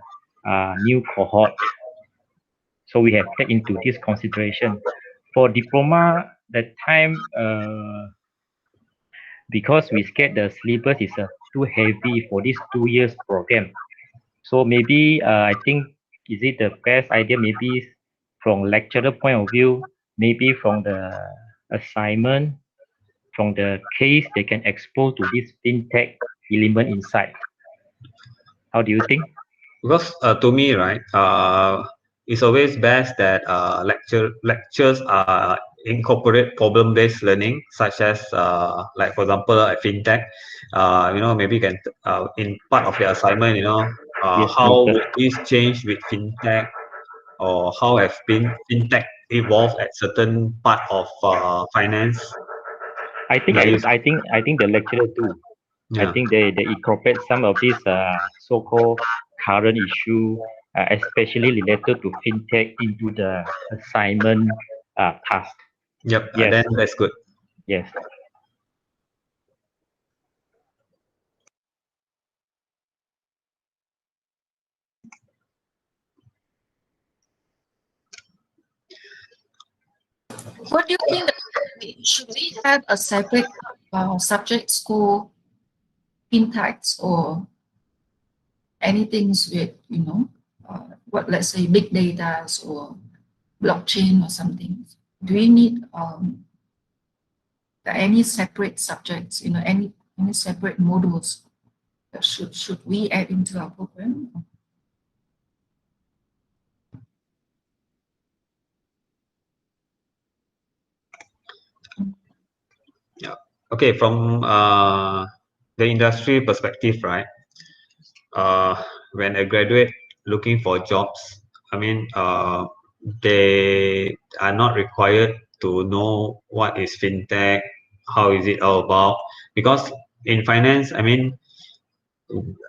new cohort. So we have taken into this consideration. For diploma, that time, because we scared the syllabus is too heavy for this 2 years program. So maybe I think, is it the best idea, maybe from lecturer point of view, maybe from the assignment, from the case, they can expose to this fintech element inside. How do you think? Because to me, right, it's always best that lectures incorporate problem-based learning, such as like for example at fintech. Maybe you can in part of the assignment, Yes, how noted. would this change with fintech, or how have fintech evolved at certain part of finance. I think the lecturer do. I Yeah. think they incorporate some of these so-called current issue, especially related to fintech, into the assignment task. Yep. Yes. Then that's good. Yes. What do you think? Should we have a separate subject school fintechs or anything with what, let's say, big data or blockchain or something? Do we need any separate subjects? Any any separate modules that should we add into our program? Yeah. Okay. From the industry perspective, right? When a graduate looking for jobs, I mean, they are not required to know what is fintech, how is it all about, because in finance, I mean,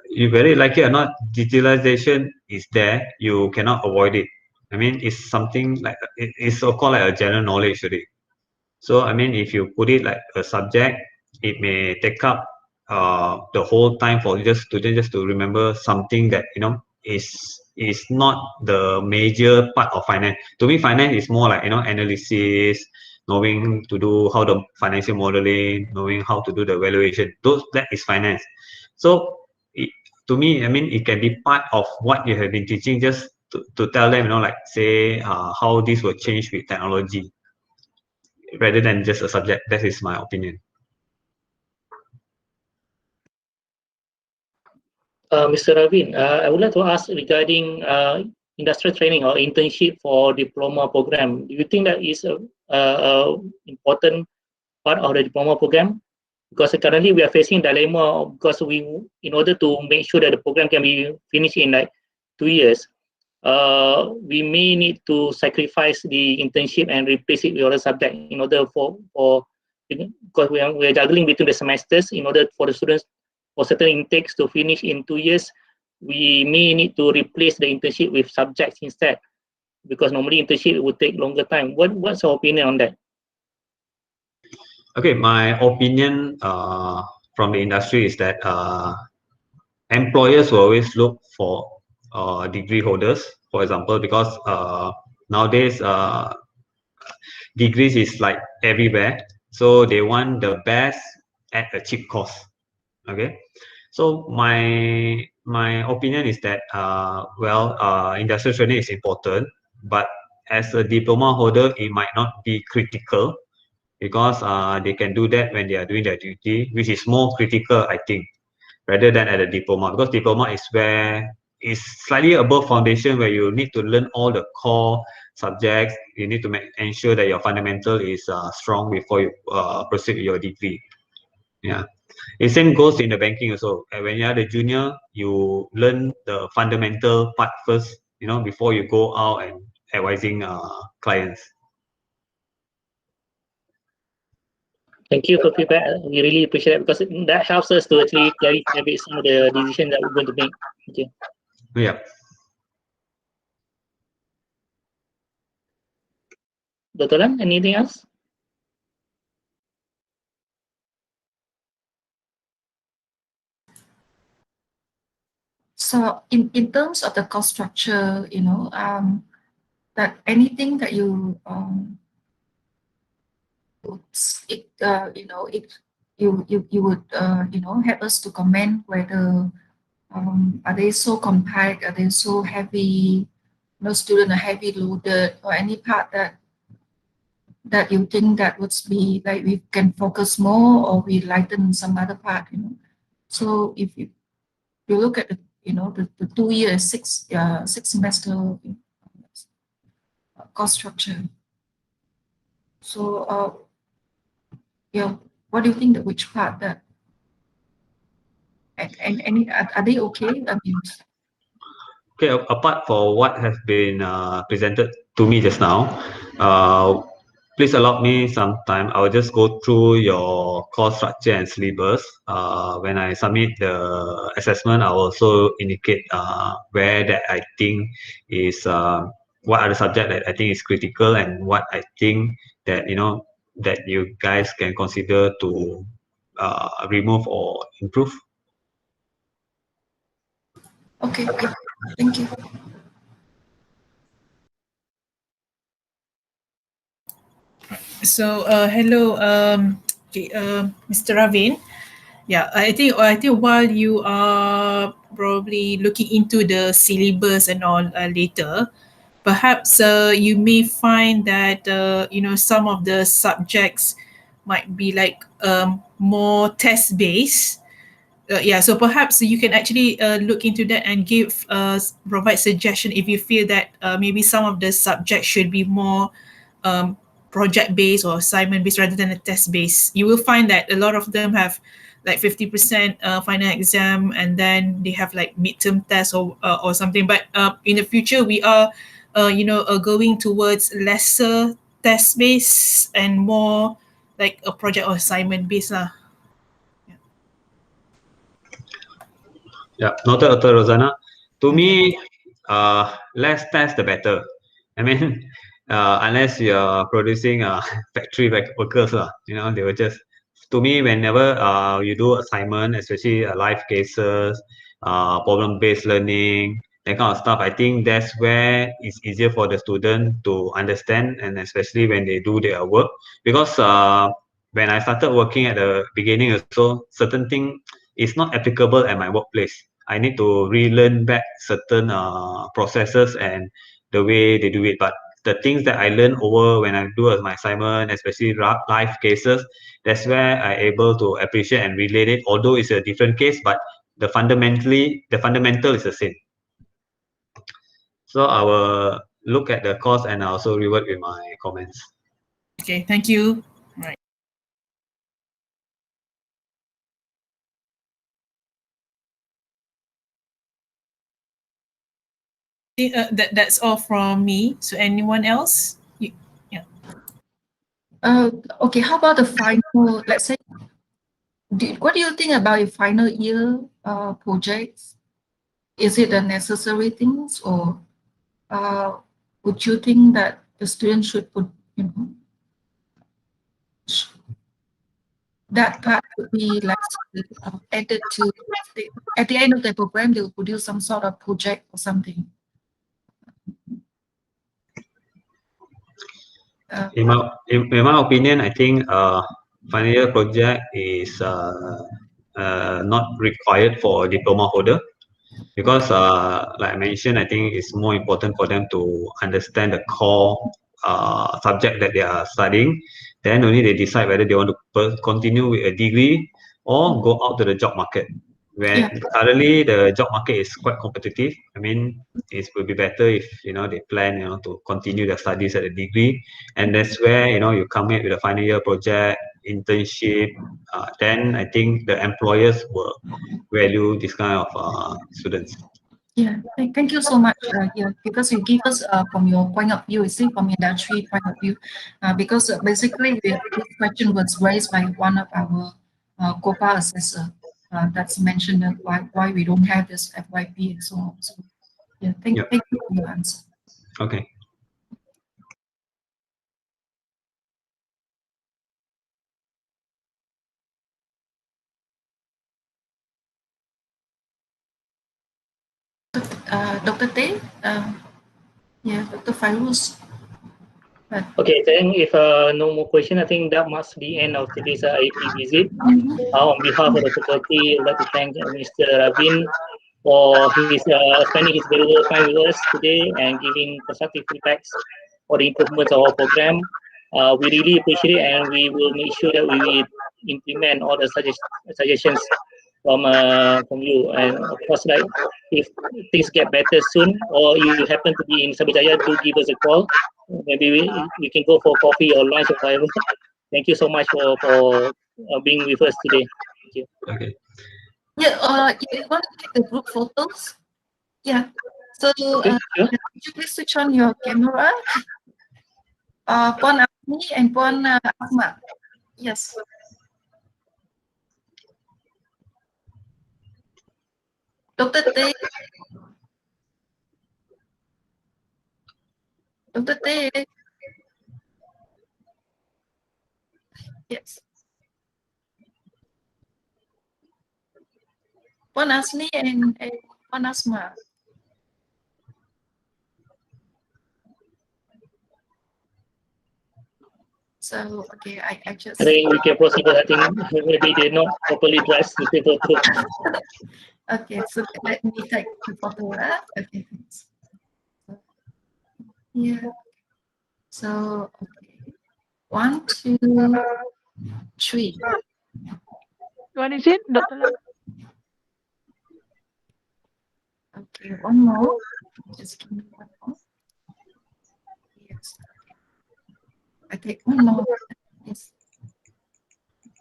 you very like it or not, digitalization is there. You cannot avoid it. I mean, it's something like it's so-called like a general knowledge already. So I mean, if you put it like a subject, it may take up the whole time for just student just to remember something that is not the major part of finance. To me, finance is more like analysis, knowing to do how the financial modeling, knowing how to do the valuation. That is finance. So to me, I mean, it can be part of what you have been teaching, just to tell them, like say how this will change with technology, rather than just a subject. That is my opinion. Mr. Ravin, I would like to ask regarding industrial training or internship for diploma program. Do you think that is a important part of the diploma program? Because currently we are facing dilemma, because in order to make sure that the program can be finished in like 2 years, we may need to sacrifice the internship and replace it with other subject in order because we are juggling between the semesters. In order for the students, for certain intakes to finish in 2 years, we may need to replace the internship with subjects instead, because normally internship would take longer time. What's your opinion on that? Okay, my opinion from the industry is that employers will always look for degree holders, for example, because nowadays degrees is like everywhere, so they want the best at a cheap cost. Okay, so my opinion is that industrial training is important, but as a diploma holder, it might not be critical, because they can do that when they are doing their duty, which is more critical, I think, rather than at a diploma, because diploma is where is slightly above foundation, where you need to learn all the core subjects. You need to ensure that your fundamental is strong before you proceed with your degree. Yeah, the same goes in the banking also. When you are the junior, you learn the fundamental part first, before you go out and advising clients. Thank you for feedback. We really appreciate it, because that helps us to actually clarify a bit some of the decisions that we're going to make. Thank you. Yeah. Dr. Lan, anything else? So in terms of the cost structure, that anything that you you would help us to comment whether are they so compact, are they so heavy, no student are heavy loaded, or any part that you think that would be like we can focus more, or we lighten some other part, So if you look at the 2 year, six semester cost structure. So what do you think that which part that and any are they okay? I mean, Okay, apart for what has been presented to me just now, please allow me some time. I will just go through your course structure and syllabus. When I submit the assessment, I will also indicate where that I think is what are the subject that I think is critical, and what I think that that you guys can consider to remove or improve. okay, thank you. So, hello, Mr. Ravin. Yeah, I think while you are probably looking into the syllabus and all later, perhaps you may find that some of the subjects might be like more test based. Yeah, so perhaps you can actually look into that and provide suggestion if you feel that maybe some of the subjects should be more project based or assignment based rather than a test based. You will find that a lot of them have like 50% final exam, and then they have like midterm tests or something. But in the future, we are going towards lesser test based and more like a project or assignment based lah. Yeah, noted, Dr. Rosanna. To me, less test the better. I mean, unless you're producing factory workers, they will just. To me, whenever you do assignment, especially live cases, problem-based learning, that kind of stuff, I think that's where it's easier for the student to understand, and especially when they do their work. Because when I started working at the beginning, also certain thing is not applicable at my workplace. I need to relearn back certain processes and the way they do it. But the things that I learn over when I do my assignment, especially live cases, that's where I able to appreciate and relate it. Although it's a different case, but the fundamental is the same. So I will look at the course and I also revert with my comments. Okay, thank you. All right. That's all from me. So anyone else? Okay, how about the final, let's say, what do you think about your final year projects? Is it a necessary things, or would you think that the students should put, that part would be like added to, at the end of the program, they will produce some sort of project or something? In my opinion, I think final year project is not required for a diploma holder, because like I mentioned, I think it's more important for them to understand the core subject that they are studying. Then only they decide whether they want to continue with a degree or go out to the job market. When currently the job market is quite competitive. I mean, it will be better if they plan to continue their studies at a degree, and that's where you come in with a final year project, internship. Then I think the employers will value this kind of students. Yeah, thank you so much. Yeah, because you give us from your point of view, from industry point of view, because basically this question was raised by one of our COPA assessor. That's mentioned why we don't have this FYP and so on. So yeah, thank you for your answer. Okay. Dr. Tay, Dr. Fairuz. Okay, then if no more question, I think that must be end of today's IAP visit. On behalf of the faculty, I would like to thank Mr. Ravin for his spending his valuable time with us today and giving constructive feedbacks for the improvements of our program. We really appreciate it, and we will make sure that we will implement all the suggestions from you. And of course, like if things get better soon, or you happen to be in Sabajaya, do give us a call. Maybe we can go for coffee or lunch or whatever. Thank you so much for being with us today. Thank you. Okay. Yeah, you want to take the group photos? Yeah. So sure. Could you please switch on your camera? Puan Asmi and Puan Asma. Yes. Dr. Tay. Dr. Tay. Yes. Puan Asmi and Puan Asma. So, okay, I just... I think we can proceed, but I think maybe they're not properly dressed to take photo. Okay, so let me take the photo. Okay, thanks. Yeah. So, okay. 1, 2, 3. What is it, Dr. Lam? Okay, one more. Just give me one more. Yes. I take one more. Yes.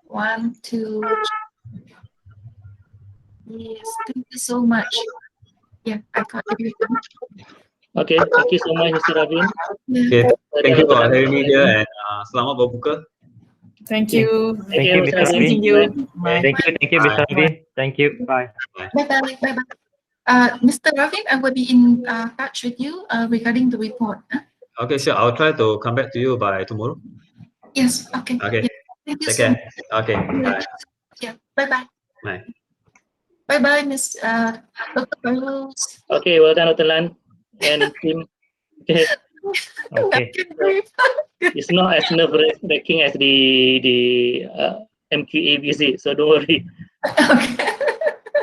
1, 2. Yes, thank you so much. Yeah, I got everything. Okay, thank you so much, Mr. Ravin. Okay, thank you for having me here and selamat berbuka. Thank you. Thank you, Mr. Nice Ravin. meeting you. Bye. Thank you, Mr. Ravin. Thank you. Bye. Bye-bye. Bye-bye. Mr. Ravin, I will be in touch with you regarding the report. Okay, sure. I'll try to come back to you by tomorrow. Yes, okay. Okay. Yeah. Thank you Take so care. much. Okay. Bye. Yeah, bye-bye. Bye. Bye-bye, Miss Dr. Carlos. Okay, well done, Dr. Lan and team. Okay. Okay. It's not as nerve-wracking as the MQA visit, so don't worry. Okay.